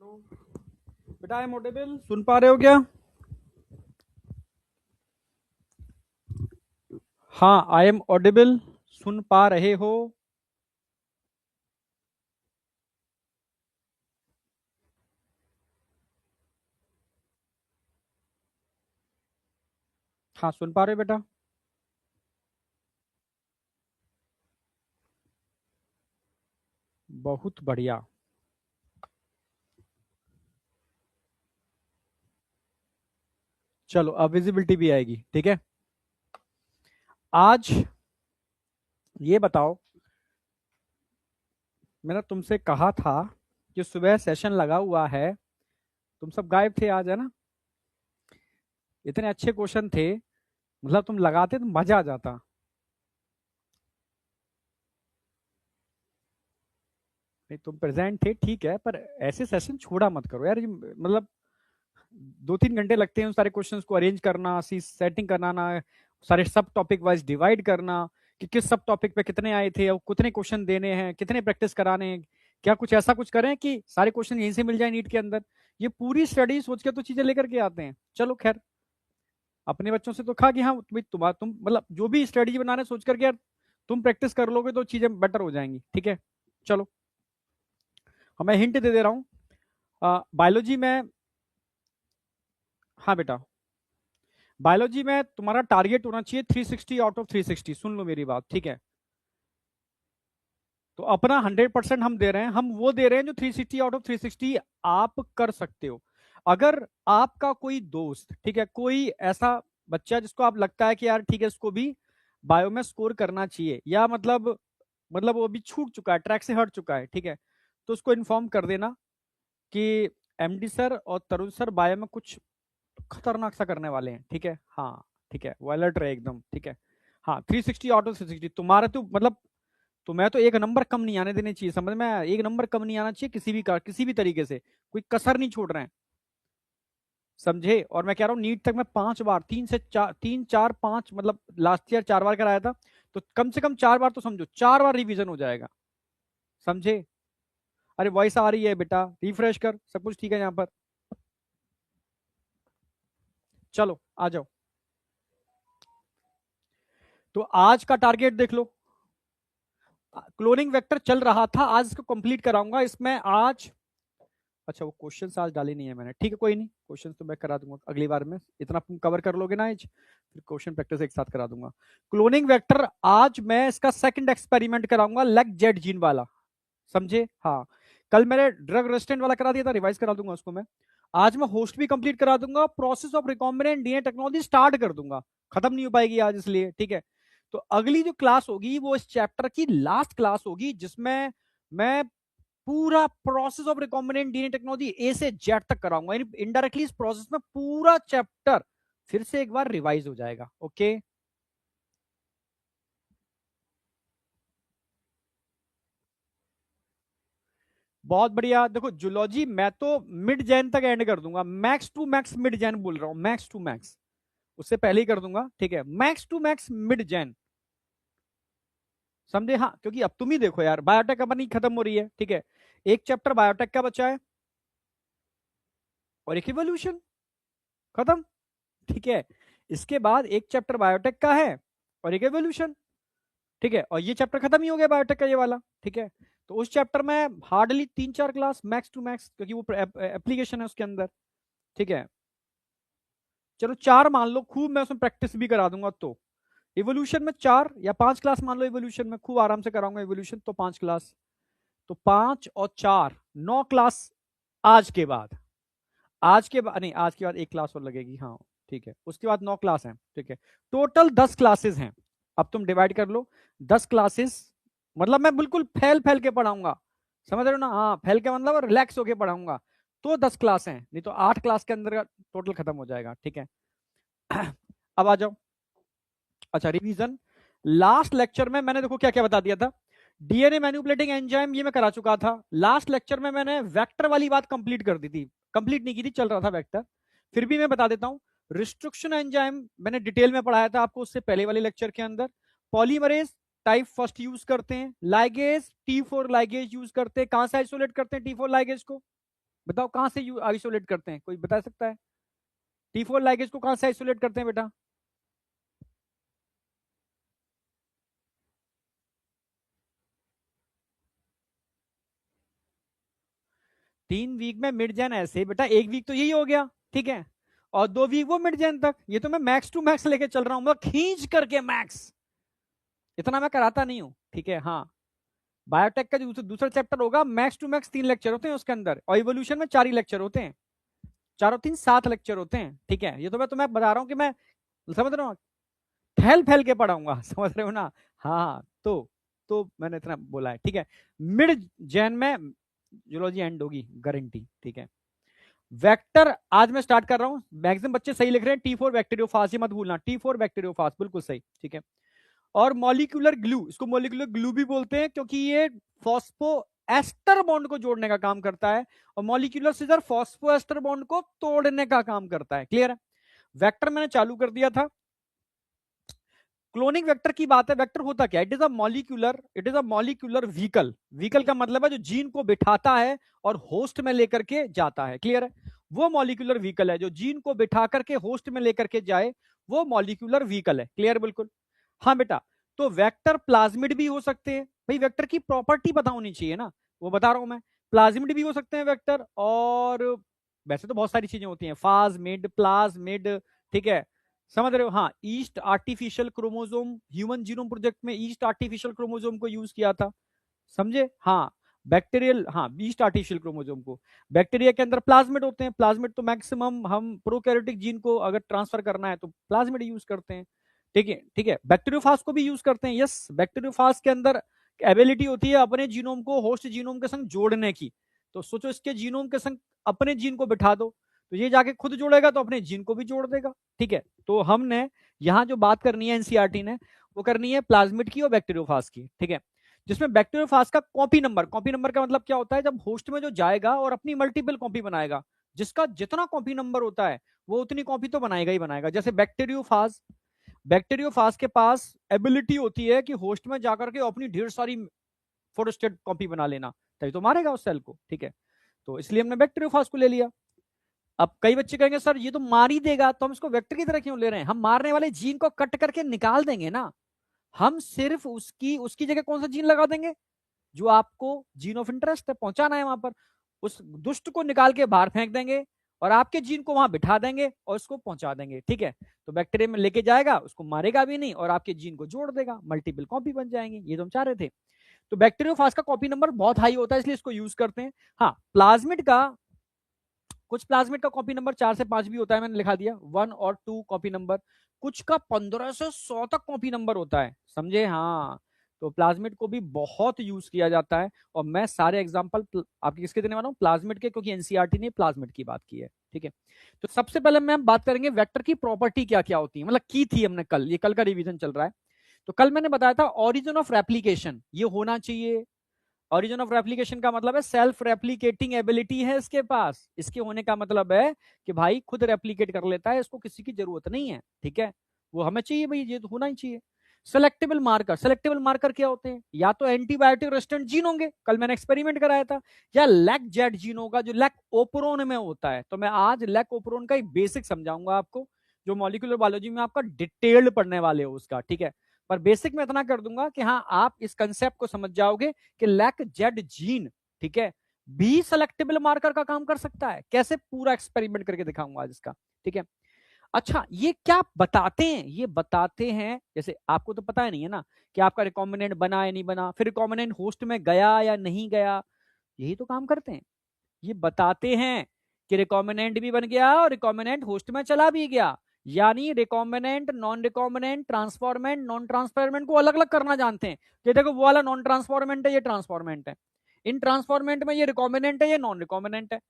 बेटा I am audible, सुन पा रहे हो क्या? हाँ, आई एम ऑडिबल, सुन पा रहे हो? हाँ, सुन पा रहे हो बेटा? बहुत बढ़िया। चलो, अब विजिबिलिटी भी आएगी, ठीक है। आज ये बताओ, मैंने तुमसे कहा था कि सुबह सेशन लगा हुआ है, तुम सब गायब थे आज, है ना? इतने अच्छे क्वेश्चन थे, मतलब तुम लगाते तो मजा आ जाता। नहीं, तुम प्रेजेंट थे ठीक है, पर ऐसे सेशन छोड़ा मत करो यार, मतलब 2-3 घंटे लगते हैं उन सारे क्वेश्चंस को अरेंज करना, सी सेटिंग करना ना, सारे सब टॉपिक वाइज डिवाइड करना कि किस सब टॉपिक पे कितने आए थे और कितने क्वेश्चन देने हैं, कितने प्रैक्टिस कराने हैं। क्या कुछ ऐसा कुछ करें कि सारे क्वेश्चन यहीं से मिल जाए नीट के अंदर? ये पूरी स्टडी सोच के तो चीजें लेकर के आते हैं। चलो खैर, अपने बच्चों से तो कहा कि हाँ तुम मतलब जो भी स्ट्रेटेजी बनाने सोच करके यार तुम प्रैक्टिस कर लोगे तो चीजें बेटर हो जाएंगी, ठीक है। चलो, मैं हिंट दे दे रहा हूँ बायोलॉजी में। हाँ बेटा, बायोलॉजी में तुम्हारा टारगेट होना चाहिए 360 आउट ऑफ 360। सुन लो मेरी बात, ठीक है। तो अपना 100% हम दे रहे हैं, हम वो दे रहे हैं जो 360 आउट ऑफ 360 आप कर सकते हो। अगर आपका कोई दोस्त, ठीक है, कोई ऐसा बच्चा जिसको आप लगता है कि यार ठीक है इसको भी बायो में स्कोर करना चाहिए, या मतलब वो भी छूट चुका है, ट्रैक से हट चुका है, ठीक है, तो उसको इन्फॉर्म कर देना कि एमडी सर और तरुण सर बायो में कुछ खतरनाक सा करने वाले हैं, ठीक है। हाँ ठीक है, वो अलर्ट रहे एकदम, ठीक है। हाँ, 360 आउट ऑफ 360 तुम्हारा तो मतलब तुम्हें तो एक नंबर कम नहीं आने देने चाहिए, समझ में आया? एक नंबर कम नहीं आना चाहिए किसी भी तरीके से, कोई कसर नहीं छोड़ रहे हैं, समझे? और मैं कह रहा हूँ नीट तक मैं 5 बार, 3 से 4, 3, 4, 5, मतलब लास्ट ईयर 4 बार कराया था, तो कम से कम 4 बार तो समझो, 4 बार रिवीजन हो जाएगा, समझे? अरे वॉइस आ रही है बेटा, रिफ्रेश कर, सब कुछ ठीक है यहाँ पर। चलो आ जाओ, तो आज का टारगेट देख लो। क्लोनिंग वेक्टर चल रहा था, आज इसको कंप्लीट कराऊंगा। इसमें आज, अच्छा वो क्वेश्चंस आज डाले नहीं है मैंने, ठीक है कोई नहीं, क्वेश्चंस तो मैं करा दूंगा अगली बार में, इतना तुम कवर कर लोगे ना आज, फिर क्वेश्चन प्रैक्टिस एक साथ करा दूंगा। क्लोनिंग वेक्टर आज मैं इसका सेकंड एक्सपेरिमेंट कराऊंगा, लेग जेड जीन वाला, समझे? हाँ, कल मैंने ड्रग रेजिस्टेंट वाला करा दिया था, रिवाइज करा दूंगा उसको मैं। आज मैं होस्ट भी कंप्लीट करा दूंगा, process of recombinant DNA technology start कर दूंगा, खत्म नहीं हो पाएगी आज इसलिए, ठीक है। तो अगली जो क्लास होगी वो इस चैप्टर की लास्ट क्लास होगी, जिसमें मैं पूरा process of recombinant DNA technology A से जेड तक कराऊंगा, यानी इनडायरेक्टली इस प्रोसेस में पूरा चैप्टर फिर से एक बार रिवाइज हो जाएगा, ओके। बहुत बढ़िया। देखो जूलॉजी मैं तो मिड जैन तक एंड कर दूंगा, max to max mid Jan बोल रहा हूं, मैक्स टू मैक्स, उससे पहले ही कर दूंगा, ठीक है, max to max mid Jan, समझे? हाँ, क्योंकि अब तुम ही देखो यार, बायोटेक अपनी खत्म हो रही है, ठीक है, एक चैप्टर बायोटेक का बचा है और एक इवोल्यूशन, खत्म, ठीक है। इसके बाद एक चैप्टर बायोटेक का है और एक एवोल्यूशन, ठीक है, और ये चैप्टर खत्म ही हो गया बायोटेक का ये वाला, ठीक है। तो उस चैप्टर में hardly 3-4 class max to max, क्योंकि वो एप्लीकेशन है उसके अंदर, ठीक है। चलो 4 मान लो, खूब मैं उसमें प्रैक्टिस भी करा दूंगा, तो इवोल्यूशन में 4 या 5 क्लास मान लो, इवोल्यूशन में खूब आराम से कराऊंगा इवोल्यूशन, तो 5 क्लास, तो 5 और 4 9 क्लास आज के बाद, आज के बाद नहीं, आज के बाद एक क्लास और लगेगी, हाँ ठीक है, उसके बाद 9 क्लास हैं, ठीक है, टोटल 10 क्लासेस हैं। अब तुम डिवाइड कर लो, 10 क्लासेस, मतलब मैं बिल्कुल फैल फैल के पढ़ाऊंगा, समझ रहे हो ना? हाँ, फैल के मतलब रिलैक्स होके पढ़ाऊंगा, तो 10 क्लास हैं, नहीं तो 8 क्लास के अंदर टोटल खत्म हो जाएगा, ठीक है। अब आ जाओ, अच्छा रिवीजन, लास्ट लेक्चर में मैंने देखो क्या क्या बता दिया था। डीएनए मैन्युपुलेटिंग एंजाइम ये मैं करा चुका था, लास्ट लेक्चर में मैंने वेक्टर वाली बात कंप्लीट कर दी थी, कंप्लीट नहीं की थी, चल रहा था वेक्टर, फिर भी मैं बता देता हूं। रिस्ट्रिक्शन एंजाइम मैंने डिटेल में पढ़ाया था आपको उससे पहले वाले लेक्चर के अंदर। पॉलीमरेज टाइप फर्स्ट यूज करते हैं, लाइगेज T4 लाइगेज यूज करते हैं, कहां से आइसोलेट करते हैं T4 लाइगेज को? बताओ कहां से आइसोलेट करते हैं, कोई बता सकता है? T4 लाइगेज को कहां से आइसोलेट करते हैं बेटा? 3 वीक में मिड जैन ऐसे बेटा, 1 वीक तो यही हो गया, ठीक है, और 2 वीक वो मिड जैन तक। ये तो मैं मैक्स टू मैक्स लेके चल रहा हूं, मैं खींच करके मैक्स, इतना मैं कराता नहीं हूं, ठीक है। हाँ, बायोटेक का जो दूसरा चैप्टर होगा, मैक्स टू मैक्स 3 लेक्चर होते हैं उसके अंदर, और इवोल्यूशन में 4 ही लेक्चर होते हैं, 4 और 3 7 लेक्चर होते हैं, ठीक है। ये तो मैं तुम्हें बता रहा हूँ कि मैं, समझ रहे हो, फैल फैल के पढ़ाऊंगा, समझ रहे हो ना? हाँ, तो मैंने इतना बोला है, ठीक है। मिड जैन में जूलॉजी एंड होगी गारंटी, ठीक है। वेक्टर आज मैं स्टार्ट कर रहा हूं, मैक्सिमम बच्चे सही लिख रहे हैं, T4 बैक्टीरियोफाज, ये मत भूलना, T4 बैक्टीरियोफाज बिल्कुल सही, ठीक है। और मॉलिक्यूलर ग्लू, इसको मॉलिक्यूलर ग्लू भी बोलते हैं क्योंकि ये फॉस्फो एस्टर बॉन्ड को जोड़ने का काम करता है, और molecular scissor phospho ester bond को तोड़ने का काम करता है, क्लियर है? वेक्टर मैंने चालू कर दिया था। क्लोनिंग वेक्टर की बात है, वेक्टर होता क्या? It is a molecular vehicle, vehicle का मतलब है जो जीन को बिठाता है और होस्ट में लेकर के जाता है, क्लियर है? वो मॉलिक्यूलर व्हीकल है जो जीन को बिठा करके होस्ट में लेकर के जाए, वो मॉलिक्यूलर व्हीकल है, क्लियर बिल्कुल। हाँ बेटा, तो वेक्टर प्लाज्मिड भी हो सकते हैं, भाई वेक्टर की प्रॉपर्टी पता होनी चाहिए ना, वो बता रहा हूं मैं। प्लाज्मिड भी हो सकते हैं वेक्टर, और वैसे तो बहुत सारी चीजें होती हैं, फाजमिड, प्लाज्मिड, ठीक है, समझ रहे हो? हाँ, yeast artificial chromosome, human genome project में ईस्ट आर्टिफिशियल क्रोमोसोम को यूज किया था, समझे? हाँ, बैक्टीरियल, हाँ, ईस्ट आर्टिफिशियल क्रोमोसोम को। बैक्टीरिया के अंदर प्लाज्मिड होते हैं, प्लाज्मिड तो मैक्सिमम हम प्रोकैरियोटिक जीन को अगर ट्रांसफर करना है तो प्लाज्मिड यूज करते हैं, ठीक है, ठीक है। बैक्टीरियोफाज को भी यूज करते हैं, यस, बैक्टीरियोफाज के अंदर एबिलिटी होती है अपने जीनोम को होस्ट जीनोम के संग जोड़ने की। तो सोचो इसके जीनोम के संग अपने जीन को बिठा दो, तो ये जाके खुद जोड़ेगा तो अपने जीन को भी जोड़ देगा, ठीक है। तो हमने यहाँ जो बात करनी है एनसीईआरटी ने, वो करनी है प्लाज्मिड की और बैक्टीरियोफाज की, ठीक है। जिसमें बैक्टीरियोफाज का कॉपी नंबर का मतलब क्या होता है? जब होस्ट में जो जाएगा और अपनी मल्टीपल कॉपी बनाएगा, जिसका जितना कॉपी नंबर होता है वो उतनी कॉपी तो बनाएगा ही बनाएगा। जैसे बैक्टीरियोफाज के पास एबिलिटी होती है कि होस्ट में जाकर के अपनी ढेर सारी फोटोस्टेट कॉपी बना लेना, तभी तो मारेगा उस सेल को, ठीक है। तो इसलिए हमने बैक्टीरियोफाज को ले लिया। अब कई बच्चे कहेंगे सर ये तो मार ही देगा, तो हम इसको वेक्टर की तरह क्यों ले रहे हैं? हम मारने वाले जीन को कट करके निकाल देंगे ना, हम सिर्फ उसकी उसकी जगह कौन सा जीन लगा देंगे जो आपको जीन ऑफ इंटरेस्ट है, पहुंचाना है वहां पर, उस दुष्ट को निकाल के बाहर फेंक देंगे और आपके जीन को वहां बिठा देंगे और उसको पहुंचा देंगे, ठीक है। तो बैक्टीरिया में लेके जाएगा, उसको मारेगा भी नहीं और आपके जीन को जोड़ देगा, मल्टीपल कॉपी बन जाएंगे, ये तो हम चाह रहे थे। तो बैक्टीरियोफाज का कॉपी नंबर बहुत हाई होता है, इसलिए इसको यूज करते हैं। हाँ, प्लाज्मिड का, कुछ प्लाज्मिड का कॉपी नंबर 4 से 5 भी होता है, मैंने लिखा दिया 1 और 2 कॉपी नंबर, कुछ का 15 से 100 तक कॉपी नंबर होता है, समझे? हाँ, तो प्लाज्मिड को भी बहुत यूज किया जाता है, और मैं सारे एग्जांपल आपके किसके देने वाला हूँ? प्लाज्मिड के, क्योंकि एनसीईआरटी ने प्लाज्मिड की बात की है, ठीक है। तो सबसे पहले मैं बात करेंगे वेक्टर की प्रॉपर्टी क्या क्या होती है, मतलब की थी हमने कल, ये कल का रिवीजन चल रहा है। तो कल मैंने बताया था ऑरिजिन ऑफ रेप्लीकेशन ये होना चाहिए। ऑरिजिन ऑफ रेप्लीकेशन का मतलब है सेल्फ रेप्लीकेटिंग एबिलिटी है इसके पास, इसके होने का मतलब है कि भाई खुद रेप्लीकेट कर लेता है, इसको किसी की जरूरत नहीं है, ठीक है। वो हमें चाहिए भाई, ये तो होना ही चाहिए। सेलेक्टेबल मार्कर, सेलेक्टेबल मार्कर क्या होते हैं? या तो एंटीबायोटिक रेजिस्टेंट जीन होंगे, कल मैंने एक्सपेरिमेंट कराया था, या लैक जेड जीन होगा जो लैक ओपरोन में होता है। तो मैं आज लैक ओपरोन का एक बेसिक समझाऊंगा आपको, जो मॉलिक्यूलर बायोलॉजी में आपका डिटेल्ड पढ़ने वाले हो उसका, ठीक है। पर बेसिक में इतना कर दूंगा कि हाँ आप इस कंसेप्ट को समझ जाओगे कि लैक जेड जीन, ठीक है, भी सेलेक्टेबल मार्कर का काम कर सकता है। कैसे? पूरा एक्सपेरिमेंट करके दिखाऊंगा आज इसका, ठीक है। अच्छा, ये क्या बताते हैं? ये बताते हैं, जैसे आपको तो पता ही नहीं है ना कि आपका रिकॉम्बिनेंट बना या नहीं बना, फिर रिकॉम्बिनेंट होस्ट में गया या नहीं गया, यही तो काम करते हैं। ये बताते हैं कि रिकॉम्बिनेंट भी बन गया और रिकॉम्बिनेंट होस्ट में चला भी गया, यानी recombinant, non recombinant, transformant, non transformant को अलग अलग करना जानते हैं कि देखो वो वाला नॉन ट्रांसफॉर्मेंट है, ये ट्रांसफॉर्मेंट है, इन ट्रांसफॉर्मेंट में ये रिकॉम्बिनेंट है, ये नॉन रिकॉम्बिनेंट है।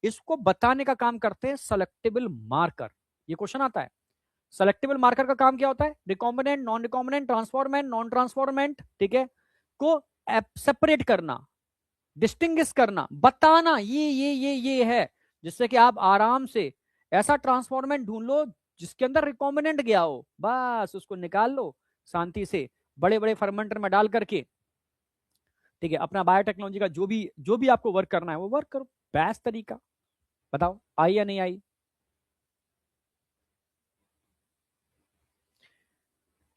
इसको बताने का काम करते हैं सेलेक्टेबल मार्कर। ये क्वेश्चन आता है, सेलेक्टेबल मार्कर का काम क्या होता है? Recombinant, non recombinant, transformant, non transformant, ठीक है, को सेपरेट करना, डिस्टिंग्विश करना, बताना ये है, जिससे कि आप आराम से ऐसा ट्रांसफॉर्मेंट ढूंढ लो जिसके अंदर रिकॉम्बिनेंट गया हो, बस उसको निकाल लो शांति से बड़े बड़े फर्मेंटर में डाल करके, ठीक है। अपना बायोटेक्नोलॉजी का जो भी आपको वर्क करना है वो वर्क करो, बेस्ट तरीका बताओ, आई या नहीं आई?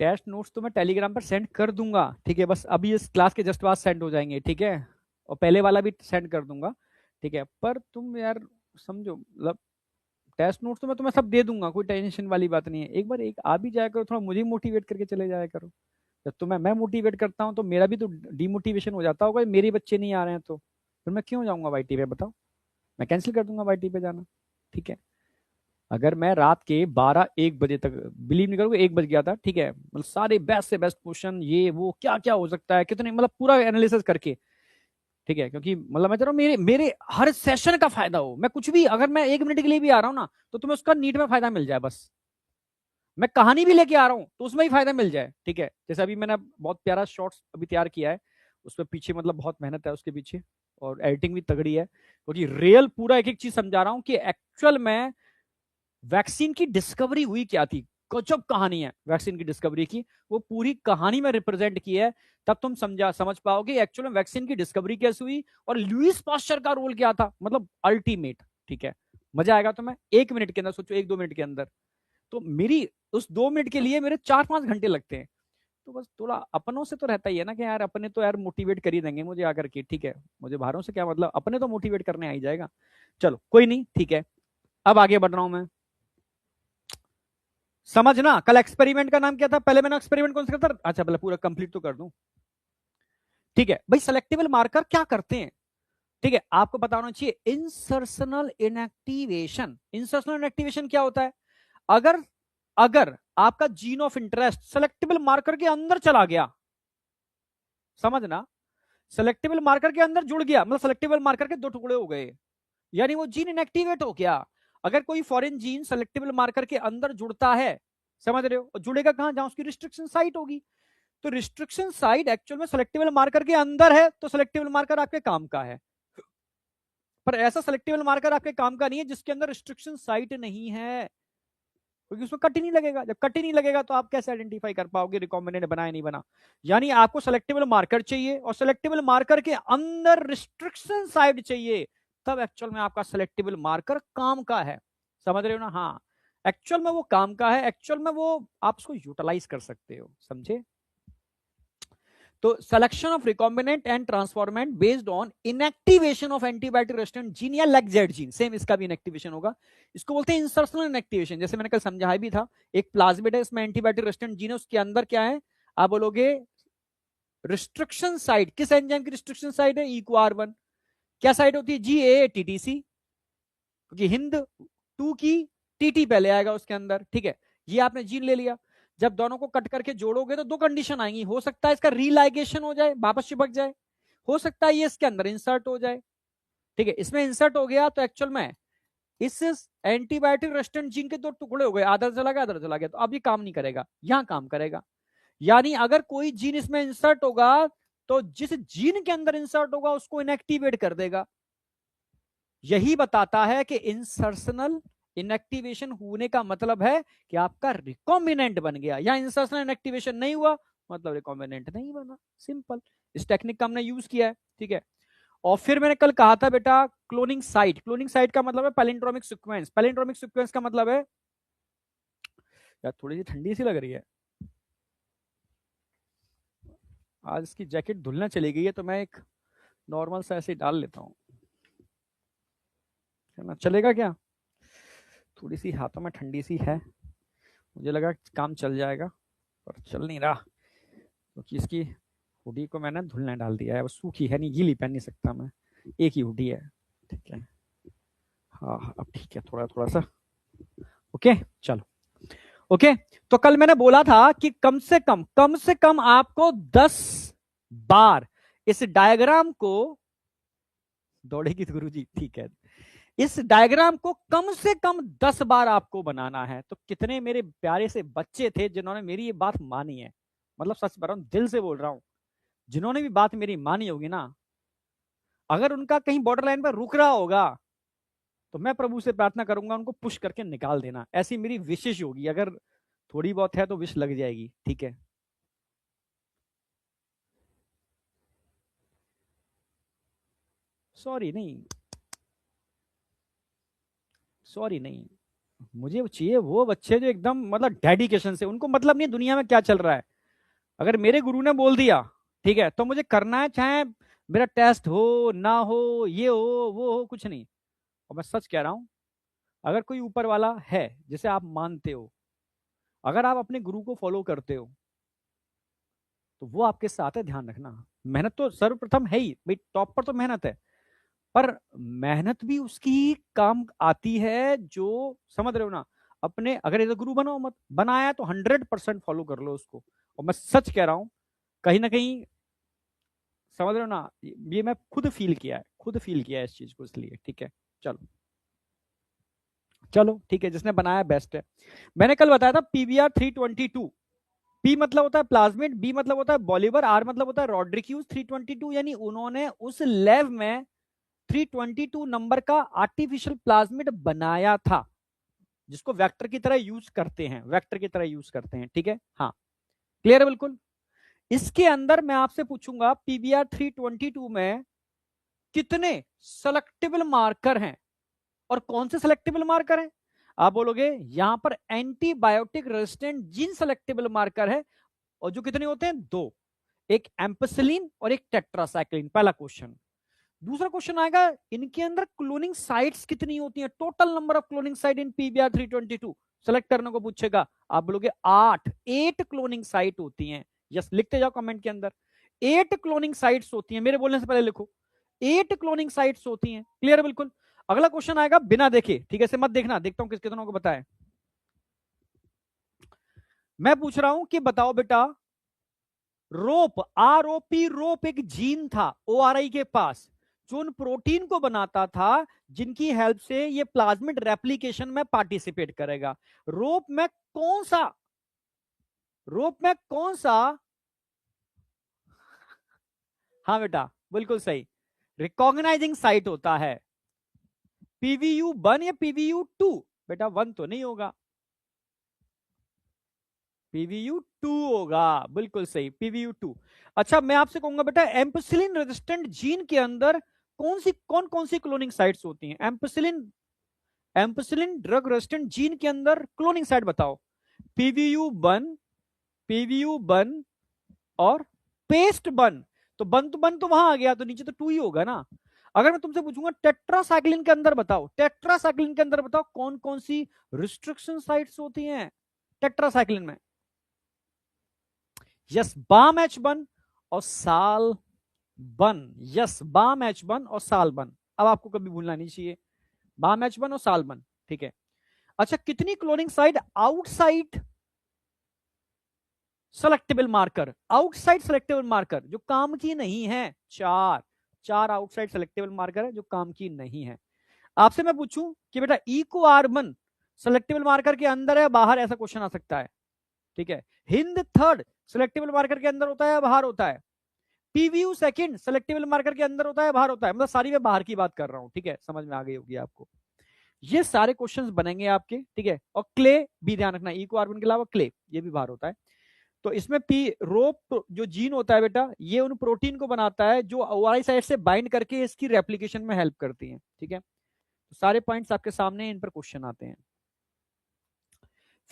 टेस्ट नोट्स तो मैं टेलीग्राम पर सेंड कर दूंगा, ठीक है, बस अभी इस क्लास के जस्ट बाद सेंड हो जाएंगे, ठीक है, और पहले वाला भी सेंड कर दूंगा, ठीक है, पर तुम यार समझो, मतलब टेस्ट नोट्स तो मैं तुम्हें सब दे दूंगा, कोई टेंशन वाली बात नहीं है, एक बार एक आ भी जाया करो, थोड़ा मुझे मोटिवेट करके चले जाया करो। जब तुम्हें मैं मोटिवेट करता हूँ तो मेरा भी तो डिमोटिवेशन हो जाता होगा, मेरे बच्चे नहीं आ रहे हैं तो फिर मैं क्यों जाऊंगा वाईटी पे, बताओ, मैं कैंसिल कर दूंगा वाईटी पे जाना, ठीक है। अगर मैं रात के 12-1 बजे तक, बिलीव नहीं करोगे, 1 बज गया था, ठीक है, मतलब सारे बेस्ट से बेस्ट क्वेश्चन, ये वो क्या क्या हो सकता है, कितने, मतलब पूरा एनालिसिस करके, ठीक है, क्योंकि मतलब मैं चाह रहा हूँ मेरे मेरे हर सेशन का फायदा हो, मैं कुछ भी, अगर मैं 1 मिनट के लिए भी आ रहा हूँ ना, तो तुम्हें उसका नीट में फायदा मिल जाए बस। मैं कहानी भी लेके आ रहा हूँ तो उसमें ही फायदा मिल जाए, ठीक है, जैसे अभी मैंने बहुत प्यारा शॉर्ट्स अभी तैयार किया है, उसमें पीछे मतलब बहुत मेहनत है उसके पीछे, और एडिटिंग भी तगड़ी है, क्योंकि रियल पूरा एक एक चीज समझा रहा हूँ कि एक्चुअल में वैक्सीन की डिस्कवरी हुई क्या थी, गजब कहानी है वैक्सीन की डिस्कवरी की, वो पूरी कहानी में रिप्रेजेंट की है, तब तुम समझ पाओगे एक्चुअल में वैक्सीन की डिस्कवरी कैसे हुई और लुईस पास्चर का रोल क्या था, मतलब अल्टीमेट, ठीक है, मजा आएगा तुम्हें 1 मिनट के अंदर, सोचो 1-2 मिनट के अंदर, तो मेरी उस 2 मिनट के लिए मेरे 4-5 घंटे लगते हैं, तो बस थोड़ा अपनों से तो रहता ही है ना कि यार अपने तो यार मोटिवेट कर ही देंगे मुझे आकर के, ठीक है, मुझे बाहरों से क्या मतलब, अपने तो मोटिवेट करने आ ही जाएगा, चलो कोई नहीं, ठीक है, अब आगे बढ़ रहा हूं मैं, समझना, कल एक्सपेरिमेंट का नाम क्या था, पहले मैंने एक्सपेरिमेंट कौन सा करता, अच्छा पहले पूरा कंप्लीट तो कर दूं, ठीक है भाई, सेलेक्टेबल मार्कर क्या करते हैं, ठीक है, आपको पता होना चाहिए, इंसर्शनल इनएक्टिवेशन, इंसर्शनल इनएक्टिवेशन क्या होता है, अगर अगर आपका gene of interest selectable marker के अंदर चला गया, समझना, सेलेक्टेबल मार्कर के अंदर जुड़ गया, मतलब सेलेक्टेबल मार्कर के 2 टुकड़े हो गए, यानी वो जीन इनएक्टिवेट हो गया, अगर कोई फॉरेन जीन सेलेक्टेबल मार्कर के अंदर जुड़ता है, समझ रहे हो, और जुड़ेगा कहां, जहां उसकी रिस्ट्रिक्शन साइट होगी, तो रिस्ट्रिक्शन साइट एक्चुअल में सेलेक्टेबल मार्कर के अंदर है, तो सेलेक्टेबल मार्कर आपके काम का है, पर ऐसा सेलेक्टेबल मार्कर आपके काम का नहीं है जिसके अंदर रिस्ट्रिक्शन साइट नहीं है, क्योंकि उसमें कट ही नहीं लगेगा, जब कट ही नहीं लगेगा तो आप कैसे आइडेंटिफाई कर पाओगे रिकॉम्बिनेंट बना या नहीं बना, यानी आपको सेलेक्टेबल मार्कर चाहिए और सेलेक्टेबल मार्कर के अंदर रिस्ट्रिक्शन साइट चाहिए, तब एक्चुअल में आपका सेलेक्टेबल मार्कर काम का है, समझ रहे हो ना, हाँ, एक्चुअल में वो काम का है, एक्चुअल में वो आप उसको यूटिलाइज कर सकते हो, समझे। तो selection of recombinant and transformant based on inactivation of antibiotic resistant gene या लेगजेड जीन, सेम इसका भी इनएक्टिवेशन होगा, इसको बोलते हैं इंसर्शनल इनएक्टिवेशन, जैसे मैंने कल समझाया भी था, एक प्लाज्मिड है, इसमें एंटीबायोटिक रेजिस्टेंट जीन है, उसके अंदर क्या है, आप बोलोगे रिस्ट्रिक्शन साइट, किस एंजाइम की रिस्ट्रिक्शन साइट है, EcoR1, क्या साइट होती है, GAA-TTC, क्योंकि हिंद 2 की TT पहले आएगा उसके अंदर, ठीक है, ये आपने जीन ले लिया, जब दोनों को कट करके जोड़ोगे तो 2 कंडीशन आएंगी, हो सकता है इसका रीलाइगेशन हो जाए, वापस चिपक जाए, हो सकता है ये इसके अंदर इंसर्ट हो जाए, ठीक है, इसमें इंसर्ट हो गया तो एक्चुअल में इस एंटीबायोटिक रेजिस्टेंट जीन के 2 टुकड़े हो गए, आधा चला गया, आधा चला गया, तो अब ये काम नहीं करेगा, यहां काम करेगा, यानी अगर कोई जीन इसमें इंसर्ट होगा तो जिस जीन के अंदर इंसर्ट होगा उसको इनएक्टिवेट कर देगा, यही बताता है कि इंसर्शनल इनएक्टिवेशन होने का मतलब है कि आपका रिकॉम्बिनेंट बन गया, या इंसर्शनल इनएक्टिवेशन नहीं हुआ मतलब रिकॉम्बिनेंट नहीं बना, सिंपल, इस टेक्निक का हमने यूज किया है, ठीक है। और फिर मैंने कल कहा था बेटा क्लोनिंग साइट, क्लोनिंग साइट का मतलब है पैलिंड्रोमिक सीक्वेंस, पैलिंड्रोमिक सीक्वेंस का मतलब है, यार थोड़ी सी ठंडी सी लग रही है, आज इसकी जैकेट धुलना चली गई है तो मैं एक नॉर्मल सा ऐसे डाल लेता हूँ, है ना, चलेगा क्या, थोड़ी सी हाथों में ठंडी सी है, मुझे लगा काम चल जाएगा पर चल नहीं रहा, क्योंकि इसकी हुडी को मैंने धुलने डाल दिया है, वो सूखी है, नहीं गीली पहन नहीं सकता मैं, एक ही हुडी है, ठीक है, हाँ हाँ अब ठीक है, थोड़ा थोड़ा सा, ओके चलो, ओके, तो कल मैंने बोला था कि कम से कम आपको 10 बार इस डायग्राम को, दौड़ेगी तो गुरुजी, ठीक है, इस डायग्राम को कम से कम 10 बार आपको बनाना है, तो कितने मेरे प्यारे से बच्चे थे जिन्होंने मेरी ये बात मानी है, मतलब सच बता रहा हूं, दिल से बोल रहा हूं, जिन्होंने भी बात मेरी मानी होगी ना, अगर उनका कहीं बॉर्डर लाइन पर रुक रहा होगा तो मैं प्रभु से प्रार्थना करूंगा उनको पुश करके निकाल देना, ऐसी मेरी विशेष होगी, अगर थोड़ी बहुत है तो विश लग जाएगी, ठीक है। सॉरी नहीं, सॉरी नहीं, मुझे चाहिए वो बच्चे जो एकदम मतलब डेडिकेशन से, उनको मतलब नहीं दुनिया में क्या चल रहा है। अगर मेरे गुरु ने बोल दिया ठीक है तो मुझे करना है, चाहे मेरा टेस्ट हो ना हो, ये हो वो हो, कुछ नहीं। और मैं सच कह रहा हूं, अगर कोई ऊपर वाला है जिसे आप मानते हो, अगर आप अपने गुरु को फॉलो करते हो, तो वो आपके साथ है, ध्यान रखना। मेहनत तो सर्वप्रथम है ही भाई, टॉप पर तो मेहनत है, पर मेहनत भी उसकी काम आती है जो, समझ रहे हो ना। अपने अगर इधर गुरु बनाओ मत, बनाया तो 100% फॉलो कर लो उसको। और मैं सच कह रहा हूं, कहीं ना कहीं, समझ रहे हो ना, ये मैं खुद फील किया है, खुद फील किया है इस चीज को, इसलिए ठीक है। चलो चलो ठीक है, जिसने बनाया बेस्ट है। मैंने कल बताया था PBR 322। पी मतलब होता है प्लाज्मिड, बी मतलब होता है बॉलीवर, आर मतलब होता है रॉड्रिक्यूज 322, यानी उन्होंने उस लैब में 322 नंबर का आर्टिफिशियल प्लाज्मिड बनाया था, जिसको वेक्टर की तरह यूज करते हैं, वेक्टर की तरह यूज करते हैं, ठीक है। हाँ, क्लियर है बिल्कुल। इसके अंदर मैं आपसे पूछूंगा PBR 322 में कितने सेलेक्टेबल मार्कर हैं, और कौन से सेलेक्टेबल मार्कर हैं। आप बोलोगे यहां पर antibiotic resistant gene selectable marker है, और जो कितने होते हैं, दो, एक एम्पेसिलिन और एक टेट्रासाइक्लिन, पहला क्वेश्चन। दूसरा क्वेश्चन आएगा, इनके अंदर क्लोनिंग साइट्स कितनी होती हैं, total number of cloning site in PBR 322 select करने को पूछेगा। आप बोलोगे 8 क्लोनिंग साइट होती हैं। यस, लिखते जाओ कमेंट के अंदर, 8 क्लोनिंग साइट्स होती हैं, मेरे बोलने से पहले लिखो, 8 क्लोनिंग साइट्स होती हैं। क्लियर है बिल्कुल। अगला क्वेश्चन आएगा बिना देखे, ठीक है, से मत देखना, देखता हूं किस कितनों को बताए। मैं पूछ रहा हूं कि बताओ बेटा, रोप, ROP, रोप एक जीन था ORI के पास, जो उन प्रोटीन को बनाता था जिनकी हेल्प से ये प्लाज्मिड रेप्लिकेशन में पार्टिसिपेट करेगा। रोप में कौन सा, रोप में कौन सा, हाँ बेटा बिल्कुल सही, रिकॉग्नाइजिंग साइट होता है। PVU1 या PVU2, बेटा 1 तो नहीं होगा, PVU2 होगा, बिल्कुल सही, PVU2। अच्छा, मैं आपसे कहूंगा बेटा, एम्पेसिलिन रेजिस्टेंट जीन के अंदर कौन कौन सी क्लोनिंग साइट्स होती हैं। एम्पेसिलिन ड्रग रेजिस्टेंट जीन के अंदर क्लोनिंग साइट बताओ। PVU1, PVU1 और पेस्ट बन, तो बन तो वहां आ गया, तो नीचे तो 2 ही होगा ना। अगर मैं तुमसे पूछूंगा टेट्रासाइक्लिन के अंदर बताओ, टेट्रासाइक्लिन के अंदर बताओ कौन कौन सी रिस्ट्रिक्शन साइट्स होती हैं टेट्रासाइक्लिन में। यस, बाम एच बन और साल बन, यस, बाम एच बन और साल बन, अब आपको कभी भूलना नहीं चाहिए, बाम एच बन और साल बन, ठीक है। अच्छा, कितनी cloning site outside selectable marker, outside selectable marker जो काम की नहीं है, चार आउटसाइड सेलेक्टेबल मार्कर है जो काम की नहीं है। आपसे मैं पूछूं कि बेटा इको आर्बन सेलेक्टेबल मार्कर के अंदर है बाहर, ऐसा क्वेश्चन आ सकता है, ठीक है। हिंद थर्ड सेलेक्टेबल मार्कर के अंदर होता है बाहर होता है। PVU सेकंड सेलेक्टेबल मार्कर के अंदर होता है बाहर होता है, मतलब सारी मैं बाहर की बात कर रहा हूं, ठीक है, समझ में आ गई होगी आपको। ये सारे क्वेश्चंस बनेंगे आपके, ठीक है। और क्ले भी ध्यान रखना, इको आर्बन के अलावा क्ले ये भी बाहर होता है। तो इसमें पी रोप जो जीन होता है बेटा, ये उन प्रोटीन को बनाता है जो ORI साइड से बाइंड करके इसकी रेप्लिकेशन में हेल्प करती है, ठीक है। तो सारे पॉइंट्स आपके सामने, इन पर क्वेश्चन आते हैं।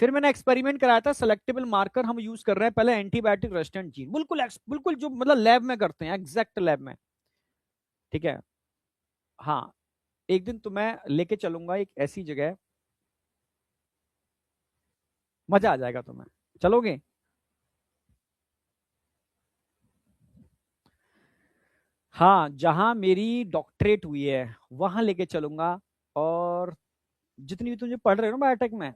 फिर मैंने एक्सपेरिमेंट कराया था, सेलेक्टेबल मार्कर हम यूज कर रहे हैं, पहले एंटीबायोटिक रेजिस्टेंट जीन, बिल्कुल जो मतलब लैब में करते हैं, एग्जैक्ट लैब में, ठीक है। हाँ, एक दिन तो मैं लेके चलूंगा एक ऐसी जगह, मजा आ जाएगा तुम्हें, चलोगे। हाँ, जहां मेरी डॉक्टरेट हुई है वहां लेके चलूंगा, और जितनी भी तुम जो पढ़ रहे हो ना बायोटेक में,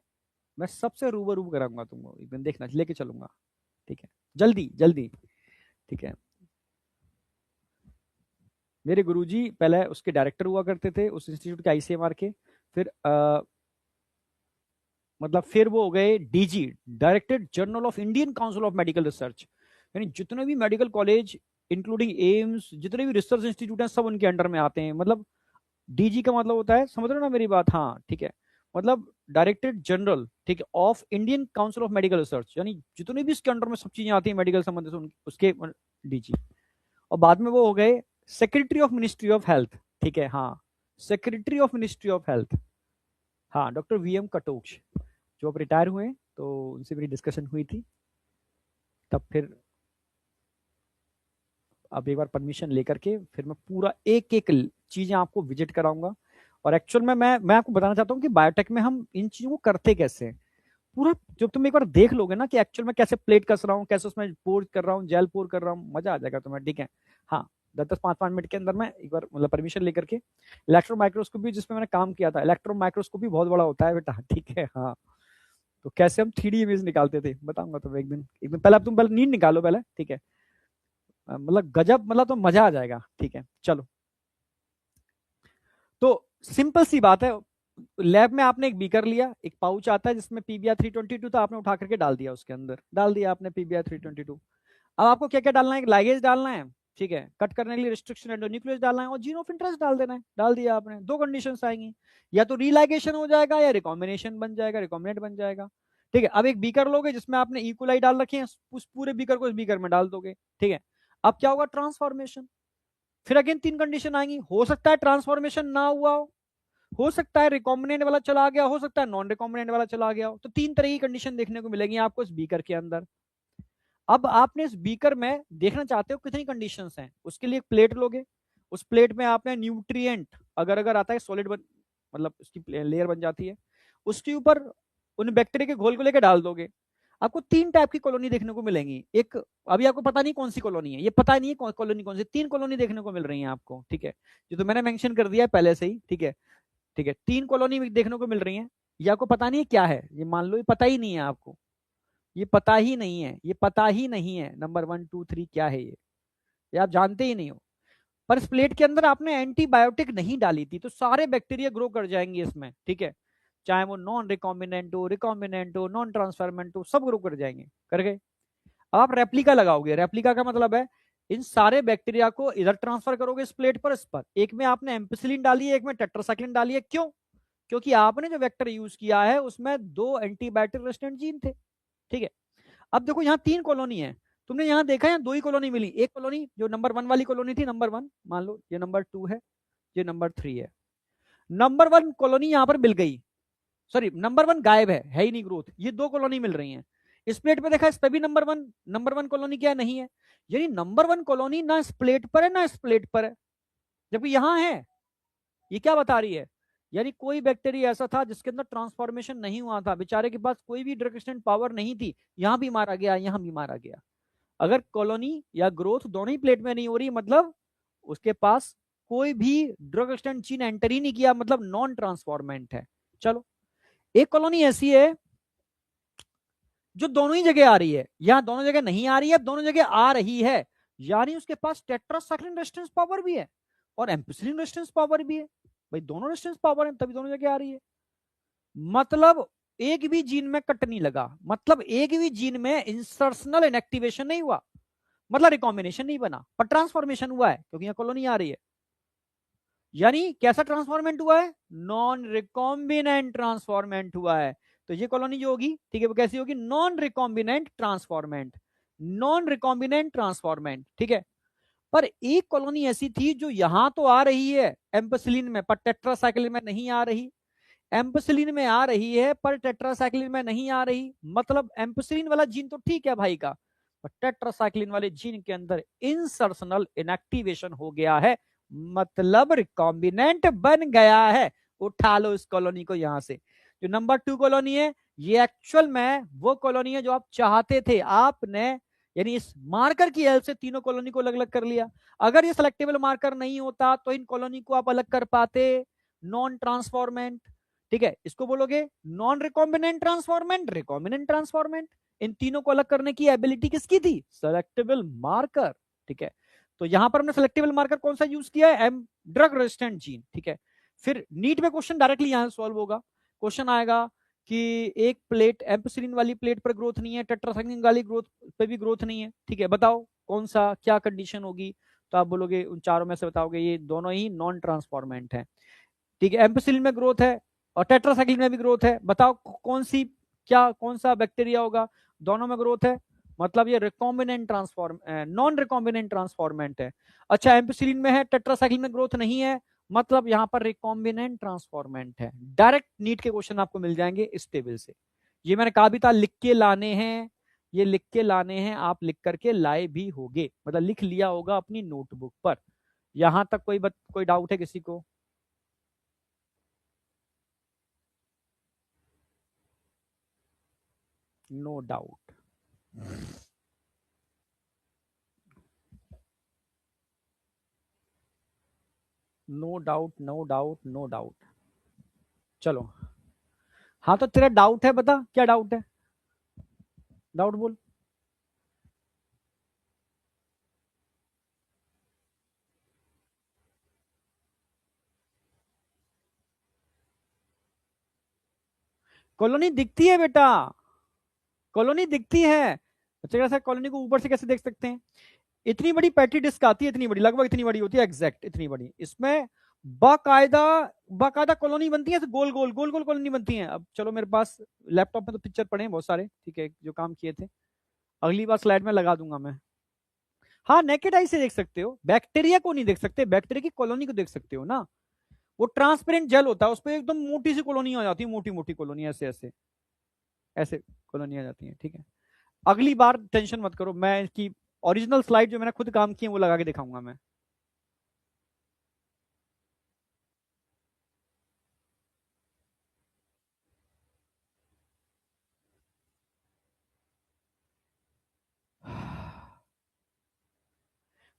मैं सबसे रूबरू कराऊंगा तुमको, एक दिन देखना, लेके चलूंगा, ठीक है, जल्दी जल्दी, ठीक है। मेरे गुरुजी पहले उसके डायरेक्टर हुआ करते थे उस इंस्टीट्यूट के, ICMR के। फिर मतलब फिर वो हो गए DG, director general of Indian council of medical research, यानी जितने भी मेडिकल कॉलेज इंक्लूडिंग एम्स, जितने भी रिसर्च इंस्टीट्यूट हैं सब उनके अंडर में आते हैं। मतलब DG का मतलब होता है, समझ रहे हो ना मेरी बात, हाँ ठीक है, मतलब डायरेक्टर जनरल, ठीक है, of Indian council of medical research, यानी जितने भी इसके अंडर में सब चीजें आती हैं मेडिकल संबंधित उसके DG। और बाद में वो हो गए secretary of ministry of health, ठीक है, हाँ, secretary of ministry of health, हाँ, डॉक्टर वीएम कटोच जो अब रिटायर हुए हैं, तो उनसे मेरी डिस्कशन हुई थी। तब फिर अब एक बार परमिशन लेकर के फिर मैं पूरा एक एक चीजें आपको विजिट कराऊंगा। और एक्चुअल में मैं आपको बताना चाहता हूँ कि बायोटेक में हम इन चीजों को करते कैसे हैं। पूरा जब तुम एक बार देख लोगे ना कि एक्चुअल में कैसे प्लेट कस रहा हूँ, कैसे उसमें पोर कर रहा हूँ, जेल पोर कर रहा हूँ, मजा आ जाएगा तुम्हें। ठीक है, हाँ, 10-10 5-5 मिनट के अंदर मैं एक बार मतलब परमिशन लेकर के इलेक्ट्रो माइक्रोस्कोपी जिसमें मैंने काम किया था, इलेक्ट्रो माइक्रोस्कोपी बहुत बड़ा होता है बेटा। ठीक है, हाँ, तो कैसे हम 3D इमेज निकालते थे बताऊंगा तुम्हें एक दिन पहले। अब तुम पहले नींद निकालो पहले, ठीक है, मतलब गजब, मतलब तो मजा आ जाएगा। ठीक है, चलो, तो सिंपल सी बात है। लैब में आपने एक बीकर लिया, एक पाउच आता है जिसमें पीबीआर 322 था, आपने उठा करके डाल दिया, उसके अंदर डाल दिया आपने पीबीआर 322। अब आपको क्या क्या डालना है, एक लाइगेज डालना है, ठीक है, कट करने के लिए रिस्ट्रिक्शन एंडोन्यूक्लियोज डालना है, और जीन ऑफ इंटरेस्ट डाल देना है। डाल दिया आपने, दो कंडीशंस आएंगी, या तो रीलाइगेशन हो जाएगा या रिकॉम्बिनेशन बन जाएगा, रिकॉम्बिनेंट बन जाएगा। ठीक है, अब एक बीकर लोगे जिसमें आपने इकोलाई डाल रखे हैं, उस पूरे बीकर को इस बीकर में डाल दोगे। ठीक है, अब क्या होगा, ट्रांसफॉर्मेशन। फिर अगेन तीन कंडीशन आएंगी, हो सकता है ट्रांसफॉर्मेशन ना हुआ हो सकता है रिकॉम्बिनेंट वाला चला गया, हो सकता है नॉन रिकॉम्बिनेंट वाला चला गया हो। तो तीन तरह की कंडीशन देखने को मिलेगी आपको इस बीकर के अंदर। अब आपने इस बीकर में देखना चाहते हो कितनी कंडीशंस हैं, उसके लिए एक प्लेट लोगे, उस प्लेट में आपने न्यूट्रिएंट अगर अगर आता है सॉलिड मतलब उसकी लेयर बन जाती है, उसके ऊपर उन बैक्टीरिया के घोल को लेकर डाल दोगे। आपको तीन टाइप की कॉलोनी देखने को मिलेंगी। एक, अभी आपको पता नहीं कौन सी कॉलोनी है, ये पता नहीं है कॉलोनी कौन सी, तीन कॉलोनी देखने को मिल रही है आपको। ठीक है, ये तो मैंने मेंशन कर दिया है पहले से ही। ठीक है, ठीक है, तीन कॉलोनी देखने को मिल रही है। ये आपको पता नहीं है क्या है, ये मान लो ये पता ही नहीं है आपको, ये पता ही नहीं है, ये पता ही नहीं है नंबर 1 2 3 क्या है ये आप जानते ही नहीं हो। पर इस प्लेट के अंदर आपने एंटीबायोटिक नहीं डाली थी, तो सारे बैक्टीरिया ग्रो कर जाएंगे इसमें। ठीक है, चाहे वो नॉन रिकॉम्बिनेंट हो, नॉन ट्रांसफरमेंट हो, सब ग्रो कर जाएंगे, कर गए। आप रेप्लिका लगाओगे, रेप्लिका का मतलब है इन सारे बैक्टीरिया को इधर ट्रांसफर करोगे इस प्लेट पर, इस पर एक में आपने एम्पिसिलिन डाली है, एक में टेट्रासाइक्लिन डाली है। क्यों? क्योंकि आपने जो वेक्टर यूज किया है उसमें दो एंटीबायोटिक रेजिस्टेंट जीन थे। ठीक है, अब देखो यहाँ तीन कॉलोनी है, तुमने यहाँ देखा है दो ही कॉलोनी मिली। एक कॉलोनी जो नंबर 1 वाली कॉलोनी थी, नंबर 1 मान लो, ये नंबर 2 है, ये नंबर 3 है। नंबर 1 कॉलोनी यहाँ पर मिल गई, सॉरी नंबर 1 गायब है ही नहीं ग्रोथ, ये दो कॉलोनी मिल रही है। इस प्लेट पे देखा, इस पे भी नंबर वन कॉलोनी क्या नहीं है, यानी नंबर 1 कॉलोनी ना इस प्लेट पर है ना इस प्लेट पर है, जबकि यहाँ है। ये क्या बता रही है, यानी कोई बैक्टीरिया ऐसा था जिसके अंदर ट्रांसफॉर्मेशन नहीं हुआ था, बेचारे के पास कोई भी ड्रग रेजिस्टेंट पावर नहीं थी, यहां भी मारा गया, यहां भी मारा गया। अगर कॉलोनी या ग्रोथ दोनों ही प्लेट में नहीं हो रही, मतलब उसके पास कोई भी ड्रग रेजिस्टेंट जीन एंटर ही नहीं किया, मतलब नॉन ट्रांसफॉर्मेंट है। चलो, एक कॉलोनी ऐसी है जो दोनों ही जगह आ रही है, यहां दोनों जगह नहीं आ रही है, दोनों जगह आ रही है, यानी उसके पास टेट्रासाइक्लिन रेजिस्टेंस पावर भी है और एम्पिसिलिन रेजिस्टेंस पावर भी है। भाई दोनों रेजिस्टेंस पावर है, तभी दोनों जगह आ रही है। मतलब एक भी जीन में कट नहीं लगा, मतलब एक भी जीन में इंसर्शनल इनएक्टिवेशन नहीं हुआ, मतलब रिकॉम्बिनेशन नहीं बना, पर ट्रांसफॉर्मेशन हुआ है क्योंकि यहां कॉलोनी आ रही है। यानी कैसा ट्रांसफॉर्मेंट हुआ है, नॉन रिकॉम्बिनेंट ट्रांसफॉर्मेंट हुआ है। तो ये कॉलोनी जो होगी, ठीक है, वो कैसी होगी, non recombinant transformant, non recombinant transformant. ठीक है, पर एक कॉलोनी ऐसी थी जो यहां तो आ रही है एम्पसिलिन में, पर टेट्रासाइक्लिन में नहीं आ रही, एम्पसिलिन में आ रही है पर टेट्रासाइक्लिन में नहीं आ रही। मतलब एम्पसिलिन वाला जीन तो ठीक है भाई का, पर टेट्रासाइक्लिन वाले जीन के अंदर इंसर्शनल इनएक्टिवेशन हो गया है, मतलब रिकॉम्बिनेंट बन गया है। उठा लो इस कॉलोनी को यहां से। जो नंबर 2 कॉलोनी है, ये एक्चुअल में वो कॉलोनी है जो आप चाहते थे, आपने यानी इस मार्कर की हेल्प से तीनों कॉलोनी को अलग अलग कर लिया। अगर ये सिलेक्टेबल मार्कर नहीं होता तो इन कॉलोनी को आप अलग कर पाते, नॉन ट्रांसफॉर्मेंट। ठीक है, इसको बोलोगे non recombinant transformant, recombinant transformant. इन तीनों को अलग करने की एबिलिटी किसकी थी, सेलेक्टेबल मार्कर। ठीक है, तो यहां पर हमने सेलेक्टेबल मार्कर कौन सा यूज किया है, एम ड्रग रेजिस्टेंट जीन। ठीक है, फिर नीट में क्वेश्चन डायरेक्टली यहां सॉल्व होगा। क्वेश्चन आएगा कि एक प्लेट एम्पिसिलिन वाली प्लेट पर ग्रोथ नहीं है, टेट्रासाइक्लिन वाली ग्रोथ पे भी ग्रोथ नहीं है। ठीक है, बताओ कौन सा क्या कंडीशन होगी, तो आप बोलोगे उन चारों में से बताओगे ये दोनों ही नॉन ट्रांसफॉर्मेंट है। ठीक है, एम्पिसिलिन में ग्रोथ है और टेट्रासाइक्लिन में भी ग्रोथ है, बताओ कौन सी, क्या कौन सा बैक्टीरिया होगा, दोनों में ग्रोथ है, मतलब ये recombinant transform non recombinant transformant है। अच्छा, एम्पिसिलिन में है, टेट्रासाइक्लिन में ग्रोथ नहीं है, मतलब यहां पर रिकॉम्बिनेंट ट्रांसफॉर्मेंट है। डायरेक्ट नीट के क्वेश्चन आपको मिल जाएंगे इस टेबल से। ये मैंने कहा भी था लिख के लाने हैं, ये लिख के लाने हैं, आप लिख करके लाए भी होगे, मतलब लिख लिया होगा अपनी नोटबुक पर। यहां तक कोई डाउट है किसी को? No doubt. No doubt, no doubt, no doubt. चलो, हाँ तो तेरा डाउट है, बता क्या डाउट है, डाउट बोल। कॉलोनी दिखती है बेटा, कॉलोनी दिखती है। बच्चे कैसे कॉलोनी को ऊपर से कैसे देख सकते हैं? इतनी बड़ी पैटी डिस्क आती है, इतनी बड़ी, लगभग इतनी बड़ी होती है, एग्जैक्ट इतनी बड़ी। इसमें बाकायदा बाकायदा कॉलोनी बनती है, गोल गोल गोल गोल कॉलोनी बनती है। अब चलो, मेरे पास लैपटॉप में तो पिक्चर पड़े हैं बहुत सारे, ठीक है, जो काम किए थे, अगली बार स्लाइड में लगा दूंगा मैं। हाँ, नेकेड आई से देख सकते हो, बैक्टीरिया को नहीं देख सकते, बैक्टीरिया की कॉलोनी को देख सकते हो ना। वो ट्रांसपेरेंट जेल होता है, उस पर एकदम मोटी सी कॉलोनी आ जाती है, मोटी मोटी कॉलोनी, ऐसे ऐसे ऐसे कॉलोनी आ जाती है, ठीक है। अगली बार टेंशन मत करो, मैं इसकी ओरिजिनल स्लाइड जो मैंने खुद काम की है वो लगा के दिखाऊंगा मैं।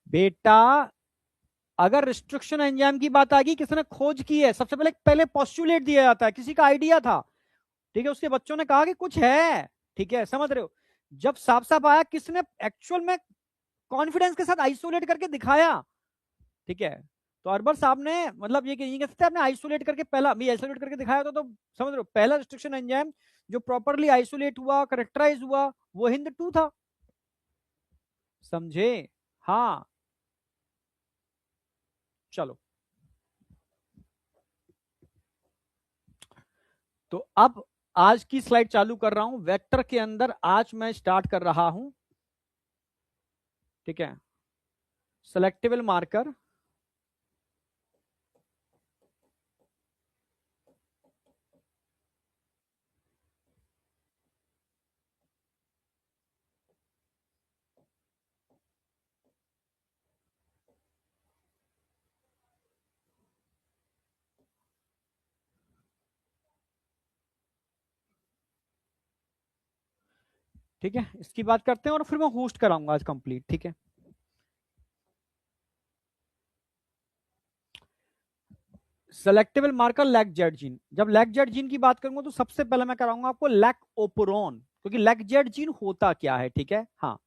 बेटा, अगर रिस्ट्रिक्शन एंजाइम की बात आ गई, किसने खोज की है, सबसे पहले पहले पोस्टुलेट दिया जाता है, किसी का आइडिया था, ठीक है, उसके बच्चों ने कहा कि कुछ है, ठीक है, समझ रहे हो। जब साफ साफ आया, किसने एक्चुअल में कॉन्फिडेंस के साथ आइसोलेट करके दिखाया, ठीक है। तो अरबर साहब ने, मतलब ये कह सकते हैं, आपने आइसोलेट करके पहला भी आइसोलेट करके दिखाया, तो समझ रहे हो, पहला रिस्ट्रिक्शन एंजाइम जो प्रॉपरली आइसोलेट हुआ, करेक्टराइज हुआ, वो हिंद 2 था। समझे? हाँ। चलो, तो अब आज की स्लाइड चालू कर रहा हूं, वेक्टर के अंदर आज मैं स्टार्ट कर रहा हूं, ठीक है, सेलेक्टेबल मार्कर। ठीक है, इसकी बात करते हैं और फिर मैं होस्ट कराऊंगा आज कंप्लीट, ठीक है। Selectable marker lac Z gene, जब लैक जेड जीन की बात करूंगा तो सबसे पहले मैं कराऊंगा आपको लैक ओपोरॉन, क्योंकि लैक जेड जीन होता क्या है, ठीक है। हाँ,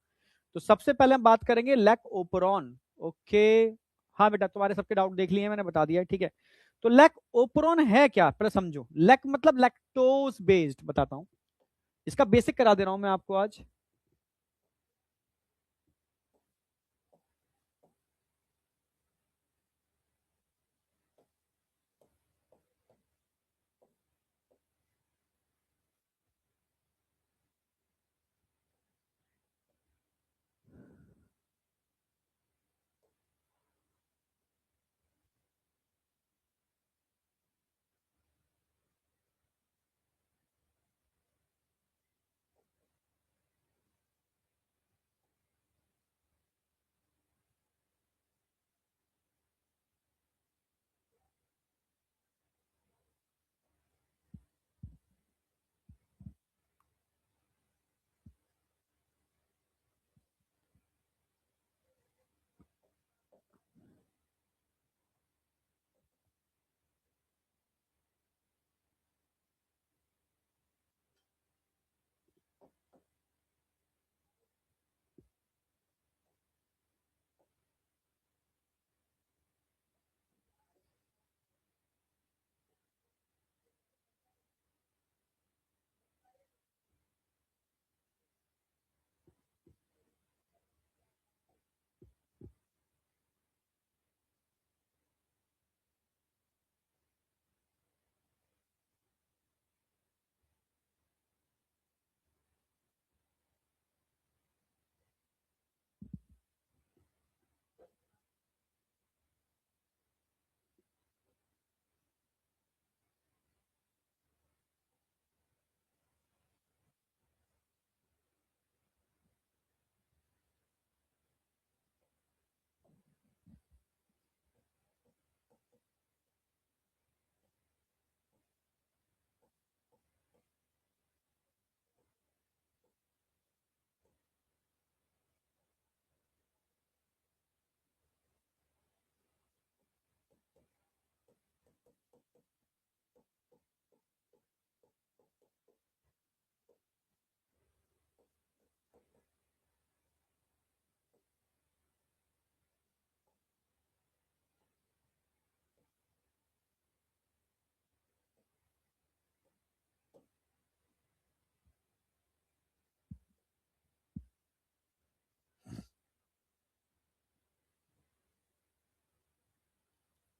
तो सबसे पहले हम बात करेंगे लैक ओपोरॉन। ओके, हाँ बेटा, तुम्हारे सबके डाउट देख लिए, मैंने बता दिया है, ठीक है। तो लैक ओपोरॉन है क्या, पहले समझो। लैक मतलब लैक्टोज बेस्ड, बताता हूं, इसका बेसिक करा दे रहा हूं मैं आपको आज।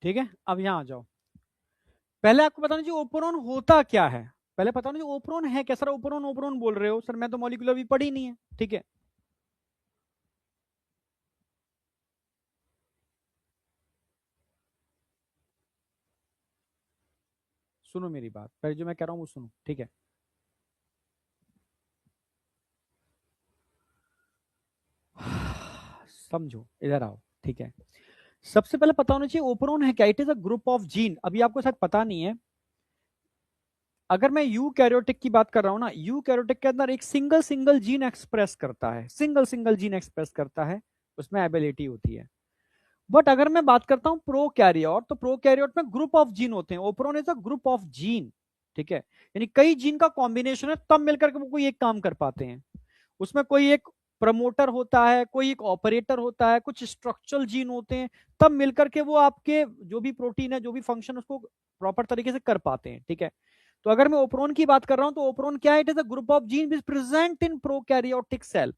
ठीक है, अब यहां आ जाओ। पहले आपको बताना चाहिए ओपरॉन होता क्या है। पहले पता नहीं ओपरॉन है क्या। सर ओपरॉन ओपरॉन बोल रहे हो सर, मैं तो मॉलिक्यूलर भी पढ़ी नहीं है। ठीक है, सुनो मेरी बात, पहले जो मैं कह रहा हूं वो सुनो। ठीक है, समझो, इधर आओ। ठीक है, सबसे पहले पता होना चाहिए ओपरॉन है क्या। It is a group of gene. अभी आपको शायद पता नहीं है, अगर मैं यू कैरियोटिक की बात कर रहा हूं ना, यू कैरियोटिक के अंदर एक सिंगल सिंगल जीन एक्सप्रेस करता है, सिंगल सिंगल जीन एक्सप्रेस करता है, उसमें एबिलिटी होती है। बट अगर मैं बात करता हूं प्रो कैरियोट, तो प्रो कैरियोट में ग्रुप ऑफ जीन होते हैं। Operon is a group of gene. ठीक है, यानी कई जीन का कॉम्बिनेशन है, तब मिलकर के वो कोई एक काम कर पाते हैं। उसमें कोई एक प्रमोटर होता है, कोई एक ऑपरेटर होता है, कुछ स्ट्रक्चरल जीन होते हैं, तब मिलकर के वो आपके जो भी प्रोटीन है, जो भी फंक्शन, उसको प्रॉपर तरीके से कर पाते हैं। ठीक है, तो अगर मैं ओपरॉन की बात कर रहा हूं तो ओपरॉन क्या है? It is a group of gene which present in prokaryotic cell.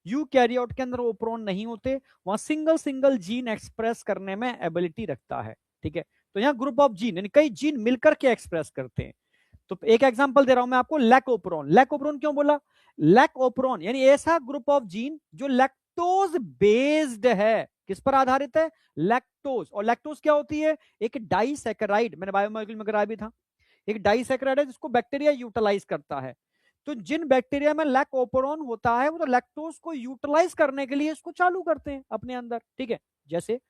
Eukaryote के अंदर ओपरॉन नहीं होते, वहां सिंगल सिंगल जीन एक्सप्रेस करने में एबिलिटी रखता है। ठीक है, तो यहाँ ग्रुप ऑफ जीन यानी कई जीन मिलकर के एक्सप्रेस करते हैं। तो एक एग्जांपल दे रहा हूं मैं आपको, लैकोप्रोन। लैकोप्रोन क्यों बोला? लैकोप्रोन यानी ऐसा ग्रुप ऑफ जीन जो लैक्टोज बेस्ड है। किस पर आधारित है? लैक्टोज। और लैक्टोज क्या होती है? एक डाइसैकेराइड, मैंने बायोमोलिक्यूल में कराया भी था। एक डाइसैकेराइड है जिसको बैक्टीरिया यूटिलाइज करता है। तो जिन बैक्टीरिया में लैकोपोरॉन होता है, वो तो लैक्टोज को यूटिलाइज करने के लिए इसको चालू करते हैं अपने अंदर। ठीक है, जैसे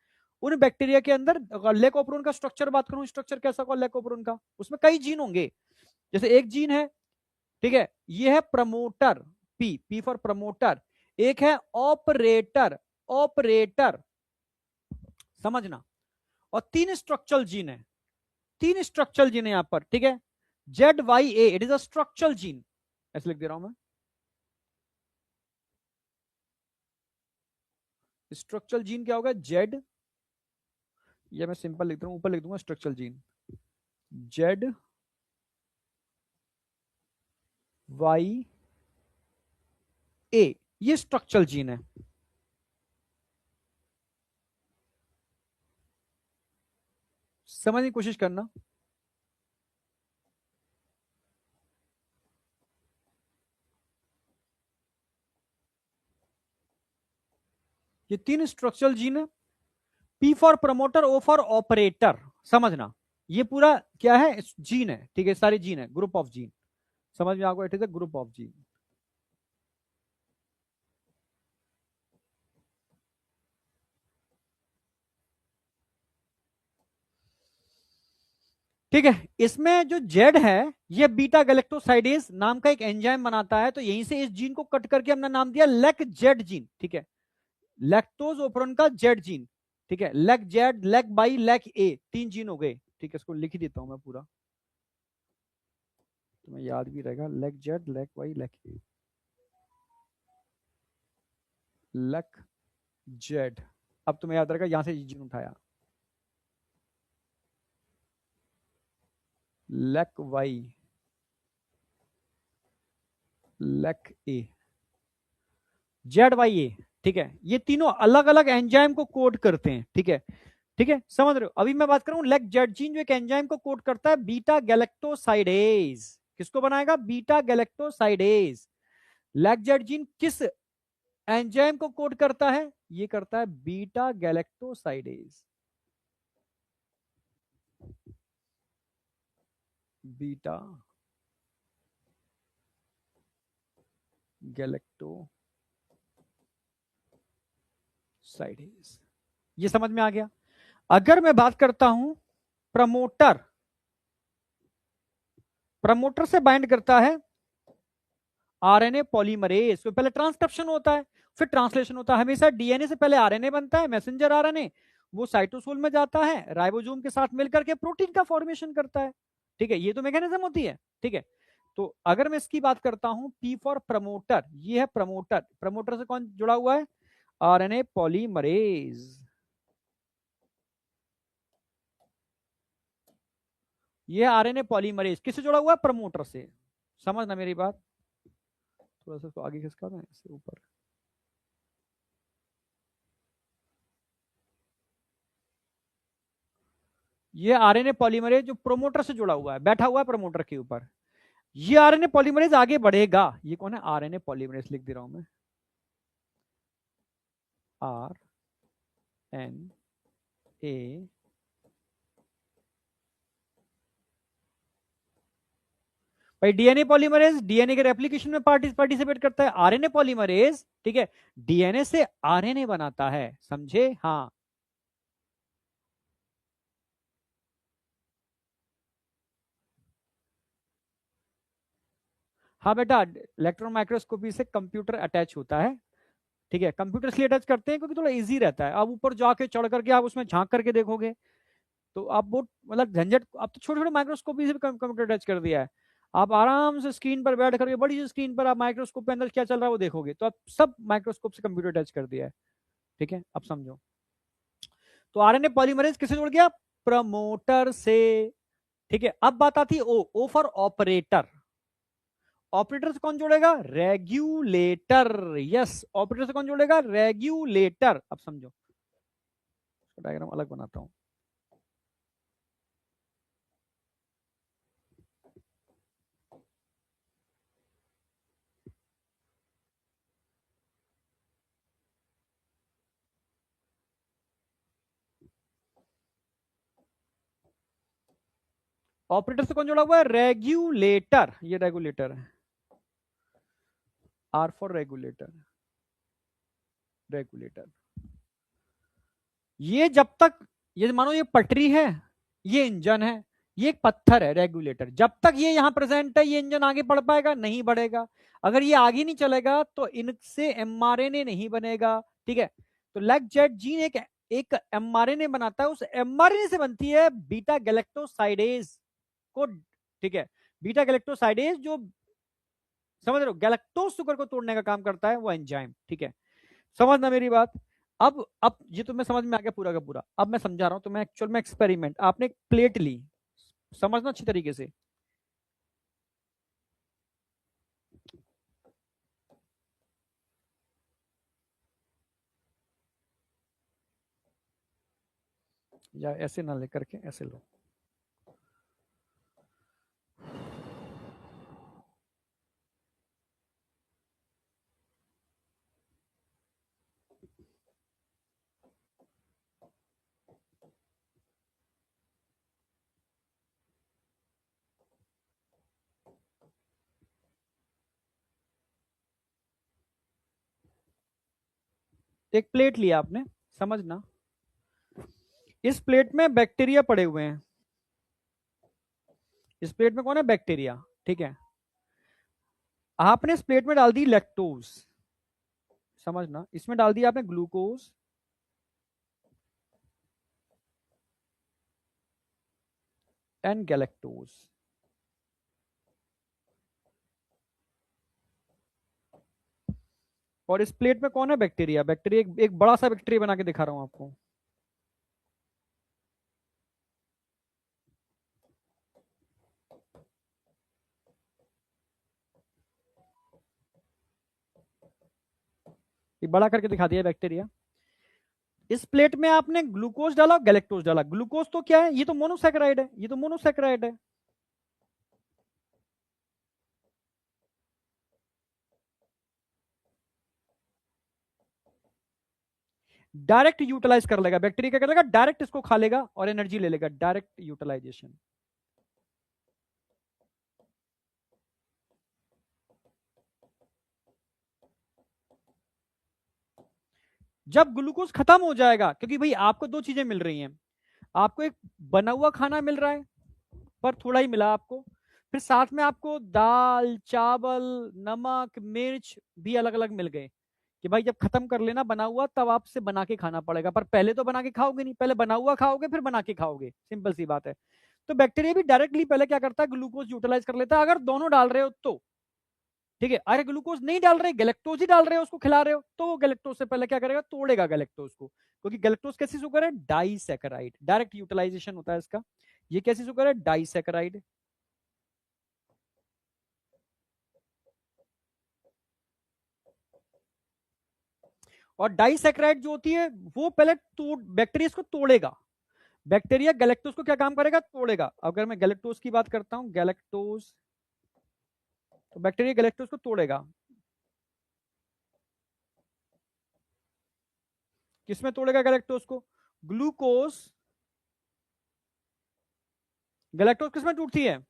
उन बैक्टीरिया के अंदर लैकोपोरॉन का स्ट्रक्चर बात करूं, स्ट्रक्चर कैसा होगा लैकोपोरॉन का? उसमें कई जीन होंगे। जैसे एक जीन है, ठीक है, ये है promoter, P, P for promoter. एक है ऑपरेटर, ऑपरेटर, समझना। और तीन स्ट्रक्चरल जीन है, तीन स्ट्रक्चरल जीन है यहां पर। ठीक है, Z Y A, it is a structural gene. ऐसे लिख दे रहा हूं मैं, स्ट्रक्चरल जीन क्या होगा? जेड, या मैं सिंपल लिख दूं, ऊपर लिख दूंगा स्ट्रक्चरल जीन, जेड वाई ए, ये स्ट्रक्चरल जीन है। समझने की कोशिश करना। ये तीन स्ट्रक्चरल जीन है, P for promoter, O for operator, समझना। ये पूरा क्या है? जीन है। ठीक है, सारे जीन है, ग्रुप ऑफ जीन। समझ में आपको? It is a group of gene. ठीक है, इसमें जो जेड है, ये बीटा गैलेक्टोसाइडेज नाम का एक एंजाइम बनाता है। तो यहीं से इस जीन को कट करके हमने नाम दिया लेक जेड जीन। ठीक है, लैक्टोज ओपरन का जेड जीन। ठीक है, lac Z, lac Y, lac A, तीन जीन हो गए। ठीक है, इसको लिख ही देता हूं मैं पूरा, तुम्हें याद भी रहेगा। Lac Z, lac Y, lac A, lac Z. अब तुम्हें याद रहेगा, यहां से जीन उठाया, lac Y, lac A, Z Y A. ठीक है, ये तीनों अलग अलग एंजाइम को कोड करते हैं। ठीक है, ठीक है, समझ रहे हो? अभी मैं बात करूं लेक जेड जीन, जो एक एंजाइम को कोड करता है, बीटा गैलेक्टोसाइडेज। किसको बनाएगा? Beta galactosidase. Lake Z gene किस एंजाइम को कोड करता है? ये करता है बीटा गैलेक्टोसाइडेज, बीटा गैलेक्टोसाइडेज। ये समझ में आ गया? अगर मैं बात करता हूं प्रमोटर, प्रमोटर से बाइंड करता है आरएनए पॉलीमरेज। तो पहले ट्रांसक्रिप्शन होता है, फिर ट्रांसलेशन होता है। हमेशा डीएनए से पहले आरएनए बनता है, मैसेंजर आरएनए, वो साइटोसोल में जाता है, राइबोसोम के साथ मिलकर के प्रोटीन का फॉर्मेशन करता है। ठीक है, ये तो मैकेनिज्म होती है। ठीक है, तो अगर मैं इसकी बात करता हूं, पी फॉर प्रमोटर, ये है प्रमोटर। प्रमोटर से कौन जुड़ा हुआ है? RNA polymerase. ये आरएनए पॉलीमरेज किससे जुड़ा हुआ है? प्रमोटर से। समझना मेरी बात, थोड़ा सा इसको आगे खिसका दें, इससे ऊपर। ये आरएनए पॉलीमरेज जो प्रोमोटर से जुड़ा हुआ है, बैठा हुआ है प्रमोटर के ऊपर। ये आरएनए पॉलीमरेज आगे बढ़ेगा। ये कौन है? आरएनए पॉलीमरेज लिख दे रहा हूं मैं, आर एन ए। भाई डीएनए पॉलीमरेज डीएनए के रेप्लिकेशन में पार्टिसिपेट करता है। आरएनए पॉलीमरेज, ठीक है, डीएनए से आरएनए बनाता है। समझे? हाँ। हाँ बेटा, इलेक्ट्रॉन माइक्रोस्कोपी से कंप्यूटर अटैच होता है। ठीक है, कंप्यूटर इसलिए अटैच करते हैं क्योंकि थोड़ा इजी रहता है। अब ऊपर जाके चढ़ करके आप उसमें झांक करके देखोगे तो आप बहुत मतलब झंझट। अब तो छोटे छोटे माइक्रोस्कोपी से भी कंप्यूटर अटैच कर दिया है। आप आराम से स्क्रीन पर बैठ करके, बड़ी सी स्क्रीन पर आप माइक्रोस्कोप के अंदर क्या चल रहा है वो देखोगे। तो आप सब माइक्रोस्कोप से कंप्यूटर अटैच कर दिया है। ठीक है, अब समझो। तो आरएनए पॉलीमरेज किससे जुड़ गया? प्रमोटर से। ठीक है, अब बात आती है ओ फॉर ऑपरेटर। ऑपरेटर से कौन जोड़ेगा? रेगुलेटर। यस, ऑपरेटर से कौन जोड़ेगा? रेगुलेटर। अब समझो, डायग्राम अलग बनाता हूं। ऑपरेटर से कौन जुड़ा हुआ है? रेगुलेटर। ये रेगुलेटर है, आर फॉर रेगुलेटर। रेगुलेटर। ये जब तक, ये मानो ये पटरी है, ये इंजन है, ये एक पत्थर है रेगुलेटर। जब तक ये यहां प्रेजेंट है, ये इंजन आगे बढ़ पाएगा? नहीं बढ़ेगा। अगर ये आगे नहीं चलेगा तो इनसे एमआरएनए नहीं बनेगा। ठीक है, तो लेग जेट जीन एक एक एमआरएनए बनाता है। उस एमआरएनए से बनती है बीटा गैलेक्टोसाइडेज को। ठीक है, बीटा गैलेक्टोसाइडेज जो, समझ रहे हो, गैलेक्टोज शुगर को तोड़ने का काम करता है वो एंजाइम। ठीक है, समझना मेरी बात। अब ये तो मैं समझ में आ गया पूरा का पूरा। अब मैं समझा रहा हूं, तो मैं एक्चुअल में एक्सपेरिमेंट, आपने एक प्लेट ली, समझना अच्छी तरीके से। या ऐसे ना लेकर के ऐसे लो। एक प्लेट लिया आपने, समझना, इस प्लेट में बैक्टीरिया पड़े हुए हैं। इस प्लेट में कौन है? बैक्टीरिया। ठीक है, आपने इस प्लेट में डाल दी लैक्टोज। समझना, इसमें डाल दिया आपने ग्लूकोज एंड गैलेक्टोज। और इस प्लेट में कौन है? बैक्टीरिया। बैक्टीरिया एक बड़ा सा बैक्टीरिया बना के दिखा रहा हूं आपको। ये बड़ा करके दिखा दिया बैक्टीरिया। इस प्लेट में आपने ग्लूकोज डाला और गैलेक्टोज डाला। ग्लूकोज तो क्या है? ये तो मोनोसैकेराइड है, ये तो मोनोसैकेराइड है। डायरेक्ट यूटिलाइज कर लेगा बैक्टीरिया, क्या करेगा? डायरेक्ट इसको खा लेगा और एनर्जी ले लेगा। Direct utilisation. जब ग्लूकोज खत्म हो जाएगा, क्योंकि भाई आपको दो चीजें मिल रही हैं, आपको एक बना हुआ खाना मिल रहा है पर थोड़ा ही मिला आपको, फिर साथ में आपको दाल चावल नमक मिर्च भी अलग अलग मिल गए कि भाई जब खत्म कर लेना बना हुआ तब आपसे बना के खाना पड़ेगा। पर पहले तो बना के खाओगे नहीं, पहले बना हुआ खाओगे फिर बना के खाओगे। सिंपल सी बात है। तो बैक्टीरिया भी डायरेक्टली पहले क्या करता है, ग्लूकोज यूटिलाइज कर लेता है, अगर दोनों डाल रहे हो तो। ठीक है, अरे ग्लूकोज नहीं डाल रहे, गैलेक्टोज ही डाल रहे हो, उसको खिला रहे हो, तो वो गैलेक्टोज से पहले क्या करेगा, तोड़ेगा गैलेक्टोज को, क्योंकि गैलेक्टोज कैसी शुगर है, डाइसैकेराइड, डायरेक्ट यूटिलाइजेशन होता है इसका। ये कैसी शुगर है, डाइसैकेराइड। और डाइसैकेराइड जो होती है वो पहले बैक्टीरिया इसको तोड़ेगा। बैक्टीरिया गैलेक्टोज को क्या काम करेगा, तोड़ेगा। अगर मैं गैलेक्टोज की बात करता हूं, गैलेक्टोज, तो बैक्टीरिया गैलेक्टोज को तोड़ेगा। किसमें तोड़ेगा गैलेक्टोज को, ग्लूकोज। गैलेक्टोज किसमें टूटती है,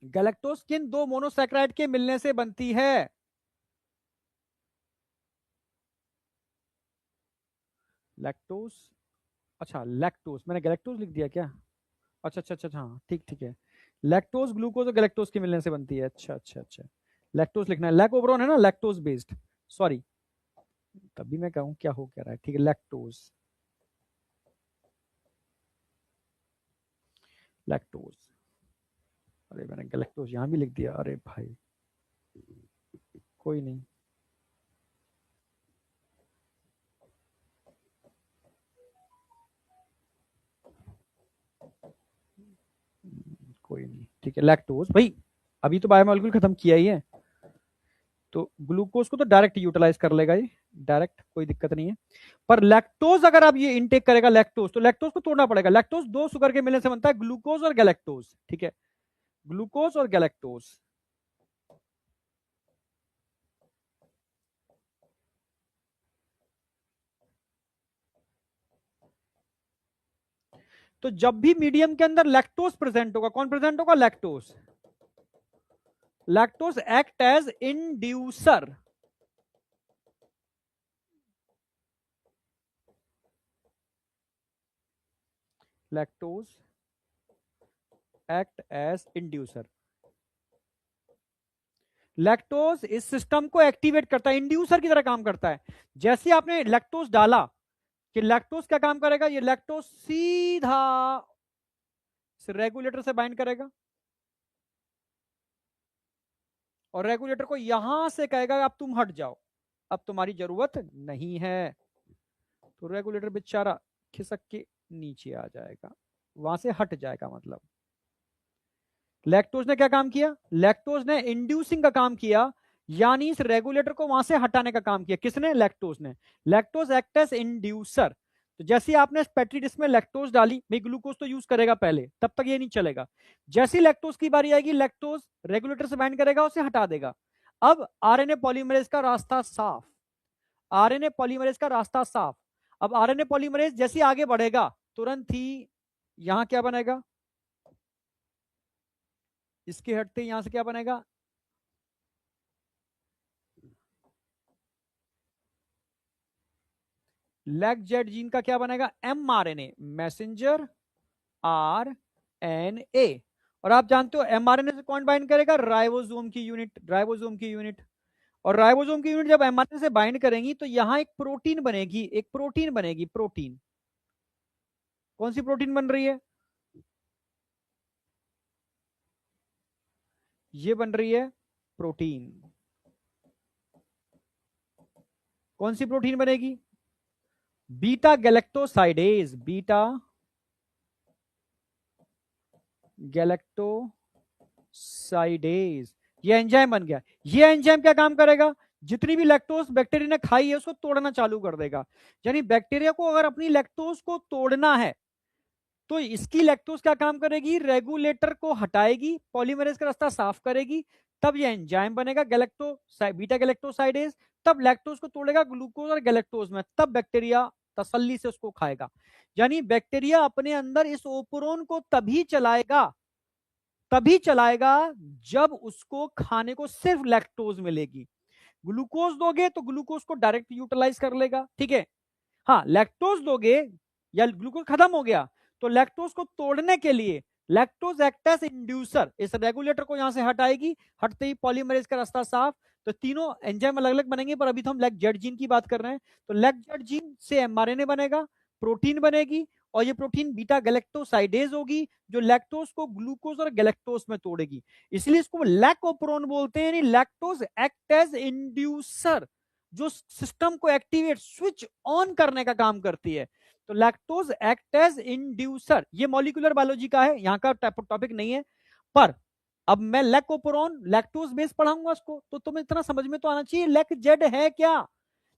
गैलेक्टोज किन दो मोनोसैकेराइड के मिलने से बनती है, लैक्टोज, अच्छा लैक्टोज, मैंने गैलेक्टोज लिख दिया क्या, अच्छा अच्छा अच्छा, हाँ ठीक ठीक है। लैक्टोज ग्लूकोज और गैलेक्टोज के मिलने से बनती है, अच्छा अच्छा अच्छा। लैक्टोज लिखना है, लैक ओबरॉन है ना, लैक्टोज बेस्ड, सॉरी, तभी मैं कहूँ क्या हो क्या रहा है, ठीक है, लैक्टोज, लैक्टोज, अरे मैंने गैलेक्टोज यहां भी लिख दिया, अरे भाई कोई नहीं, कोई नहीं, ठीक है, लैक्टोज भाई, अभी तो बायोमोलिक्यूल खत्म किया ही है, तो ग्लूकोज को तो डायरेक्ट यूटिलाइज कर लेगा ये, डायरेक्ट, कोई दिक्कत नहीं है। पर लैक्टोज अगर आप ये इनटेक करेगा लैक्टोज, तो लैक्टोज को तोड़ना पड़ेगा। लैक्टोज दो शुगर के मिलने से बनता है, ग्लूकोज और गैलेक्टोज, ठीक है, ग्लूकोज और गैलेक्टोज। तो जब भी मीडियम के अंदर लैक्टोज प्रेजेंट होगा, कौन प्रेजेंट होगा, lactose, lactose act as inducer, lactose act as inducer, lactose इस सिस्टम को एक्टिवेट करता है, इंड्यूसर की तरह काम करता है। जैसे आपने लैक्टोज डाला, कि लैक्टोज क्या काम करेगा, ये लैक्टोज सीधा रेगुलेटर से बाइंड करेगा, और रेगुलेटर को यहां से कहेगा अब तुम हट जाओ, अब तुम्हारी जरूरत नहीं है, तो रेगुलेटर बेचारा खिसक के नीचे आ जाएगा, वहां से हट जाएगा। मतलब लैक्टोज ने क्या काम किया, लैक्टोज ने इंड्यूसिंग का काम किया, यानी इस रेगुलेटर को वहां से हटाने का काम किया, किसने, लैक्टोज ने। Lactose act as inducer. तो जैसे आपने पेट्री डिश में लैक्टोज डाली, भाई ग्लूकोज तो यूज करेगा पहले, तब तक ये नहीं चलेगा। जैसी लैक्टोज की बारी आएगी, लैक्टोज रेगुलेटर से बाइंड करेगा, उसे हटा देगा। अब आरएनए पॉलीमरेज का रास्ता साफ, आरएनए पॉलीमरेज का रास्ता साफ। अब आरएनए पॉलीमरेज जैसे आगे बढ़ेगा, तुरंत ही यहां क्या बनेगा, इसके हटते यहां से क्या बनेगा, लैग जेड जीन का क्या बनेगा, एमआरएनए, मैसेंजर आरएनए। और आप जानते हो एमआरएनए से कौन बाइंड करेगा, राइबोसोम की यूनिट, राइबोसोम की यूनिट। और राइबोसोम की यूनिट जब एमआरएनए से बाइंड करेंगी, तो यहां एक प्रोटीन बनेगी, एक प्रोटीन बनेगी, प्रोटीन। कौन सी प्रोटीन बन रही है, ये बन रही है प्रोटीन। कौन सी प्रोटीन बनेगी, बीटा गैलेक्टोसाइडेज, बीटा गैलेक्टोसाइडेज, ये एंजाइम बन गया। ये एंजाइम क्या काम करेगा, जितनी भी लैक्टोज बैक्टीरिया ने खाई है उसको तोड़ना चालू कर देगा। यानी बैक्टीरिया को अगर अपनी लैक्टोज को तोड़ना है, तो इसकी लैक्टोज क्या काम करेगी, रेगुलेटर को हटाएगी, पॉलीमरेज का रास्ता साफ करेगी, तब ये एंजाइम बनेगा गैलेक्टो बीटा गैलेक्टोसाइडेज, तब लैक्टोज को तोड़ेगा ग्लूकोज और गैलेक्टोज में, तब बैक्टीरिया तसल्ली से उसको खाएगा। यानी बैक्टीरिया अपने अंदर इस ओपरोन को तभी चलाएगा, तभी चलाएगा जब उसको खाने को सिर्फ लैक्टोज मिलेगी। ग्लूकोज दोगे तो ग्लूकोज को डायरेक्ट यूटिलाइज कर लेगा, ठीक है। हाँ, लैक्टोज दोगे या ग्लूकोज खत्म हो गया, तो लैक्टोज को तोड़ने के लिए लैक्टोज एक्ट एज इंड्यूसर, इस रेगुलेटर को यहां से हटाएगी, हटते ही पॉलीमरेज का रास्ता साफ, तो तीनों एंजाइम अलग अलग बनेंगे, पर अभी तो हम लेग जेड जीन की बात कर रहे हैं। तो लेग जेड जीन से एमआरएनए बनेगा, प्रोटीन बनेगी, और ये प्रोटीन बीटा गैलेक्टोसाइडेज होगी, जो लैक्टोज को ग्लूकोज और गैलेक्टोज में तोड़ेगी। इसलिए इसको लैकोप्रोन बोलते हैं, यानी लैक्टोज एक्ट एज इंड्यूसर, जो सिस्टम को एक्टिवेट स्विच ऑन करने का काम करती है। तो लैक्टोज एक्ट एज इंड्यूसर, ये मॉलिक्यूलर बायोलॉजी का है, यहां का टॉपिक नहीं है। पर अब मैं लैकोप्रोन लैक्टोज बेस पढ़ाऊंगा उसको, तो तुम्हें इतना समझ में तो आना चाहिए लेक जेड है क्या।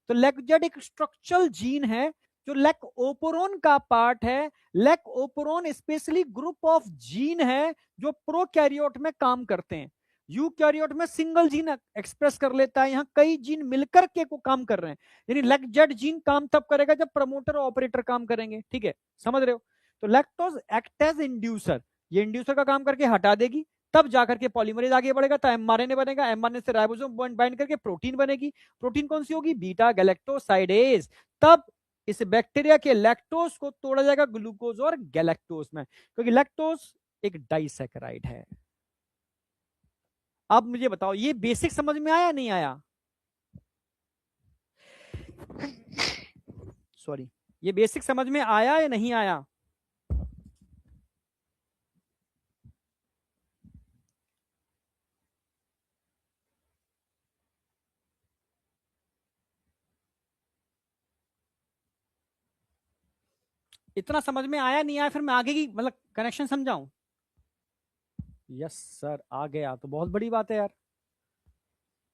तो लेक जेड एक स्ट्रक्चरल जीन है जो लेक ओपोरोन का पार्ट है। Lac operon specially group of gene है जो प्रोकैरियोट में काम करते हैं। यूकैरियोट में सिंगल जीन एक्सप्रेस कर लेता है, यहां कई जीन मिलकर के को काम कर रहे हैं। यानी लेक जेड जीन काम तब करेगा जब प्रमोटर और ऑपरेटर काम करेंगे, ठीक है, समझ रहे हो। तो लैक्टोज एक्ट एज इंड्यूसर, ये इंड्यूसर का काम करके हटा देगी, तब जाकर के पॉलीमरेज आगे बढ़ेगा, तो एमआरएनए बनेगा, एमआरएनए से राइबोसोम बाइंड करके प्रोटीन बनेगी। प्रोटीन कौन सी होगी, बीटा गैलेक्टोसाइडेज। तब इस बैक्टीरिया के लैक्टोज को तोड़ा जाएगा ग्लूकोज और गैलेक्टोज में, क्योंकि लैक्टोज एक डाइसैकेराइड है। अब मुझे बताओ ये बेसिक समझ में आया नहीं आया, सॉरी, ये बेसिक समझ में आया या नहीं आया। इतना समझ में आया नहीं आया, फिर मैं आगे की मतलब कनेक्शन समझाऊं। यस सर, आ गया तो बहुत बड़ी बात है यार,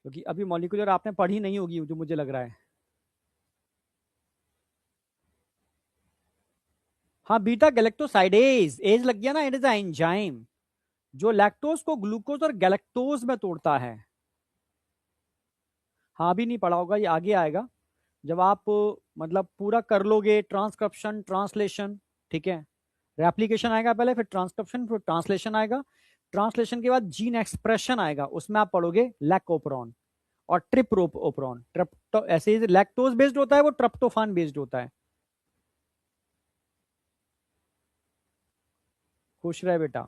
क्योंकि अभी मॉलिक्यूलर आपने पढ़ी नहीं होगी जो मुझे लग रहा है। हाँ, बीटा गैलेक्टोसाइडेज, एज लग गया ना, इट इज अ एंजाइम जो लैक्टोज को ग्लूकोज और गैलेक्टोज में तोड़ता है। हाँ, अभी नहीं पढ़ा होगा, ये आगे आएगा जब आप मतलब पूरा कर लोगे, ट्रांसक्रिप्शन ट्रांसलेशन, ठीक है, रेप्लिकेशन आएगा पहले, फिर ट्रांसक्रिप्शन, फिर ट्रांसलेशन आएगा, ट्रांसलेशन के बाद जीन एक्सप्रेशन आएगा, उसमें आप पढ़ोगे लैकोप्रोन और ट्रिप्रोपोप्रोन। ऐसे ही लैक्टोज बेस्ड होता है, वो ट्रिप्टोफान बेस्ड होता है। खुश रहे बेटा।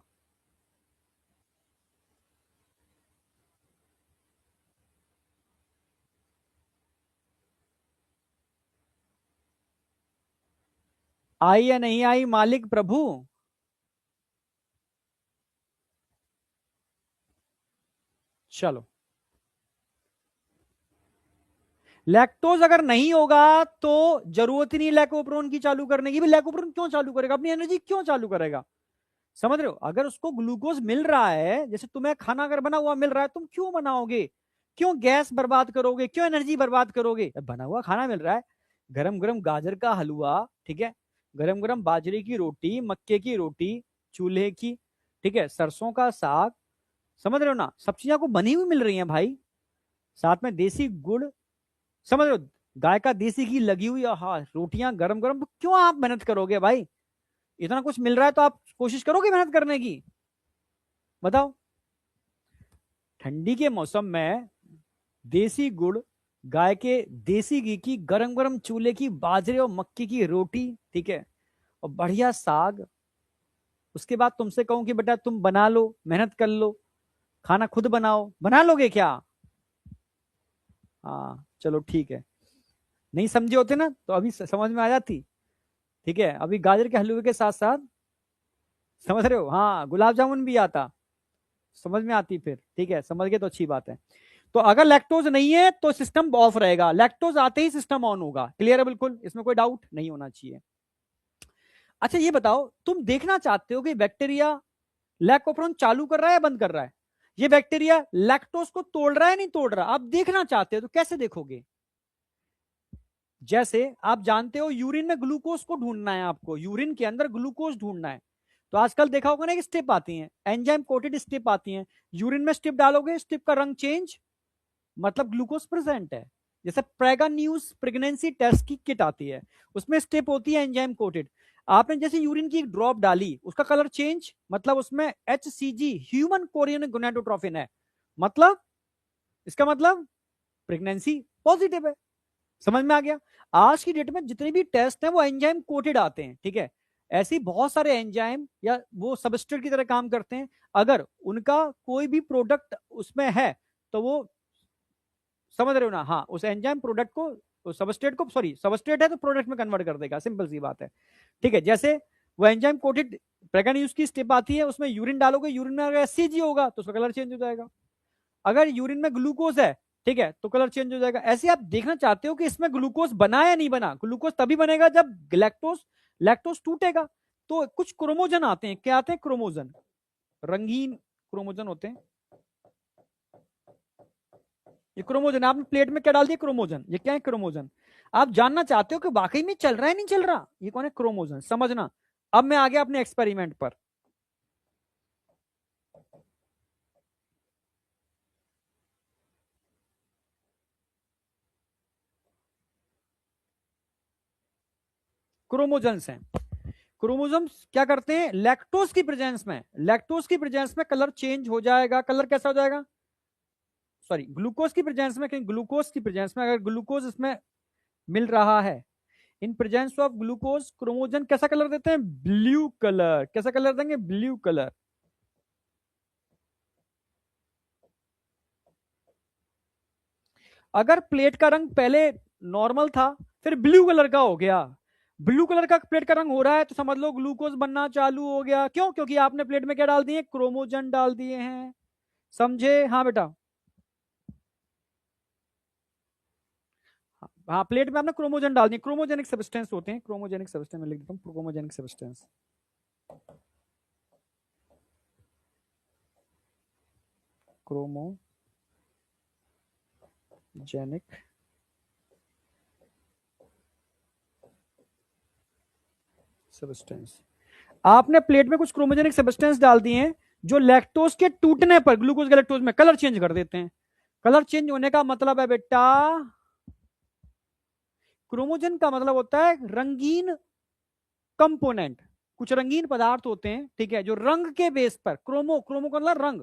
आई या नहीं आई मालिक प्रभु। चलो, लैक्टोज अगर नहीं होगा तो जरूरत ही नहीं लैकोप्रोन की चालू करने की। भी लैकोप्रोन क्यों चालू करेगा, अपनी एनर्जी क्यों चालू करेगा, समझ रहे हो। अगर उसको ग्लूकोज मिल रहा है, जैसे तुम्हें खाना अगर बना हुआ मिल रहा है, तुम क्यों बनाओगे, क्यों गैस बर्बाद करोगे, क्यों एनर्जी बर्बाद करोगे। बना हुआ खाना मिल रहा है, गरम गरम गाजर का हलवा, ठीक है, गरम गरम बाजरे की रोटी, मक्के की रोटी, चूल्हे की, ठीक है, सरसों का साग, समझ रहे हो ना, सब चीजें आपको बनी हुई मिल रही हैं भाई, साथ में देसी गुड़, समझ रहे हो, गाय का देसी घी लगी हुई, हाँ, रोटियां गरम गरम, क्यों आप मेहनत करोगे भाई। इतना कुछ मिल रहा है तो आप कोशिश करोगे मेहनत करने की, बताओ। ठंडी के मौसम में देसी गुड़, गाय के देसी घी की गरम गरम चूल्हे की बाजरे और मक्की की रोटी, ठीक है, और बढ़िया साग, उसके बाद तुमसे कहूं कि बेटा तुम बना लो, मेहनत कर लो, खाना खुद बनाओ, बना लोगे क्या। हाँ चलो ठीक है, नहीं समझे होते ना तो अभी समझ में आ जाती, ठीक है। अभी गाजर के हलवे के साथ साथ, समझ रहे हो, हाँ, गुलाब जामुन भी आता, समझ में आती फिर, ठीक है, समझ गए तो अच्छी बात है। तो अगर लैक्टोज नहीं है तो सिस्टम ऑफ रहेगा, लैक्टोज आते ही सिस्टम ऑन होगा, क्लियर है बिल्कुल, इसमें कोई डाउट नहीं होना चाहिए। अच्छा ये बताओ, तुम देखना चाहते हो कि बैक्टीरिया लैकोप्रोन चालू कर रहा है या बंद कर रहा है, ये बैक्टीरिया लैक्टोज को तोड़ रहा है नहीं तोड़ रहा, आप देखना चाहते हो तो कैसे देखोगे। जैसे आप जानते हो यूरिन में ग्लूकोज को ढूंढना है, आपको यूरिन के अंदर ग्लूकोज ढूंढना है, तो आजकल देखा होगा ना एक स्टेप आती है, एंजाइम कोटेड स्टेप आती है, यूरिन में स्टेप डालोगे, स्टेप का रंग चेंज, मतलब ग्लूकोज प्रेजेंट है। जैसे प्रेगा न्यूज प्रेगनेंसी टेस्ट की किट आती है, उसमें स्टेप होती है एंजाइम कोटेड, आपने जैसे यूरिन की एक ड्रॉप डाली, उसका कलर चेंज, मतलब उसमें HCG ह्यूमन कोरियन गोनाडोट्रोफिन है, मतलब इसका मतलब प्रेगनेंसी पॉजिटिव है, समझ में आ गया। आज की डेट में जितने भी टेस्ट हैं वो एंजाइम कोटेड आते हैं, ठीक है, ऐसे बहुत सारे एंजाइम या वो सबस्ट्रेट की तरह काम करते हैं, अगर उनका कोई भी प्रोडक्ट उसमें है तो वो, समझ रहे हो ना, हाँ, उस एंजाइम प्रोडक्ट को, सबस्ट्रेट को, सॉरी सबस्ट्रेट है तो प्रोडक्ट में कन्वर्ट कर देगा, सिंपल सी बात है। ठीक है, जैसे वो एंजाइम कोटेड प्रेग्नेंट की स्टेप आती है, उसमें यूरिन डालोगे, यूरिन में अगर एससीजी होगा तो उसका कलर चेंज हो जाएगा। अगर यूरिन में ग्लूकोज है, ठीक है, तो कलर चेंज हो जाएगा। ऐसे आप देखना चाहते हो कि इसमें ग्लूकोज बना या नहीं बना, ग्लूकोज तभी बनेगा जब लैक्टोज लैक्टोज टूटेगा। तो कुछ क्रोमोजन आते हैं, क्या आते हैं, क्रोमोजन, रंगीन क्रोमोजन होते हैं। ये क्रोमोजन, आपने प्लेट में क्या डाल दिया, क्रोमोजन, ये क्या है, क्रोमोजन। आप जानना चाहते हो कि वाकई में चल रहा है नहीं चल रहा, ये कौन है, क्रोमोजन, समझना। अब मैं आ गया अपने एक्सपेरिमेंट पर। क्रोमोजन्स हैं। क्रोमोजोम्स क्या करते हैं, लैक्टोज की प्रेजेंस में, लैक्टोज की प्रेजेंस में कलर चेंज हो जाएगा। कलर कैसा हो जाएगा, सॉरी ग्लूकोज की प्रेजेंस में, कहीं ग्लूकोज की प्रेजेंस में, अगर ग्लूकोज इसमें मिल रहा है, इन प्रेजेंस ऑफ ग्लूकोज, क्रोमोजन कैसा कलर देते हैं, ब्लू कलर। कैसा कलर देंगे, ब्लू कलर। अगर प्लेट का रंग पहले नॉर्मल था, फिर ब्लू कलर का हो गया, ब्लू कलर का प्लेट का रंग हो रहा है, तो समझ लो ग्लूकोज बनना चालू हो गया। क्यों, क्योंकि आपने प्लेट में क्या डाल दिए, क्रोमोजन डाल दिए हैं। समझे, हाँ बेटा, हाँ, प्लेट में आपने क्रोमोजन डाल दिए, क्रोमोजेनिक सब्सटेंस होते हैं, क्रोमोजेनिक सब्सटेंस में लिख देता हूं, क्रोमोजेनिक सब्सटेंस। क्रोमोजेनिक सब्सटेंस, आपने प्लेट में कुछ क्रोमोजेनिक सब्सटेंस डाल दिए हैं, जो लैक्टोज के टूटने पर, ग्लूकोज के लैक्टोज में कलर चेंज कर देते हैं। कलर चेंज होने का मतलब है बेटा, क्रोमोजन का मतलब होता है रंगीन कंपोनेंट। कुछ रंगीन पदार्थ होते हैं, ठीक है, जो रंग के बेस पर, क्रोमो का मतलब रंग,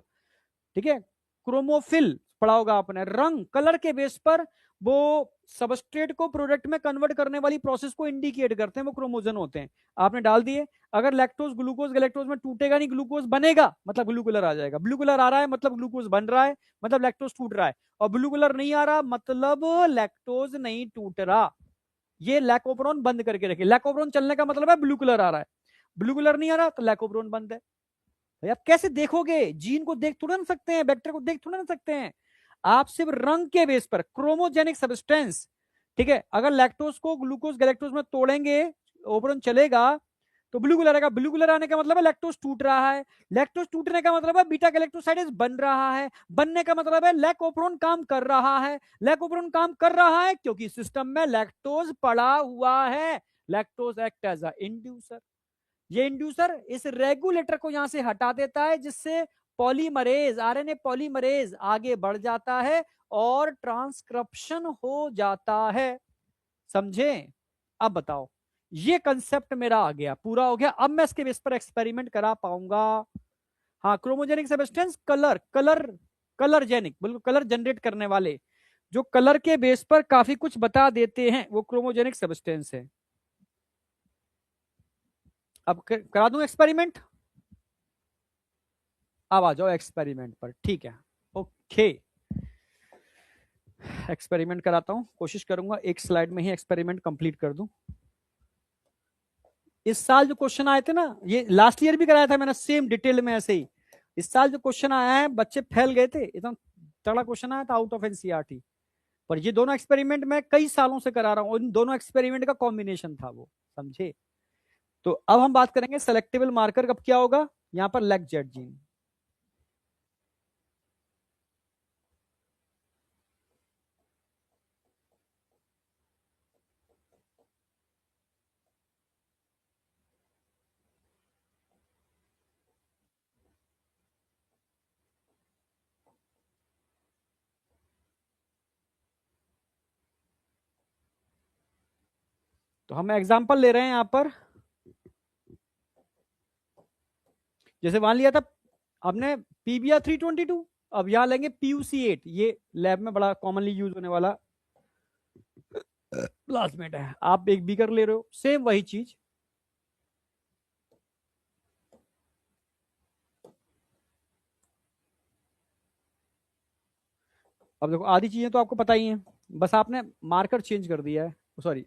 ठीक है, क्रोमोफिल पढ़ा होगा आपने, रंग, कलर के बेस पर वो सबस्ट्रेट को प्रोडक्ट में कन्वर्ट करने वाली प्रोसेस को इंडिकेट करते हैं, वो क्रोमोजन होते हैं। आपने डाल दिए, अगर लैक्टोज ग्लूकोज गैलेक्टोज में टूटेगा नहीं, ग्लूकोज बनेगा, मतलब ब्लू कलर आ जाएगा। ब्लू कलर आ रहा है मतलब ग्लूकोज बन रहा है, मतलब लैक्टोज टूट रहा है। और ब्लू कलर नहीं आ रहा, मतलब लैक्टोज नहीं टूट रहा। ये लैकोप्रोन बंद करके रखिए, लैकोप्रोन चलने का मतलब है ब्लू कलर आ रहा है, ब्लू कलर नहीं आ रहा तो लैकोप्रोन बंद है। भाई आप कैसे देखोगे, जीन को देख थोड़ा ना सकते हैं, बैक्टीरिया को देख थोड़ा ना सकते हैं, आप सिर्फ रंग के बेस पर, क्रोमोजेनिक सब्सटेंस, ठीक है। अगर लैक्टोज को ग्लूकोज गैलेक्टोज में तोड़ेंगे, ओपरन चलेगा, तो ब्लू कलर आएगा। ब्लू कलर आने का मतलब है लैक्टोज टूट रहा है, लैक्टोज टूटने का मतलब है बीटा गैलेक्टोसाइडेज बन रहा है, बनने का मतलब है लैकोप्रोन काम कर रहा है। लैकोप्रोन काम कर रहा है क्योंकि सिस्टम में लैक्टोज पड़ा हुआ है। Lactose act as a inducer, ये इंड्यूसर इस रेगुलेटर को यहां से हटा देता है, जिससे पॉलीमरेज, आरएनए पॉलीमरेज आगे बढ़ जाता है और ट्रांसक्रिप्शन हो जाता है। समझे, अब बताओ, ये कंसेप्ट मेरा आ गया, पूरा हो गया। अब मैं इसके बेस पर एक्सपेरिमेंट करा पाऊंगा। हाँ, क्रोमोजेनिक सब्सटेंस, कलर कलर कलरजेनिक, बिल्कुल कलर जनरेट करने वाले, जो कलर के बेस पर काफी कुछ बता देते हैं, वो क्रोमोजेनिक सब्सटेंस है। अब करा दूं एक्सपेरिमेंट, अब आ जाओ एक्सपेरिमेंट पर, ठीक है, ओके। एक्सपेरिमेंट कराता हूं, कोशिश करूंगा एक स्लाइड में ही एक्सपेरिमेंट कंप्लीट कर दूं। इस साल जो क्वेश्चन आए थे ना, ये लास्ट ईयर भी कराया था मैंने सेम डिटेल में ऐसे ही। इस साल जो क्वेश्चन आया है, बच्चे फैल गए थे, एकदम तगड़ा क्वेश्चन आया था आउट ऑफ एनसीईआरटी। पर ये दोनों एक्सपेरिमेंट मैं कई सालों से करा रहा हूं, इन दोनों एक्सपेरिमेंट का कॉम्बिनेशन था वो, समझे। तो अब हम बात करेंगे सेलेक्टेबल मार्कर, कब क्या होगा, यहां पर लेग जेड जीन। तो हम एग्जाम्पल ले रहे हैं यहां पर, जैसे मान लिया था आपने पीबीआर 322, अब यहां लेंगे PUC8, ये लैब में बड़ा कॉमनली यूज होने वाला प्लाज्मेट है। आप एक बीकर ले रहे हो, सेम वही चीज, अब देखो आधी चीजें तो आपको पता ही हैं, बस आपने मार्कर चेंज कर दिया है, सॉरी,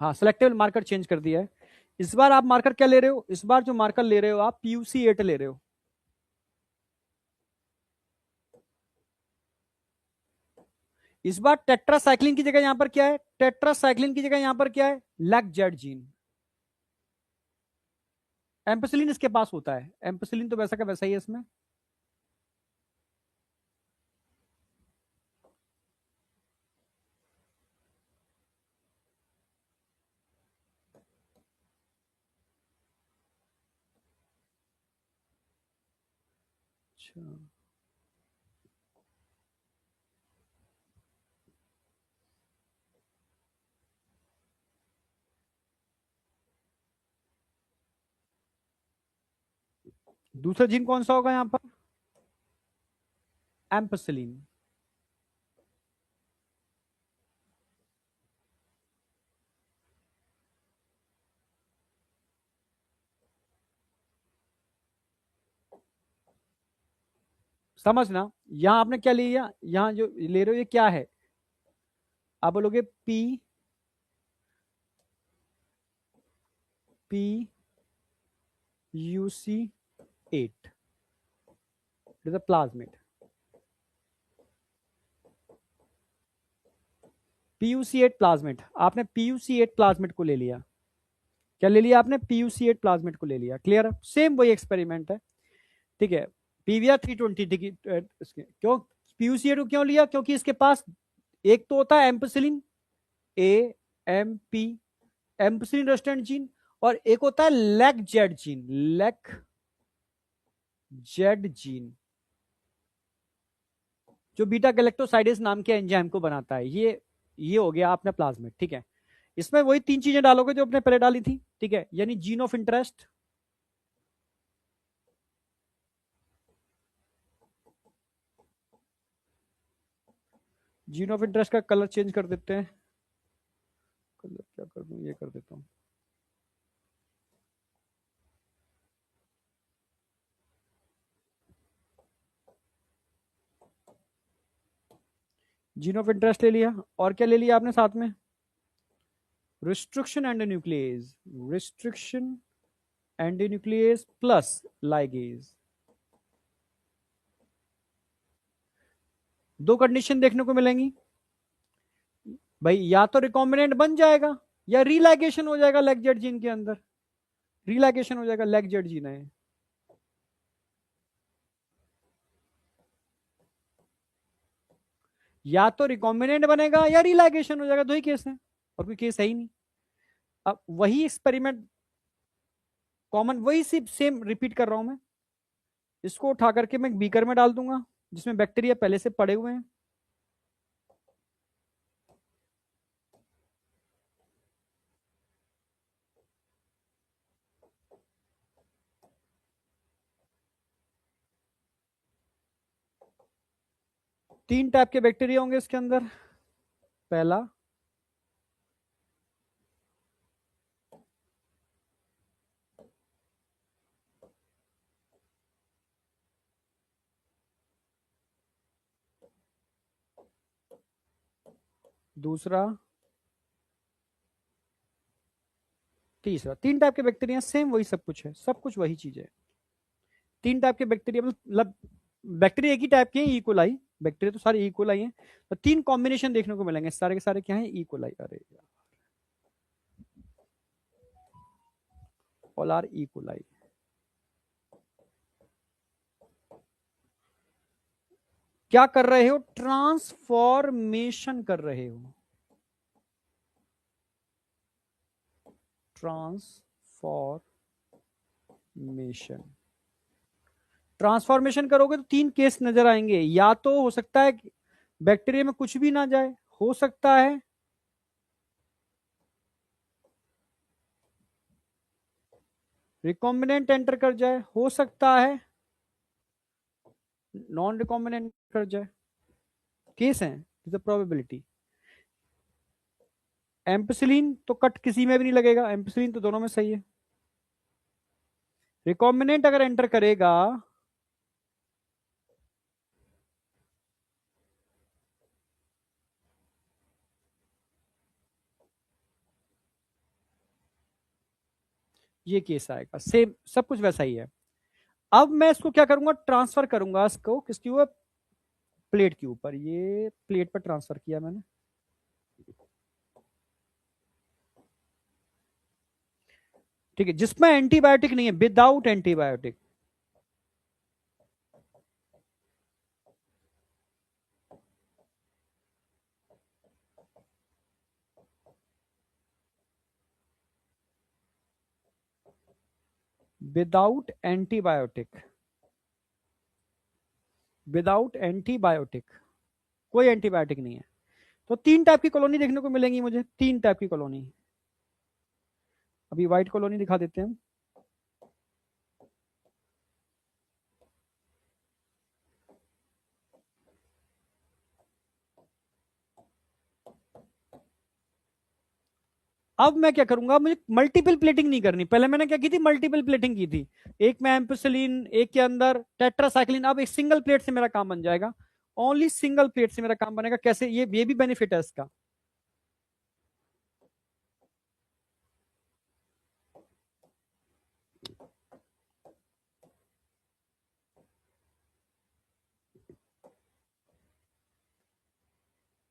हाँ सिलेक्टिव मार्कर चेंज कर दिया है। इस बार आप मार्कर क्या ले रहे हो, इस बार जो मार्कर ले रहे हो आप PUC8 ले रहे हो। इस बार टेट्रासाइक्लिन की जगह यहां पर क्या है, टेट्रासाइक्लिन की जगह यहां पर क्या है, लैक्जेड जीन। एम्पिसिलिन इसके पास होता है, एम्पिसिलिन तो वैसा का वैसा ही है इसमें। अच्छा, दूसरा जीन कौन सा होगा यहां पर, एम्पिसिलिन। समझना, यहां आपने क्या लिया, यहां जो ले रहे हो ये क्या है, आप बोलोगे PUC8 is a plasmid. PUC8 plasmid, आपने PUC8 प्लाज्मिड को ले लिया, क्या ले लिया आपने, PUC8 प्लाज्मिड को ले लिया। क्लियर, सेम वही एक्सपेरिमेंट है, ठीक है। PVR 320, ठीक है, क्यों PUC8 को क्यों लिया, क्योंकि इसके पास एक तो होता है ampicillin, AMP, ampicillin resistant gene, और एक होता है lac Z gene, lac Z gene, जो बीटा गैलेक्टोसाइडेस नाम के एंजाइम को बनाता है। ये हो गया आपने प्लाज्मिड, ठीक है। इसमें वही तीन चीजें डालोगे जो आपने पहले डाली थी, ठीक है, यानी gene of interest, gene of interest का कलर चेंज कर देते हैं, कलर क्या कर दूं, ये कर देता हूं। जीन ऑफ इंटरेस्ट ले लिया, और क्या ले लिया आपने साथ में, restriction and nucleus, restriction and nucleus plus ligase. दो कंडीशन देखने को मिलेंगी भाई, या तो रिकॉम्बिनेंट बन जाएगा या रिलाइगेशन हो जाएगा लैक जीन के अंदर, रिलाइगेशन हो जाएगा, लैक जीन है। या तो रिकॉम्बिनेंट बनेगा या रिलाइगेशन हो जाएगा, दो ही केस है, और कोई केस है ही नहीं। अब वही एक्सपेरिमेंट कॉमन, वही सेम रिपीट कर रहा हूं मैं। इसको उठा करके मैं बीकर में डाल दूंगा जिसमें बैक्टीरिया पहले से पड़े हुए हैं, तीन टाइप के बैक्टीरिया होंगे इसके अंदर। पहला, दूसरा, तीसरा, तीन टाइप के बैक्टीरिया, सेम वही सब कुछ है, सब कुछ वही चीज है। तीन टाइप के बैक्टीरिया, मतलब बैक्टीरिया एक ही टाइप के हैं, इकोलाई, बैक्टीरिया तो सारे इकोलाई हैं, तो तीन कॉम्बिनेशन देखने को मिलेंगे, सारे के सारे क्या हैं, इकोलाई। अरे यार, ऑल आर इकोलाई। क्या कर रहे हो, ट्रांसफॉर्मेशन कर रहे हो, ट्रांसफॉर्मेशन। ट्रांसफॉर्मेशन करोगे तो तीन केस नजर आएंगे, या तो हो सकता है बैक्टीरिया में कुछ भी ना जाए, हो सकता है रिकॉम्बिनेंट एंटर कर जाए, हो सकता है नॉन रिकॉम्बिनेंट कर जाए, केस है, इज अ प्रोबेबिलिटी। एम्पिसिलिन तो कट किसी में भी नहीं लगेगा, एम्पिसिलिन तो दोनों में सही है। रिकॉम्बिनेंट अगर एंटर करेगा ये केस आएगा, सेम सब कुछ वैसा ही है। अब मैं इसको क्या करूंगा, ट्रांसफर करूंगा इसको किसके ऊपर, प्लेट के ऊपर। ये प्लेट पर ट्रांसफर किया मैंने। ठीक है, जिसमें एंटीबायोटिक नहीं है, without antibiotic. Without antibiotic, without antibiotic, कोई एंटीबायोटिक नहीं है। तो 3 टाइप की कॉलोनी देखने को मिलेंगी मुझे, 3 टाइप की कॉलोनी। अभी व्हाइट कॉलोनी दिखा देते हैं। अब मैं क्या करूंगा, मुझे मल्टीपल प्लेटिंग नहीं करनी। पहले मैंने क्या की थी, मल्टीपल प्लेटिंग की थी। एक में एम्पिसिलिन, एक के अंदर टेट्रासाइक्लिन। अब एक सिंगल प्लेट से मेरा काम बन जाएगा, ओनली सिंगल प्लेट से मेरा काम बनेगा। कैसे, ये भी बेनिफिट है इसका।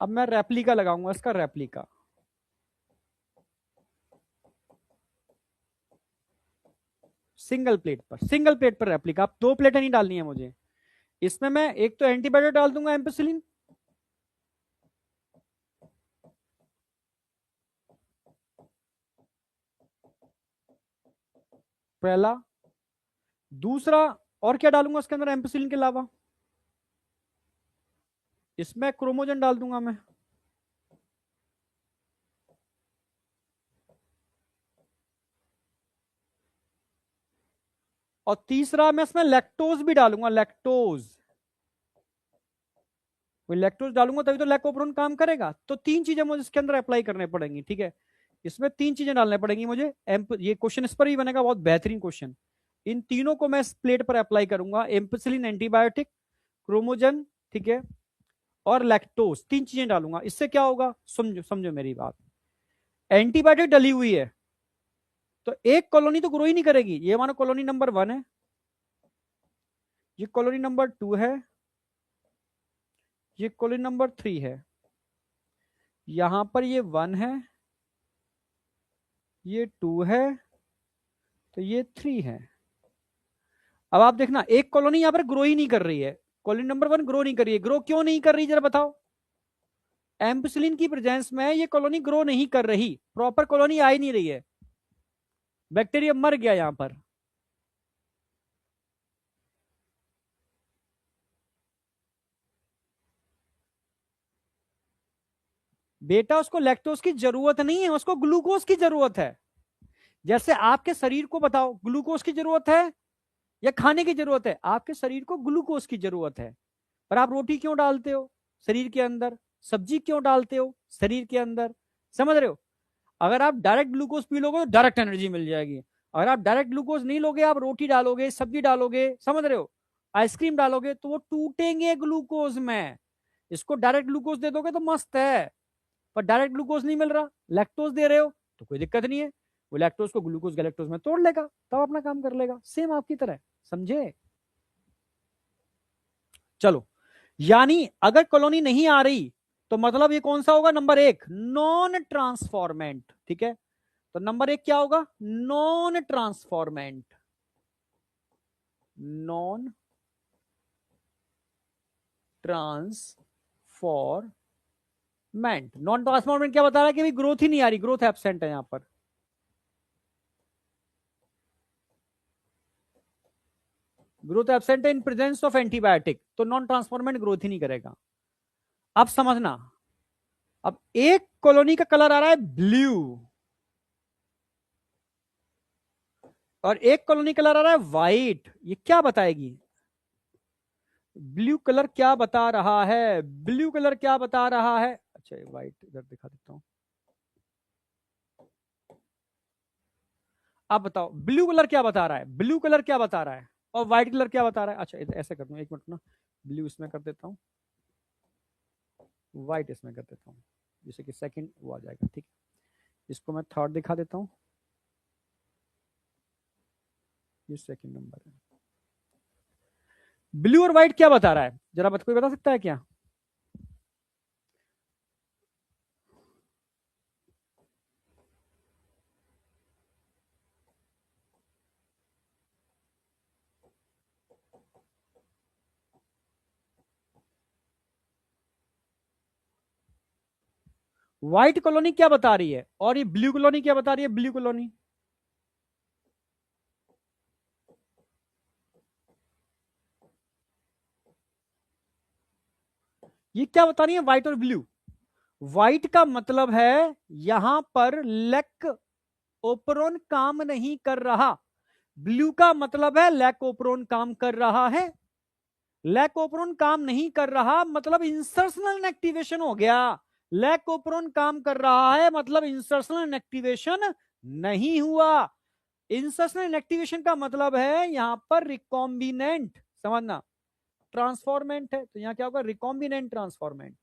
अब मैं रेप्लिका लगाऊंगा इसका, रेप्लिका। सिंगल प्लेट पर, सिंगल प्लेट पर रेप्लिका। अब 2 प्लेटें नहीं डालनी है मुझे। इसमें मैं एक तो एंटीबायोटिक डाल दूंगा, एम्पिसिलिन, पहला। दूसरा, और क्या डालूंगा उसके अंदर एम्पिसिलिन के अलावा, इसमें क्रोमोजन डाल दूंगा मैं। और तीसरा, मैं इसमें लैक्टोज भी डालूंगा, लैक्टोज। लैक्टोज डालूंगा तभी तो लैकोप्रोन काम करेगा। तो 3 चीजें मुझे इसके अंदर अप्लाई करने पड़ेंगी। ठीक है, इसमें 3 चीजें डालने पड़ेंगी मुझे। ये क्वेश्चन इस पर ही बनेगा, बहुत बेहतरीन क्वेश्चन। इन तीनों को मैं इस प्लेट पर अप्लाई करूंगा, एम्पिसिलिन एंटीबायोटिक, क्रोमोजन, ठीक है, और लैक्टोज। 3 चीजें डालूंगा। इससे क्या होगा, समझो समझो मेरी बात। एंटीबायोटिक डली हुई है तो एक कॉलोनी तो ग्रो ही नहीं करेगी। ये मानो कॉलोनी नंबर 1 है, ये कॉलोनी नंबर 2 है, ये कॉलोनी नंबर 3 है। यहां पर ये 1 है, ये 2 है, तो ये 3 है। अब आप देखना, एक कॉलोनी यहां पर ग्रो ही नहीं कर रही है। कॉलोनी नंबर 1 ग्रो नहीं कर रही है। ग्रो क्यों नहीं कर रही, जरा बताओ। एम्पिसिलिन की प्रेजेंस में ये कॉलोनी ग्रो नहीं कर रही, प्रॉपर कॉलोनी आ ही नहीं रही है। बैक्टीरिया मर गया यहां पर। बेटा उसको लैक्टोज की जरूरत नहीं है, उसको ग्लूकोज की जरूरत है। जैसे आपके शरीर को बताओ, ग्लूकोज की जरूरत है या खाने की जरूरत है? आपके शरीर को ग्लूकोज की जरूरत है। पर आप रोटी क्यों डालते हो शरीर के अंदर, सब्जी क्यों डालते हो शरीर के अंदर? समझ रहे हो? अगर आप डायरेक्ट ग्लूकोज पी लोगे तो डायरेक्ट एनर्जी मिल जाएगी। अगर आप डायरेक्ट ग्लूकोज नहीं लोगे, आप रोटी डालोगे, सब्जी डालोगे, समझ रहे हो, आइसक्रीम डालोगे, तो वो टूटेंगे ग्लूकोज में। इसको डायरेक्ट ग्लूकोज दे दोगे तो मस्त है, पर डायरेक्ट ग्लूकोज नहीं मिल रहा, लैक्टोज दे रहे हो तो कोई दिक्कत नहीं है। वो लैक्टोज को ग्लूकोज गैलेक्टोज में तोड़ लेगा, तब अपना काम कर लेगा, सेम आपकी तरह। समझे? चलो, यानी अगर कॉलोनी नहीं आ रही तो मतलब ये कौन सा होगा, नंबर 1 नॉन ट्रांसफॉर्मेंट। ठीक है, तो नंबर 1 क्या होगा, non transformant. Non transformant. Non transformant क्या बता रहा है कि ग्रोथ ही नहीं आ रही, ग्रोथ एब्सेंट है यहां पर। ग्रोथ एब्सेंट है इन प्रेजेंस ऑफ एंटीबायोटिक, तो नॉन ट्रांसफॉर्मेंट ग्रोथ ही नहीं करेगा। अब समझना, अब एक कॉलोनी का कलर आ रहा है ब्लू, और एक कॉलोनी कलर आ रहा है व्हाइट। ये क्या बताएगी, ब्लू कलर क्या बता रहा है, ब्लू कलर क्या बता रहा है? अच्छा, व्हाइट इधर दिखा देता हूं। आप बताओ ब्लू कलर क्या बता रहा है, ब्लू कलर क्या बता रहा है, और व्हाइट कलर क्या बता रहा है? अच्छा, ऐसे कर दूं, एक मिनट ना, ब्लू इसमें कर देता हूं, व्हाइट इसमें कर देता हूं, जैसे कि सेकंड वो आ जाएगा। ठीक है, इसको मैं थर्ड दिखा देता हूं। ये सेकंड नंबर है। ब्लू और व्हाइट क्या बता रहा है, जरा कोई बता सकता है क्या? व्हाइट कॉलोनी क्या बता रही है और ये ब्लू कॉलोनी क्या बता रही है? ब्लू कॉलोनी ये क्या बता रही है? व्हाइट और ब्लू। व्हाइट का मतलब है यहां पर लेक ओपरोन काम नहीं कर रहा। ब्लू का मतलब है लैक ओपरोन काम कर रहा है। लैक ओपरोन काम नहीं कर रहा मतलब इंसर्शनल एक्टिवेशन हो गया। लैक ओपरोन काम कर रहा है मतलब इंसर्शनल एक्टिवेशन नहीं हुआ। इंसर्शनल एक्टिवेशन का मतलब है यहां पर रिकॉम्बिनेंट, समझना, ट्रांसफॉर्मेंट है, तो यहां क्या होगा? Recombinant transformant.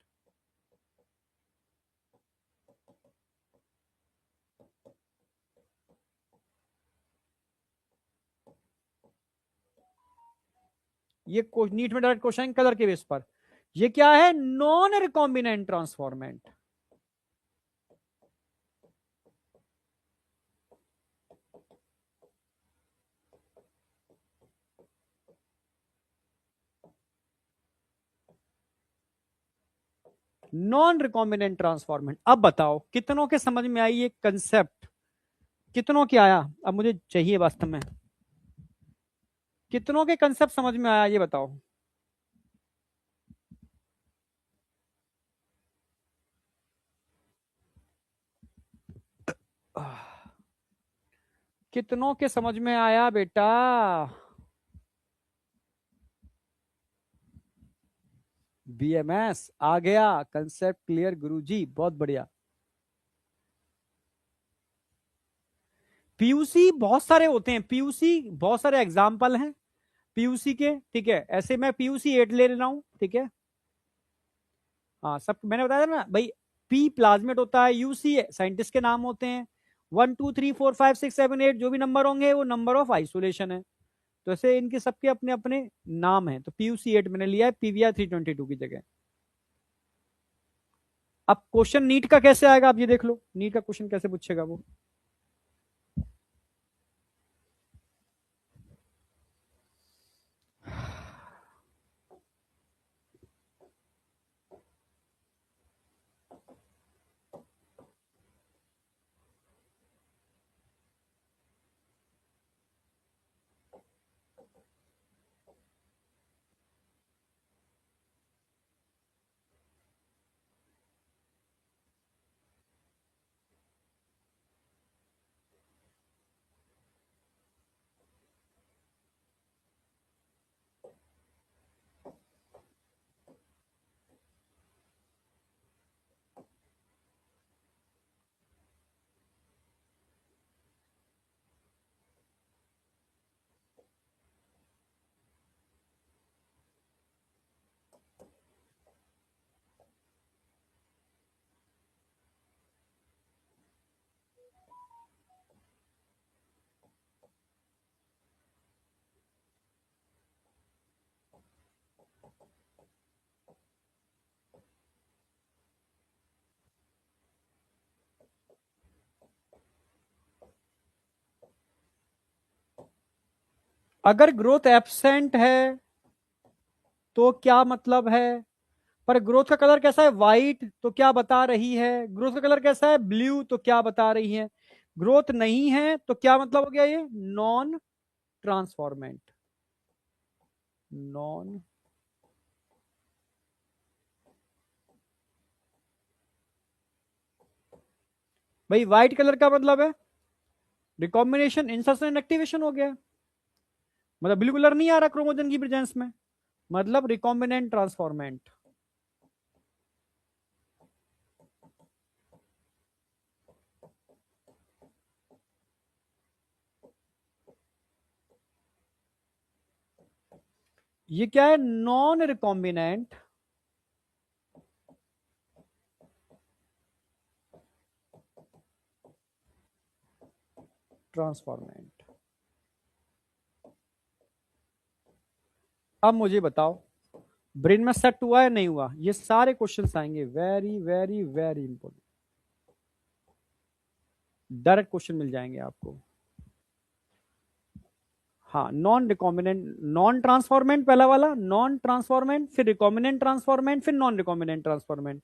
ये नीट में डायरेक्ट क्वेश्चन कलर के बेस पर। ये क्या है? Non recombinant transformant. Non recombinant transformant. अब बताओ कितनों के समझ में आई ये कंसेप्ट? कितनों के आया? अब मुझे चाहिए वास्तव में, कितनों के कंसेप्ट समझ में आया ये बताओ। कितनों के समझ में आया बेटा? बीएमएस आ गया, कंसेप्ट क्लियर गुरुजी, बहुत बढ़िया। पीयूसी बहुत सारे होते हैं, पीयूसी बहुत सारे एग्जाम्पल हैं पीयूसी के, ठीक है। ऐसे मैं पीयूसी 8 ले रहा हूं, ठीक है। हाँ, सब मैंने बताया ना भाई। पी प्लाज्मेट होता है, यूसी साइंटिस्ट के नाम होते हैं। 1 2 3 4 5 6 7 8 जो भी नंबर होंगे वो नंबर ऑफ आइसोलेशन है। तो ऐसे इनके सबके अपने अपने नाम हैं। तो पीयूसी 8 मैंने लिया है पीवीआर 322 की जगह। अब क्वेश्चन नीट का कैसे आएगा आप ये देख लो, नीट का क्वेश्चन कैसे पूछेगा वो। अगर ग्रोथ एब्सेंट है तो क्या मतलब है? पर ग्रोथ का कलर कैसा है? व्हाइट, तो क्या बता रही है? ग्रोथ का कलर कैसा है? ब्लू, तो क्या बता रही है? ग्रोथ नहीं है तो क्या मतलब हो गया? ये नॉन ट्रांसफॉर्मेंट। नॉन, भाई व्हाइट कलर का मतलब है रिकॉम्बिनेशन, इंसर्शन, एक्टिवेशन हो गया। मतलब ब्लू कलर नहीं आ रहा क्रोमोजन की प्रेजेंस में, मतलब रिकॉम्बिनेंट ट्रांसफॉर्मेंट। ये क्या है? Non recombinant transformant. अब मुझे बताओ ब्रेन में सेट हुआ है नहीं हुआ? ये सारे क्वेश्चंस आएंगे, very very very important, direct question मिल जाएंगे आपको। हाँ, नॉन रिकॉम्बिनेंट, नॉन ट्रांसफॉर्मेंट पहला वाला, नॉन ट्रांसफॉर्मेंट, फिर रिकॉम्बिनेंट ट्रांसफॉर्मेंट, फिर नॉन रिकॉम्बिनेंट ट्रांसफॉर्मेंट।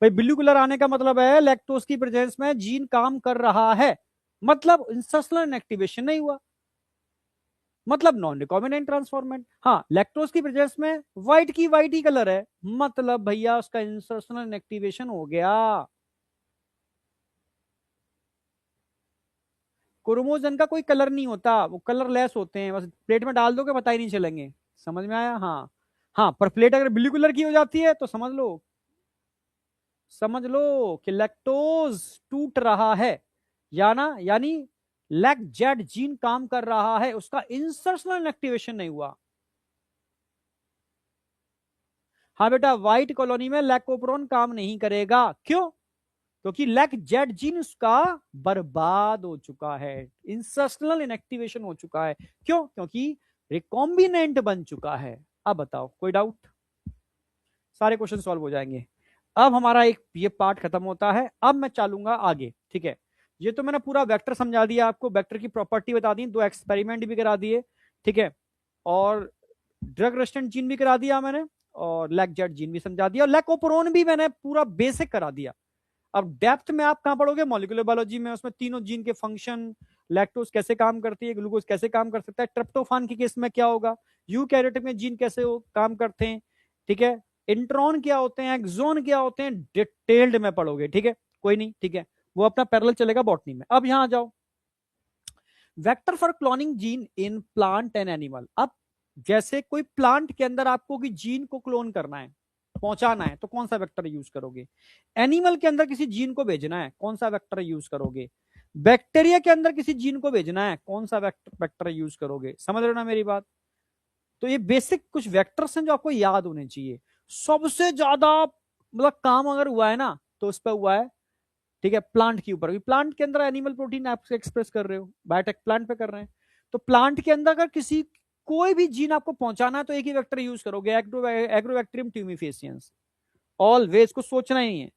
भाई ब्लू कलर आने का मतलब है लैक्टोज की प्रेजेंस में जीन काम कर रहा है, मतलब इंसर्शनल इनएक्टिवेशन नहीं हुआ, मतलब नॉन रिकॉम्बिनेंट ट्रांसफॉर्मेंट। हाँ, लैक्टोज की प्रेजेंस में व्हाइट की व्हाइट ही कलर है, मतलब भैया उसका इंसर्शनल इनएक्टिवेशन हो गया। क्रोमोजन का कोई कलर नहीं होता, वो कलरलेस होते हैं, बस प्लेट में डाल दो के पता ही नहीं चलेंगे। समझ में आया? हाँ। हाँ, पर प्लेट अगर ब्लू कलर की हो जाती है तो समझ लो, समझ लो कि लैक्टोज टूट रहा है, या ना, यानी लैक जेड जीन काम कर रहा है, उसका इंसर्शनल एक्टिवेशन नहीं हुआ। हाँ बेटा, व्हाइट कॉलोनी में लैकोप्रोन काम नहीं करेगा, क्यों? क्योंकि लैक जेड जीन उसका बर्बाद हो चुका है, इंसर्शनल इनएक्टिवेशन हो चुका है। क्यों? क्योंकि रिकॉम्बिनेंट बन चुका है। अब बताओ, कोई डाउट? सारे क्वेश्चन सॉल्व हो जाएंगे। अब हमारा एक ये पार्ट खत्म होता है, अब मैं चलूंगा आगे, ठीक है? ये तो मैंने पूरा वेक्टर समझा दिया आपको, वेक्टर की प्रॉपर्टी बता दी, 2 एक्सपेरिमेंट भी करा दिए, ठीक है? और ड्रग रेजिस्टेंट जीन भी करा दिया मैंने, और लैक-जेट जीन भी समझा दिया, और लैकोप्रोन भी मैंने पूरा बेसिक करा दिया। अब डेप्थ में आप कहां पढ़ोगे? मॉलिक्यूलर बायोलॉजी में, उसमें तीनों जीन के फंक्शन, लैक्टोज कैसे काम करती है, ग्लूकोज कैसे काम कर सकता है, ट्रिप्टोफान के केस में क्या होगा, यूकैरियोटिक में जीन कैसे काम करते हैं, ठीक है? इंट्रॉन क्या होते हैं, एक्सोन क्या होते हैं, डिटेल्ड में पढ़ोगे, ठीक है? कोई नहीं, ठीक है, वो अपना पैरेलल चलेगा बॉटनी में। अब यहां आ जाओ, vector for cloning gene in plant and animal. अब जैसे कोई प्लांट के अंदर आपको कि जीन को क्लोन करना है, पहुंचाना है, तो कौन सा वेक्टर यूज करोगे? एनिमल के अंदर किसी जीन को भेजना है, कौन सा वेक्टर यूज करोगे? बैक्टीरिया के अंदर किसी जीन को भेजना है, कौन सा वेक्टर यूज करोगे? समझ रहे हो ना मेरी बात? तो ये बेसिक कुछ वेक्टर्स हैं जो आपको याद होने चाहिए। सबसे ज्यादा मतलब काम अगर हुआ है ना, तो उस पर हुआ है, ठीक है, प्लांट के ऊपर। प्लांट के अंदर एनिमल प्रोटीन आप एक्सप्रेस कर रहे हो, बायोटेक प्लांट पे कर रहे हैं, तो प्लांट के अंदर अगर किसी कोई भी जीन आपको पहुंचाना है तो एक ही वेक्टर यूज करोगे, एग्रोबैक्टीरियम ट्यूमिफेसियंस। ऑलवेज, कुछ सोचना ही नहीं है।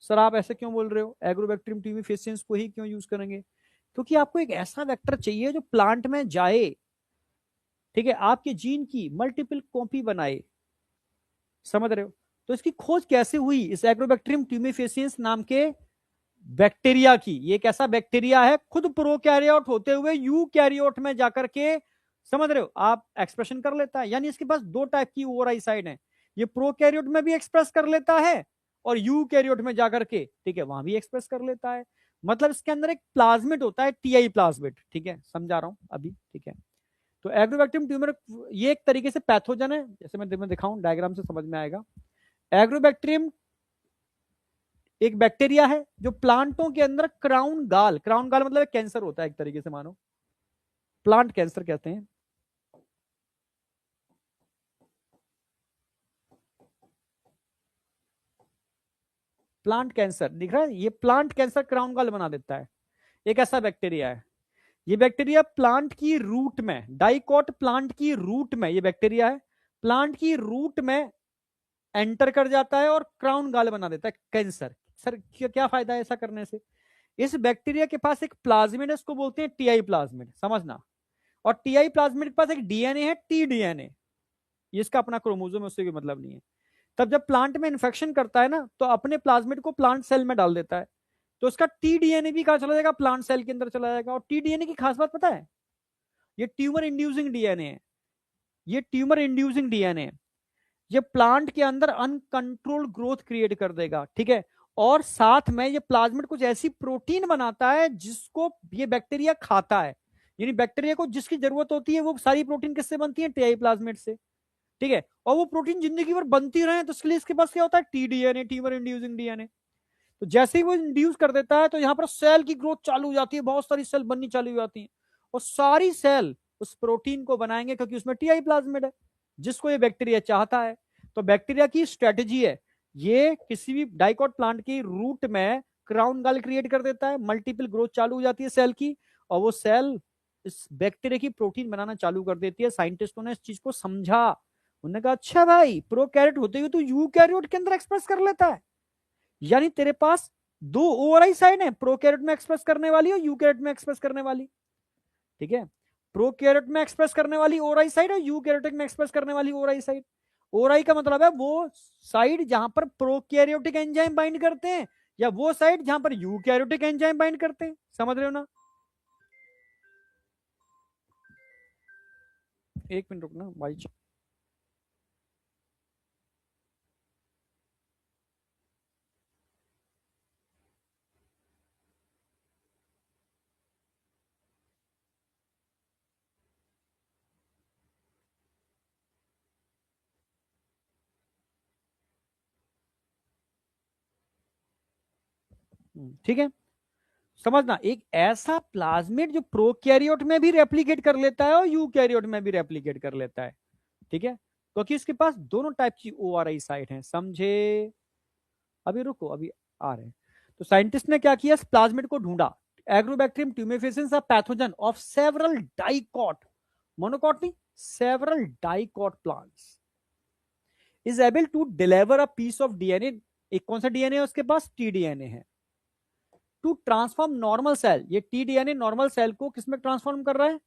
सर आप ऐसे क्यों बोल रहे हो, एग्रोबैक्टीरियम ट्यूमिफेसियंस को ही क्यों यूज करेंगे? क्योंकि आपको एक ऐसा वेक्टर चाहिए जो प्लांट में जाए, ठीक है, आपके जीन की मल्टीपल कॉपी बनाए। समझ रहे हो? तो इसकी खोज कैसे हुई, इस एग्रोबैक्टीरियम ट्यूमिफेसियंस नाम के बैक्टीरिया की। ये एक ऐसा बैक्टीरिया है, खुद प्रोकैरियोट होते हुए यूकैरियोट में जाकर के, समझ रहे हो आप, एक्सप्रेशन कर लेता है। यानी इसके पास 2 टाइप की ओवरआई साइड है, ये प्रोकैरियोट में भी एक्सप्रेस कर लेता है, और यूकैरियोट में जाकर के, ठीक है, वहां भी एक्सप्रेस कर लेता है। मतलब इसके अंदर एक प्लाज्मिड होता है, टीआई प्लाज्मिड, ठीक है, समझा रहा हूं अभी, ठीक है? तो एग्रोबैक्टीरियम ट्यूमर ये एक तरीके से पैथोजन है, जैसे मैं दिखाऊं डायग्राम से समझ में आएगा। एग्रोबैक्टीरियम एक बैक्टीरिया है जो प्लांटों के अंदर क्राउन गाल मतलब एक कैंसर होता है एक तरीके से, मानो प्लांट कैंसर कहते हैं। प्लांट कैंसर दिख रहा है, ये प्लांट कैंसर क्राउन गाल बना देता है, एक ऐसा बैक्टीरिया है। ये बैक्टीरिया प्लांट की रूट में, डाइकॉट प्लांट की रूट में ये बैक्टीरिया है, प्लांट की रूट में एंटर कर जाता है और क्राउन गाल बना देता है कैंसर। सर क्या फायदा है ऐसा करने से? इस बैक्टीरिया के पास एक प्लाज्मिड है, इसको बोलते हैं टीआई प्लाज्मिड, समझना। और टीआई प्लाज्मिड के पास एक डीएनए है, टी डीएनए, ये इसका अपना क्रोमोसोम है, उससे भी मतलब नहीं है। तब जब प्लांट में इन्फेक्शन करता है ना, तो अपने प्लाज्मिड को प्लांट सेल में डाल देता है, तो उसका टी डीएनए भी कहां चला जाएगा? प्लांट सेल के अंदर चला जाएगा। और टी डीएनए की खास बात पता है, ये ट्यूमर इंड्यूसिंग डीएनए है, ये ट्यूमर इंड्यूसिंग डीएनए है। ये प्लांट के अंदर अनकंट्रोल्ड ग्रोथ क्रिएट कर देगा, ठीक है? और साथ में ये प्लाज्मिड कुछ ऐसी प्रोटीन बनाता है जिसको ये बैक्टीरिया खाता है। यानी बैक्टीरिया को जिसकी जरूरत होती है वो सारी प्रोटीन किससे बनती है? टीआई प्लाज्मिड से, ठीक है? और वो प्रोटीन जिंदगी भर बनती रहे तो इसके लिए इसके पास क्या होता है? T DNA, tumour inducing DNA. तो जैसे ही वो इंड्यूस कर देता है तो यहां पर सेल की ग्रोथ चालू हो जाती है, बहुत सारी सेल बननी चालू हो जाती है, और सारी सेल उस प्रोटीन को बनाएंगे क्योंकि उसमें टीआई प्लाज्मिड है जिसको ये बैक्टीरिया चाहता है। तो बैक्टीरिया की स्ट्रेटेजी है, ये किसी भी डाइकॉट प्लांट की रूट में क्राउन गल क्रिएट कर देता है, मल्टीपल ग्रोथ चालू हो जाती है सेल की, और वो सेल इस बैक्टीरिया की प्रोटीन बनाना चालू कर देती है। साइंटिस्टों ने इस चीज को समझा, उन्होंने कहा अच्छा भाई, प्रोकैरियोट होते हुए तो यूकैरियोट के अंदर एक्सप्रेस कर लेता है, यानी तेरे पास दो ओआरआई साइड है, प्रोकैरियोट में एक्सप्रेस करने वाली और यूकैरियोट में एक्सप्रेस करने वाली। ठीक है, प्रोकैरियोट में एक्सप्रेस करने वाली ओआरआई साइड है, यूकैरियोटिक में एक्सप्रेस करने वाली ओआरआई साइड। ओआरआई का मतलब है वो साइड जहां पर प्रोकैरियोटिक एंजाइम बाइंड करते हैं, या वो साइड जहां पर यूकैरियोटिक एंजाइम बाइंड करते हैं। समझ रहे हो ना? एक मिनट रुकना भाई। ठीक है, समझना, एक ऐसा प्लाज्मिड जो प्रोकैरियोट में भी रेप्लिकेट कर लेता है और यूकैरियोट में भी रेप्लिकेट कर लेता है। ठीक है, क्योंकि इसके पास दोनों टाइप की ओआरआई साइट है, समझे? अभी रुको, अभी आ रहे हैं। तो साइंटिस्ट ने क्या किया, इस प्लाज्मिड को ढूंढा। Agrobacterium tumefaciens a pathogen of several dicot, monocot नहीं, several dicot plants, is able to deliver a piece of DNA. एक कौन सा डीएनए है उसके पास? टीडीएनए है। टू ट्रांसफॉर्म नॉर्मल सेल, ये टीडीएनए नॉर्मल सेल को किसमें ट्रांसफॉर्म कर रहा है?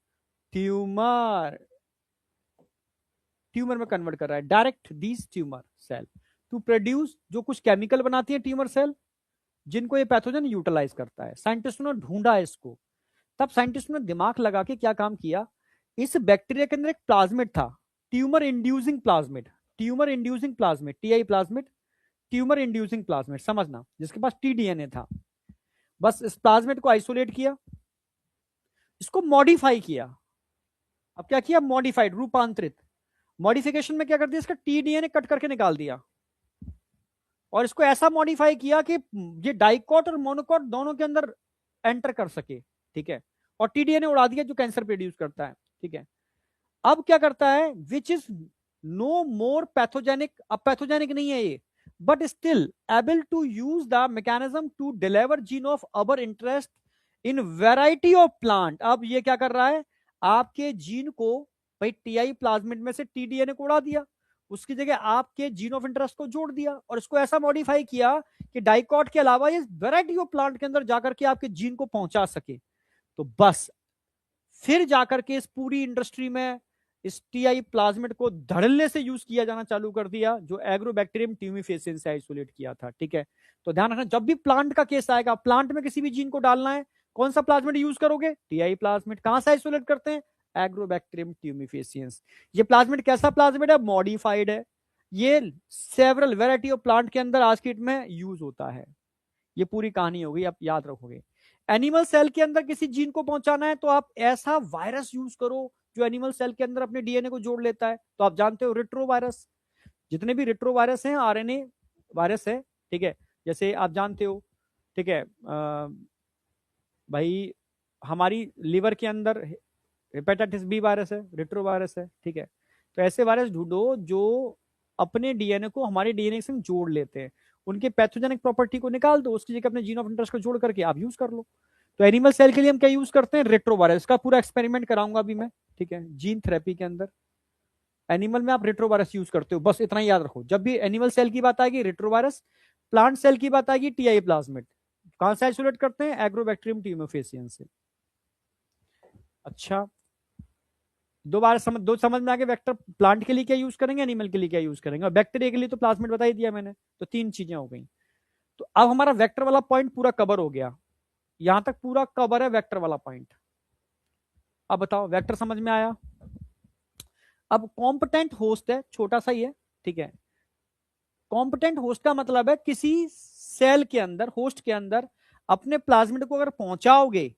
ट्यूमर, ट्यूमर में कन्वर्ट कर रहा है, direct these tumour cell to produce, जो कुछ केमिकल बनाती है ट्यूमर सेल, जिनको ये पैथोजन यूटिलाइज करता है। साइंटिस्टों ने ढूंढा इसको, तब साइंटिस्टों ने दिमाग लगा के क्या काम किया, इस बैक्टीरिया के अंदर एक प्लाज्मिड था, tumour inducing plasmid, tumour inducing plasmid, TI plasmid, tumour inducing plasmid, समझना, जिसके पास टीडीएनए था। बस इस प्लाज्मिड को आइसोलेट किया, इसको मॉडिफाई किया। अब क्या किया? मॉडिफाइड, रूपांतरित। मॉडिफिकेशन में क्या कर दिया, इसका टीडीएनए कट करके निकाल दिया, और इसको ऐसा मॉडिफाई किया कि ये डाइकॉट और मोनोकॉट दोनों के अंदर एंटर कर सके। ठीक है, और टीडीएनए उड़ा दिया जो कैंसर प्रोड्यूस करता है। ठीक है, अब क्या करता है, which is no more pathogenic, अब पैथोजेनिक नहीं है ये, but still able to use the mechanism to deliver gene of our interest in variety of plant. अब ये क्या कर रहा है, आपके जीन को, भाई टीआई प्लाज्मिड में से टीडीएनए को उड़ा दिया, उसकी जगह आपके जीन ऑफ इंटरेस्ट को जोड़ दिया, और इसको ऐसा मॉडिफाई किया कि डाइकॉट के अलावा ये वेराइटी ऑफ प्लांट के अंदर जाकर के आपके जीन को पहुंचा सके। तो बस फिर जाकर के इस पूरी इंडस्ट्री में इस टीआई प्लाज्मिड को धड़ल्ले से यूज किया जाना चालू कर दिया, जो एग्रोबैक्टीरियम ट्यूमिफेसिएंस से आइसोलेट किया था। ठीक है, तो ध्यान रखना, जब भी प्लांट का केस आएगा, प्लांट में किसी भी जीन को डालना है, कौन सा प्लाज्मिड यूज करोगे? TI plasmid. कहां से आइसोलेट करते हैं? एग्रोबैक्टीरियम ट्यूमिफेसिएंस। ये प्लाज्मिड कैसा प्लाज्मिड है? मॉडिफाइड है। ये सेवरल वेराइटी ऑफ प्लांट के अंदर आज की डेट में यूज होता है। ये पूरी कहानी होगी, आप याद रखोगे। एनिमल सेल के अंदर किसी जीन को पहुंचाना है तो आप ऐसा वायरस यूज करो जो एनिमल सेल के अंदर अपने डीएनए को जोड़ लेता है। तो आप जानते हो रिट्रो वायरस, जितने भी रिट्रो वायरस हैं, आरएनए वायरस है। ठीक है, जैसे आप जानते हो, ठीक है, भाई हमारी लिवर के अंदर हेपेटाइटिस बी वायरस है, रिट्रो वायरस है। ठीक है, तो ऐसे वायरस ढूंढो जो अपने डीएनए को हमारे डीएनए से जोड़ लेते हैं, उनके पैथोजेनिक प्रॉपर्टी को निकाल दो, उसकी जगह अपने जीन ऑफ इंटरेस्ट को जोड़ करके आप यूज कर लो। तो एनिमल सेल के लिए हम क्या यूज करते हैं? रेट्रोवायरस का पूरा एक्सपेरिमेंट कराऊंगा अभी मैं। ठीक है, जीन थेरेपी के अंदर एनिमल में आप रेट्रोवायरस यूज करते हो, बस इतना ही याद रखो। जब भी एनिमल सेल की बात आएगी रेट्रोवायरस, प्लांट सेल की बात आएगी टीआई प्लाज्मिड। कहां से आइसोलेट करते हैं? एग्रोबैक्टीरियम ट्यूमेफेसिएंस से। अच्छा, दो समझ में आ गए, वेक्टर प्लांट के लिए क्या यूज करेंगे, एनिमल के लिए क्या यूज करेंगे, और बैक्टीरिया के लिए तो प्लाज्मिड बता ही दिया मैंने। तो तीन चीजें हो गई। तो अब हमारा वेक्टर वाला पॉइंट पूरा कवर हो गया, यहां तक पूरा कवर है वेक्टर वाला पॉइंट। अब बताओ, वेक्टर समझ में आया? अब कॉम्पिटेंट होस्ट है, छोटा सा ही है। ठीक है, कॉम्पिटेंट होस्ट का मतलब है किसी सेल के अंदर, होस्ट के अंदर अपने प्लाज्मिड को अगर पहुंचाओगे,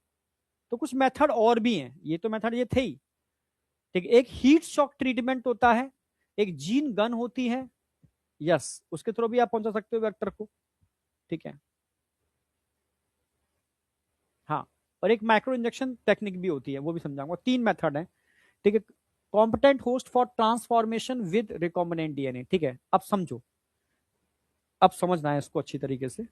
तो कुछ मेथड और भी हैं, ये तो मेथड ये थे ही। ठीक है, एक हीट शॉक ट्रीटमेंट होता है, एक जीन गन होती है, यस, उसके थ्रू भी आप पहुंचा सकते हो वेक्टर को। ठीक है, हाँ, और एक माइक्रो इंजेक्शन टेक्निक भी होती है, वो भी समझाऊंगा। तीन मेथड है। ठीक है, competent host for transformation with recombinant DNA. ठीक है, अब समझो, अब समझना है इसको अच्छी तरीके से।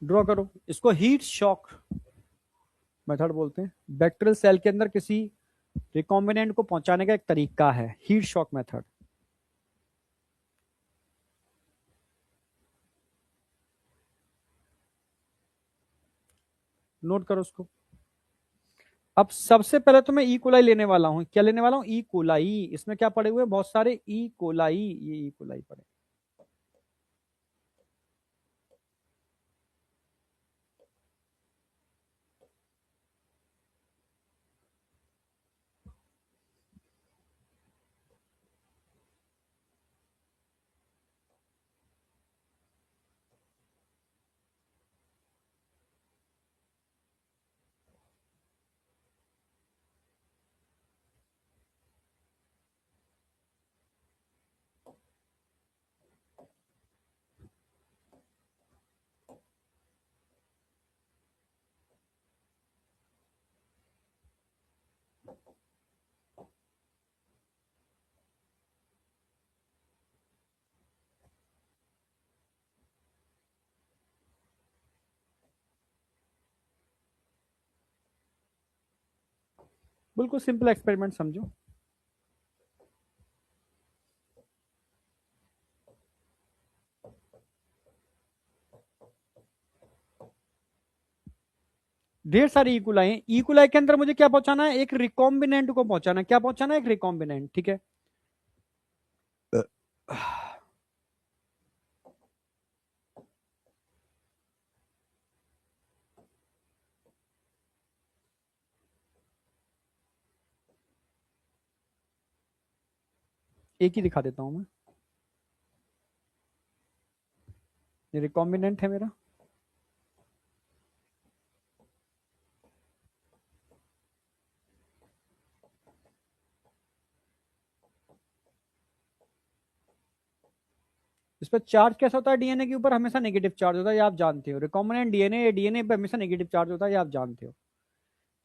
ड्रॉ करो इसको, हीट शॉक मेथड बोलते हैं। बैक्टीरियल सेल के अंदर किसी रिकॉम्बिनेंट को पहुंचाने का एक तरीका है, हीट शॉक मेथड। नोट करो उसको। अब सबसे पहले तो मैं ई कोलाई लेने वाला हूं। क्या लेने वाला हूं? E coli. इसमें क्या पड़े हुए हैं? बहुत सारे ई कोलाई। ये ई कोलाई पड़े। बिल्कुल सिंपल एक्सपेरिमेंट समझो। ढेर सारी इक्वलाई हैं। इक्वलाई के अंदर मुझे क्या पहुंचाना है? एक रिकॉम्बिनेंट को पहुंचाना है। क्या पहुंचाना है? एक रिकॉम्बिनेंट। ठीक है। एक ही दिखा देता हूं मैं। ये रिकॉम्बिनेंट है मेरा। इस पर चार्ज कैसा होता है? डीएनए के ऊपर हमेशा नेगेटिव चार्ज होता है, ये आप जानते हो। रिकॉम्बिनेंट डीएनए, डीएनए पे हमेशा नेगेटिव चार्ज होता है, ये आप जानते हो।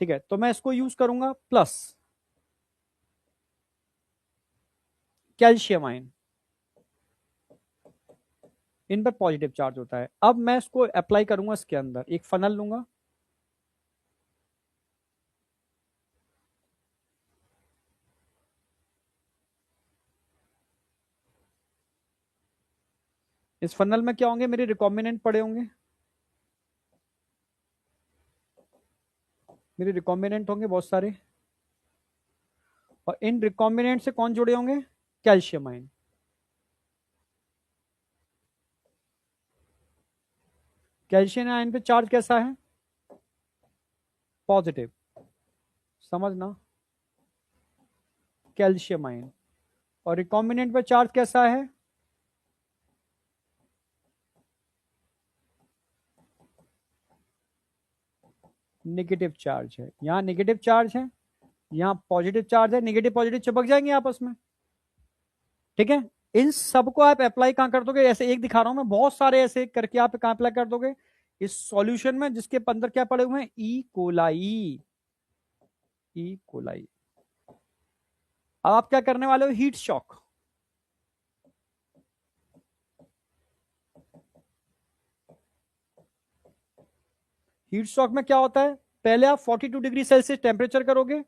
ठीक है, तो मैं इसको यूज करूंगा प्लस कैल्शियम आयन। इन पर पॉजिटिव चार्ज होता है। अब मैं इसको अप्लाई करूंगा इसके अंदर। एक फनल लूंगा, इस फनल में क्या होंगे? मेरे रिकॉम्बिनेंट पड़े होंगे। मेरे रिकॉम्बिनेंट होंगे बहुत सारे, और इन रिकॉम्बिनेंट से कौन जुड़े होंगे? Calcium ion. कैल्शियम आयन पे चार्ज कैसा है? पॉजिटिव। समझना, कैल्शियम आयन। और रिकॉम्बिनेंट पे चार्ज कैसा है? नेगेटिव चार्ज है। यहां नेगेटिव चार्ज है, यहाँ पॉजिटिव चार्ज है। नेगेटिव पॉजिटिव चिपक जाएंगे आपस में। ठीक है। इन सबको आप अप्लाई कहां कर दोगे? ऐसे एक दिखा रहा हूं मैं, बहुत सारे ऐसे करके आप कहां अप्लाई कर दोगे? इस सॉल्यूशन में, जिसके अंदर क्या पड़े हुए हैं? E coli. E coli. अब आप क्या करने वाले हो? Heat shock. हीट शॉक में क्या होता है? पहले आप 42 डिग्री सेल्सियस टेम्परेचर करोगे,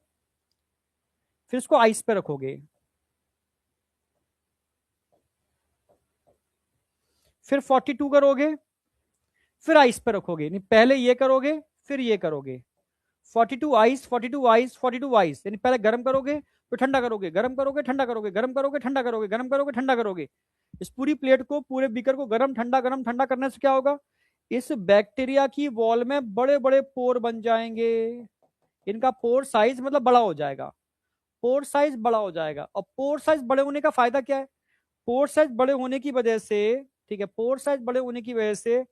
फिर इसको आइस पे रखोगे, फिर 42 करोगे, फिर आइस पे रखोगे। नहीं, पहले ये करोगे, फिर ये करोगे। 42 आइस, 42 आइस, 42 आइस। यानी पहले गर्म करोगे, फिर ठंडा करोगे, गर्म करोगे, ठंडा करोगे, गर्म करोगे, ठंडा करोगे, गर्म करोगे, ठंडा करोगे। इस पूरी प्लेट को, पूरे बीकर को गर्म ठंडा करने से क्या होगा? इस बैक्टीरिया की वॉल में बड़े बड़े पोर बन जाएंगे। इनका पोर साइज मतलब बड़ा हो जाएगा। पोर साइज बड़ा हो जाएगा। और पोर साइज बड़े होने का फायदा क्या है? पोर साइज बड़े होने की वजह से, ठीक है, पोर साइज बड़े होने की वजह से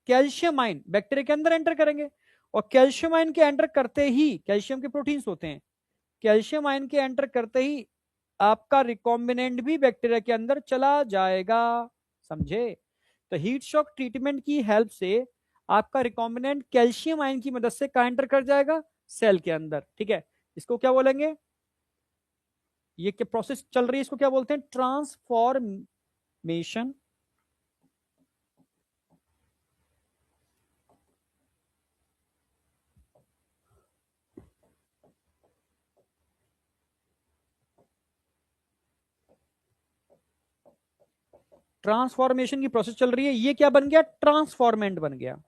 कैल्शियम आयन बैक्टीरिया के अंदर एंटर करेंगे। और कैल्शियम आयन के एंटर करते ही, कैल्शियम के प्रोटीन्स होते हैं, कैल्शियम आयन के एंटर करते ही आपका रिकॉम्बिनेंट भी बैक्टीरिया के अंदर चला जाएगा। समझे? तो हीट शॉक ट्रीटमेंट की हेल्प से आपका रिकॉम्बिनेंट कैल्शियम आयन की मदद से कहां एंटर कर जाएगा? सेल के अंदर। ठीक है। इसको क्या बोलेंगे? ये क्या प्रोसेस चल रही है, इसको क्या बोलते हैं? ट्रांसफॉर्मेशन ट्रांसफॉर्मेशन की प्रोसेस चल रही है, ये क्या बन गया, ट्रांसफॉर्मेंट बन गया।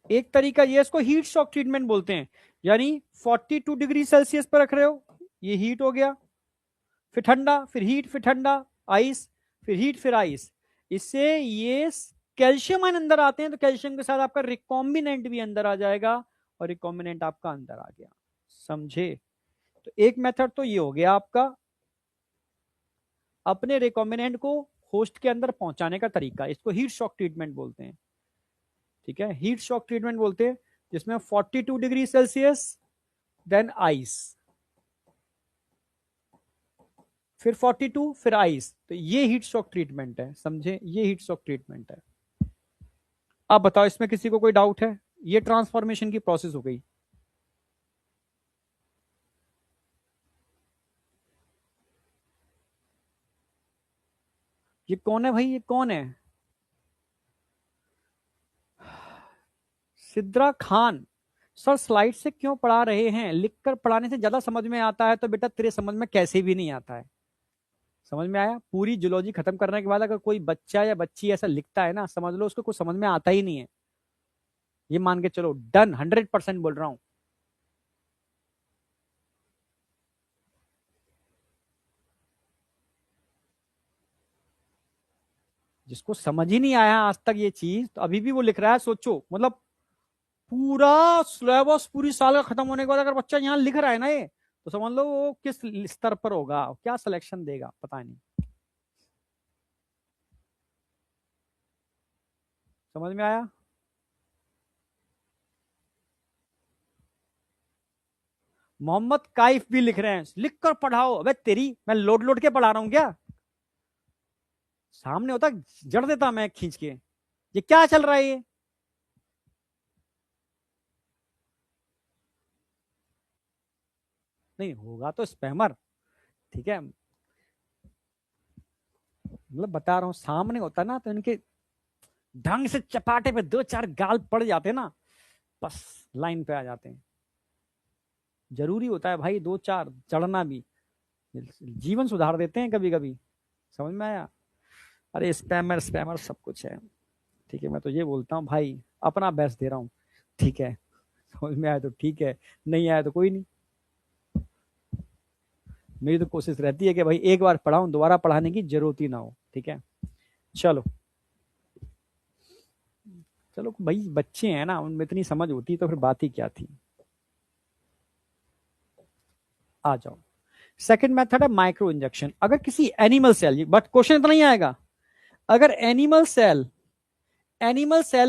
एक तरीका ये, इसको हीट शॉक ट्रीटमेंट बोलते हैं, यानी 42 डिग्री सेल्सियस पर रख रहे हो, ये हीट हो गया, फिर ठंडा, फिर हीट, फिर ठंडा, आइस, फिर हीट, फिर आइस। इससे ये कैल्शियम आयन अंदर आते हैं, तो कैल्शियम के साथ आपका रिकॉम्बिनेंट भी अंदर आ जाएगा, और रिकॉम्बिनेंट आपका अंदर आ गया। समझे? तो एक मेथड तो ये हो गया आपका अपने रिकॉम्बिनेंट को होस्ट के अंदर पहुंचाने का तरीका, इसको हीट शॉक ट्रीटमेंट बोलते हैं। ठीक है, हीट शॉक ट्रीटमेंट बोलते हैं, जिसमें 42 डिग्री सेल्सियस, देन आइस, फिर 42, फिर आइस। तो ये हीट शॉक ट्रीटमेंट है, समझे? ये हीट शॉक ट्रीटमेंट है। आप बताओ, इसमें किसी को कोई डाउट है? ये ट्रांसफॉर्मेशन की प्रोसेस हो गई। ये कौन है भाई, ये कौन है? सिद्रा खान सर, स्लाइड से क्यों पढ़ा रहे हैं? लिखकर पढ़ाने से ज्यादा समझ में आता है। तो बेटा तेरे समझ में कैसे भी नहीं आता है। समझ में आया? पूरी जूलॉजी खत्म करने के बाद अगर कोई बच्चा या बच्ची ऐसा लिखता है ना, समझ लो उसको कुछ समझ में आता ही नहीं है। ये मान के चलो, डन, 100% बोल रहा हूं। जिसको समझ ही नहीं आया आज तक ये चीज, तो अभी भी वो लिख रहा है, सोचो मतलब पूरा सिलेबस पूरी साल का खत्म होने के बाद अगर बच्चा यहाँ लिख रहा है ना ये, तो समझ लो वो किस स्तर पर होगा, क्या सिलेक्शन देगा पता नहीं। समझ में आया? मोहम्मद काइफ भी लिख रहे हैं, लिख कर पढ़ाओ। अबे तेरी, मैं लोड लोड के पढ़ा रहा हूँ क्या? सामने होता जड़ देता मैं खींच के। ये क्या चल रहा है ये? नहीं होगा तो स्पैमर। ठीक है, मतलब बता रहा हूँ, सामने होता ना तो इनके ढंग से चपाटे पे दो चार गाल पड़ जाते ना, बस लाइन पे आ जाते हैं। जरूरी होता है भाई दो चार चढ़ना भी, जीवन सुधार देते हैं कभी कभी। समझ में आया? अरे स्पैमर स्पैमर सब कुछ है। ठीक है, मैं तो ये बोलता हूँ भाई, अपना बेस्ट दे रहा हूँ। ठीक है, समझ में आया तो ठीक है, नहीं आया तो कोई नहीं। मेरी तो कोशिश रहती है कि भाई एक बार पढ़ाऊं, दोबारा पढ़ाने की जरूरत ही ना हो। ठीक है, चलो चलो भाई, बच्चे हैं ना, उनमें इतनी समझ होती तो फिर बात ही क्या थी। आ जाओ, सेकंड मेथड है माइक्रो इंजेक्शन। अगर किसी एनिमल सेल, बट क्वेश्चन इतना नहीं आएगा, अगर एनिमल सेल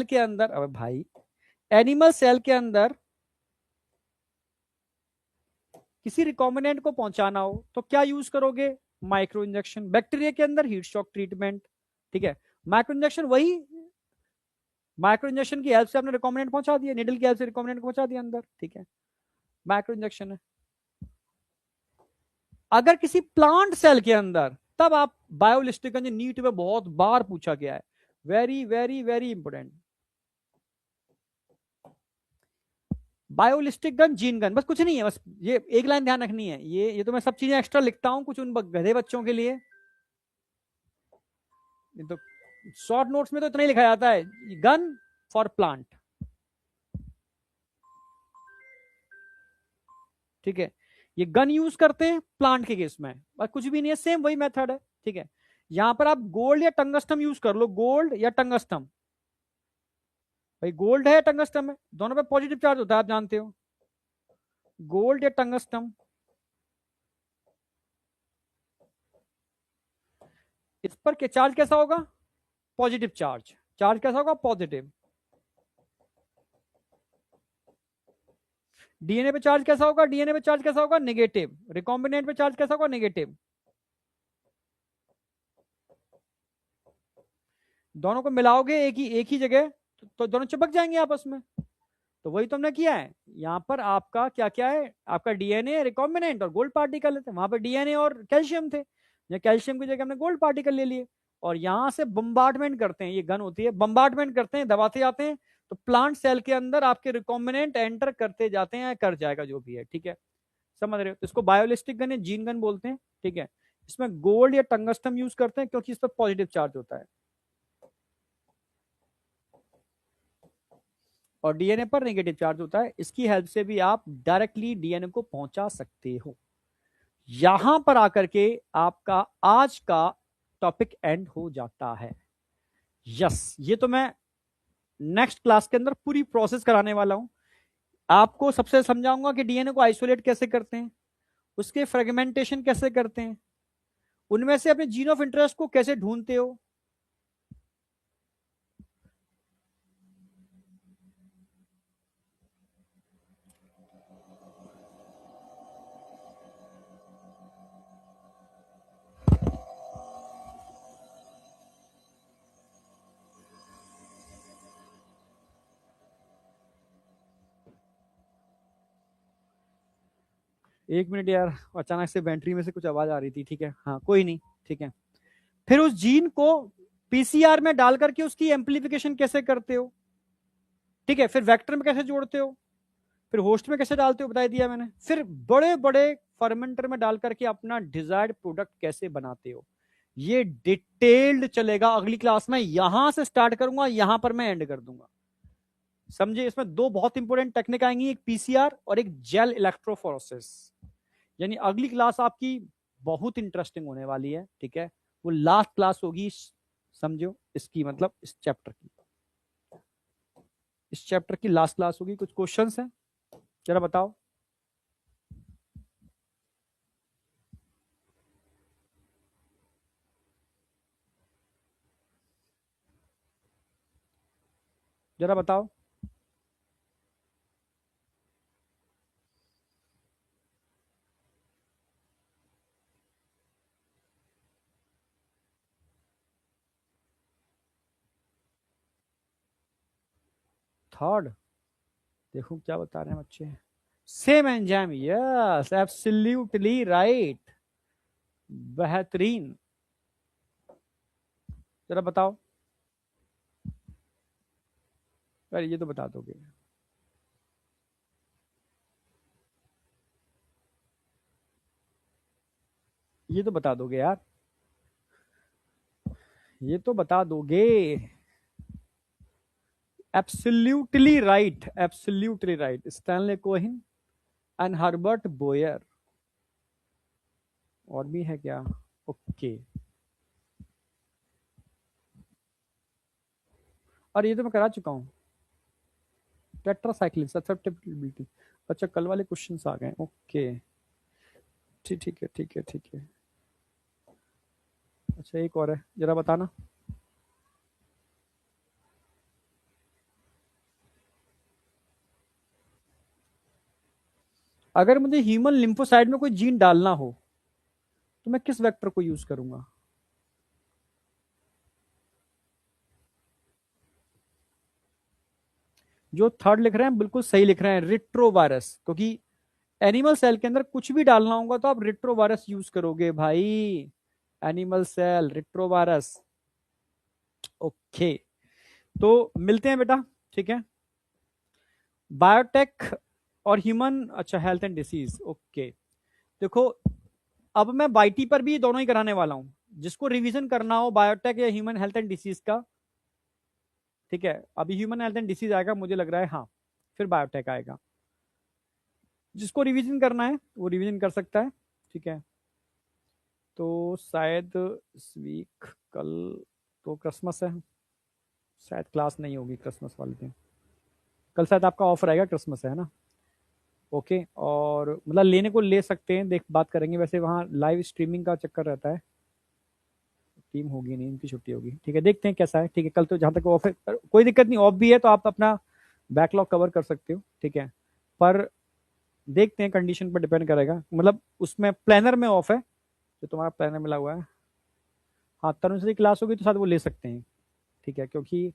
के अंदर, अब भाई एनिमल सेल के अंदर किसी रिकॉम्बिनेंट को पहुंचाना हो तो क्या यूज करोगे? Micro injection. बैक्टीरिया के अंदर हीट शॉक ट्रीटमेंट। ठीक है, माइक्रो इंजेक्शन वही, माइक्रो इंजेक्शन की हेल्प से आपने रिकॉम्बिनेंट पहुंचा दिया, निडल की हेल्प से रिकॉम्बिनेंट पहुंचा दिया अंदर। ठीक है, माइक्रो इंजेक्शन है। अगर किसी प्लांट सेल के अंदर, तब आप बायोलिस्टिक गन, नीट में बहुत बार पूछा गया है, very very very important. Biolistic gun, gene gun, बस कुछ नहीं है, बस ये एक लाइन ध्यान रखनी है। ये तो मैं सब चीजें एक्स्ट्रा लिखता हूं कुछ उन गधे बच्चों के लिए। ये तो शॉर्ट नोट्स में तो इतना ही लिखा जाता है, गन फॉर प्लांट। ठीक है, ये गन यूज करते हैं प्लांट के केस में, बस कुछ भी नहीं है, सेम वही मेथड है। ठीक है, यहां पर आप गोल्ड या टंगस्टम यूज कर लो, गोल्ड या टंगस्टम। भाई गोल्ड है या टंगस्टम है, दोनों पे पॉजिटिव चार्ज होता है, आप जानते हो। गोल्ड या टंगस्टम, इस पर के चार्ज कैसा होगा? Positive charge. चार्ज कैसा होगा? पॉजिटिव। डीएनए पे चार्ज कैसा होगा? डीएनए पे चार्ज कैसा होगा? नेगेटिव। रिकॉम्बिनेंट पे चार्ज कैसा होगा? नेगेटिव। दोनों को मिलाओगे एक ही जगह, तो दोनों चिपक जाएंगे आपस में। तो वही तो हमने किया है। यहाँ पर आपका क्या क्या है, आपका डीएनए, रिकॉम्बिनेंट और गोल्ड पार्टिकल है। वहां पर डीएनए और कैल्शियम थे, या कैल्शियम की जगह हमने गोल्ड पार्टिकल ले लिए, और यहां से बम्बार्टमेंट करते हैं, ये गन होती है, बम्बार्टमेंट करते हैं, दबाते जाते हैं, तो प्लांट सेल के अंदर आपके रिकॉम्बिनेंट एंटर करते जाते हैं, कर जाएगा जो भी है। ठीक है, समझ रहे हो? तो इसको बायोलिस्टिक गन या जीन गन बोलते हैं, ठीक है। इसमें गोल्ड या टंगस्टन यूज करते हैं क्योंकि इस पर पॉजिटिव चार्ज होता है, और डीएनए पर नेगेटिव चार्ज होता है। इसकी हेल्प से भी आप डायरेक्टली डीएनए को पहुंचा सकते हो। यहां पर आकर के आपका आज का टॉपिक एंड हो जाता है। यस, ये तो मैं नेक्स्ट क्लास के अंदर पूरी प्रोसेस कराने वाला हूं। आपको सबसे समझाऊंगा कि डीएनए को आइसोलेट कैसे करते हैं, उसके फ्रेगमेंटेशन कैसे करते हैं, उनमें से अपने जीन ऑफ इंटरेस्ट को कैसे ढूंढते हो। एक मिनट यार, अचानक से बैटरी में से कुछ आवाज आ रही थी, ठीक है, हाँ कोई नहीं, ठीक है। फिर उस जीन को पीसीआर में डाल करके उसकी एम्प्लीफिकेशन कैसे करते हो, ठीक है। फिर वेक्टर में कैसे जोड़ते हो, फिर होस्ट में कैसे डालते हो, बता दिया मैंने। फिर बड़े बड़े फर्मेंटर में डाल करके अपना डिजायर्ड प्रोडक्ट कैसे बनाते हो, ये डिटेल्ड चलेगा अगली क्लास में। यहां से स्टार्ट करूंगा, यहां पर मैं एंड कर दूंगा, समझे। इसमें दो बहुत इंपॉर्टेंट टेक्निक आएंगी, एक पीसीआर और एक जेल इलेक्ट्रोफोरेसिस। यानी अगली क्लास आपकी बहुत इंटरेस्टिंग होने वाली है, ठीक है। वो लास्ट क्लास होगी, समझो इसकी मतलब इस चैप्टर की लास्ट क्लास होगी। कुछ क्वेश्चंस हैं, जरा बताओ। जरा बताओ। थर्ड, देखो क्या बता रहे हैं बच्चे। Same enzyme, yes absolutely right, बेहतरीन। जरा बताओ। अरे ये तो बता दोगे, ये तो बता दोगे यार, ये तो बता दोगे। Absolutely right, absolutely right, Stanley कोहिन and Herbert Boyer. और भी है क्या? ओके। और ये तो मैं करा चुका हूँ, टेट्रासाइक्लिन ससेप्टेबिलिटी। अच्छा, कल वाले क्वेश्चंस आ गए, ओके। ठीक ठीक है, ठीक है, ठीक है। अच्छा एक और है, जरा बताना। अगर मुझे ह्यूमन लिम्फोसाइट में कोई जीन डालना हो तो मैं किस वेक्टर को यूज करूंगा? जो थर्ड लिख रहे हैं बिल्कुल सही लिख रहे हैं, रिट्रोवायरस। क्योंकि एनिमल सेल के अंदर कुछ भी डालना होगा तो आप रिट्रोवायरस यूज करोगे भाई। Animal cell retrovirus, okay. तो मिलते हैं बेटा, ठीक है। बायोटेक और ह्यूमन, अच्छा हेल्थ एंड डिसीज, ओके। देखो, अब मैं बाईटी पर भी दोनों ही कराने वाला हूं। जिसको रिवीजन करना हो बायोटेक या ह्यूमन हेल्थ एंड डिसीज का, ठीक है। अभी ह्यूमन हेल्थ एंड डिसीज आएगा मुझे लग रहा है, हाँ। फिर बायोटेक आएगा। जिसको रिवीजन करना है वो रिवीजन कर सकता है, ठीक है। तो शायद इस वीक, कल तो क्रिसमस है, शायद क्लास नहीं होगी क्रिसमस वाले दिन। कल शायद आपका ऑफ रहेगा, क्रिसमस है ना। ओके, और मतलब लेने को ले सकते हैं, देख बात करेंगे। वैसे वहाँ लाइव स्ट्रीमिंग का चक्कर रहता है, टीम होगी नहीं, उनकी छुट्टी होगी, ठीक है। देखते हैं कैसा है, ठीक है। कल तो जहाँ तक ऑफ है, कोई दिक्कत नहीं, ऑफ भी है तो आप अपना बैकलॉग कवर कर सकते हो, ठीक है। पर देखते हैं, कंडीशन पर डिपेंड करेगा। मतलब उसमें प्लानर में ऑफ है, जो तुम्हारा प्लानर मिला हुआ है। हाँ, तरुण से क्लास होगी तो शायद वो ले सकते हैं, ठीक है। क्योंकि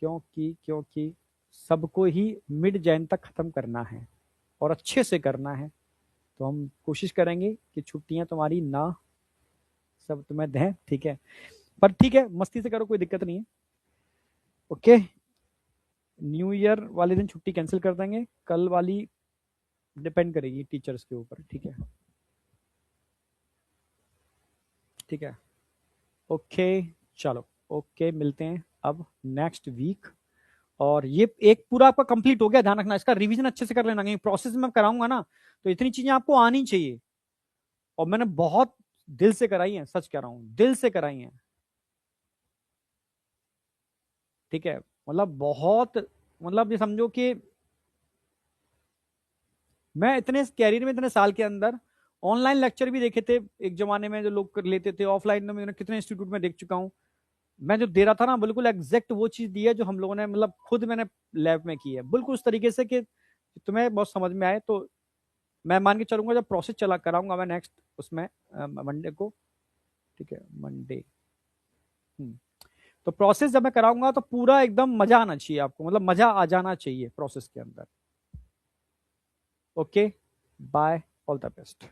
क्योंकि क्योंकि सबको ही मिड जैन तक खत्म करना है और अच्छे से करना है। तो हम कोशिश करेंगे कि छुट्टियां तुम्हारी ना सब तुम्हें दें, ठीक है। पर ठीक है, मस्ती से करो, कोई दिक्कत नहीं है, ओके। न्यू ईयर वाले दिन छुट्टी कैंसिल कर देंगे। कल वाली डिपेंड करेगी टीचर्स के ऊपर। ठीक है, ठीक है, ओके, चलो, ओके, मिलते हैं अब नेक्स्ट वीक। और ये एक पूरा आपका कंप्लीट हो गया, ध्यान रखना इसका रिवीजन अच्छे से कर लेना, कहीं प्रोसेस में कराऊंगा ना तो इतनी चीजें आपको आनी चाहिए। और मैंने बहुत दिल से कराई है, सच कह रहा हूं, दिल से कराई है। ठीक है, मतलब बहुत, मतलब ये समझो कि मैं इतने कैरियर में, इतने साल के अंदर ऑनलाइन लेक्चर भी देखे थे एक जमाने में जो लोग लेते थे, ऑफलाइन में मैंने कितने इंस्टीट्यूट में देख चुका हूं। मैं जो दे रहा था ना, बिल्कुल एग्जैक्ट वो चीज दी है जो हम लोगों ने, मतलब खुद मैंने लैब में की है, बिल्कुल उस तरीके से कि तुम्हें बहुत समझ में आए। तो मैं मान के चलूंगा, जब प्रोसेस चला कराऊंगा मैं नेक्स्ट उसमें मंडे को। ठीक है, मंडे। तो प्रोसेस जब मैं कराऊंगा तो पूरा एकदम मजा आना चाहिए आपको, मतलब मजा आ जाना चाहिए प्रोसेस के अंदर। Okay, bye, all the best.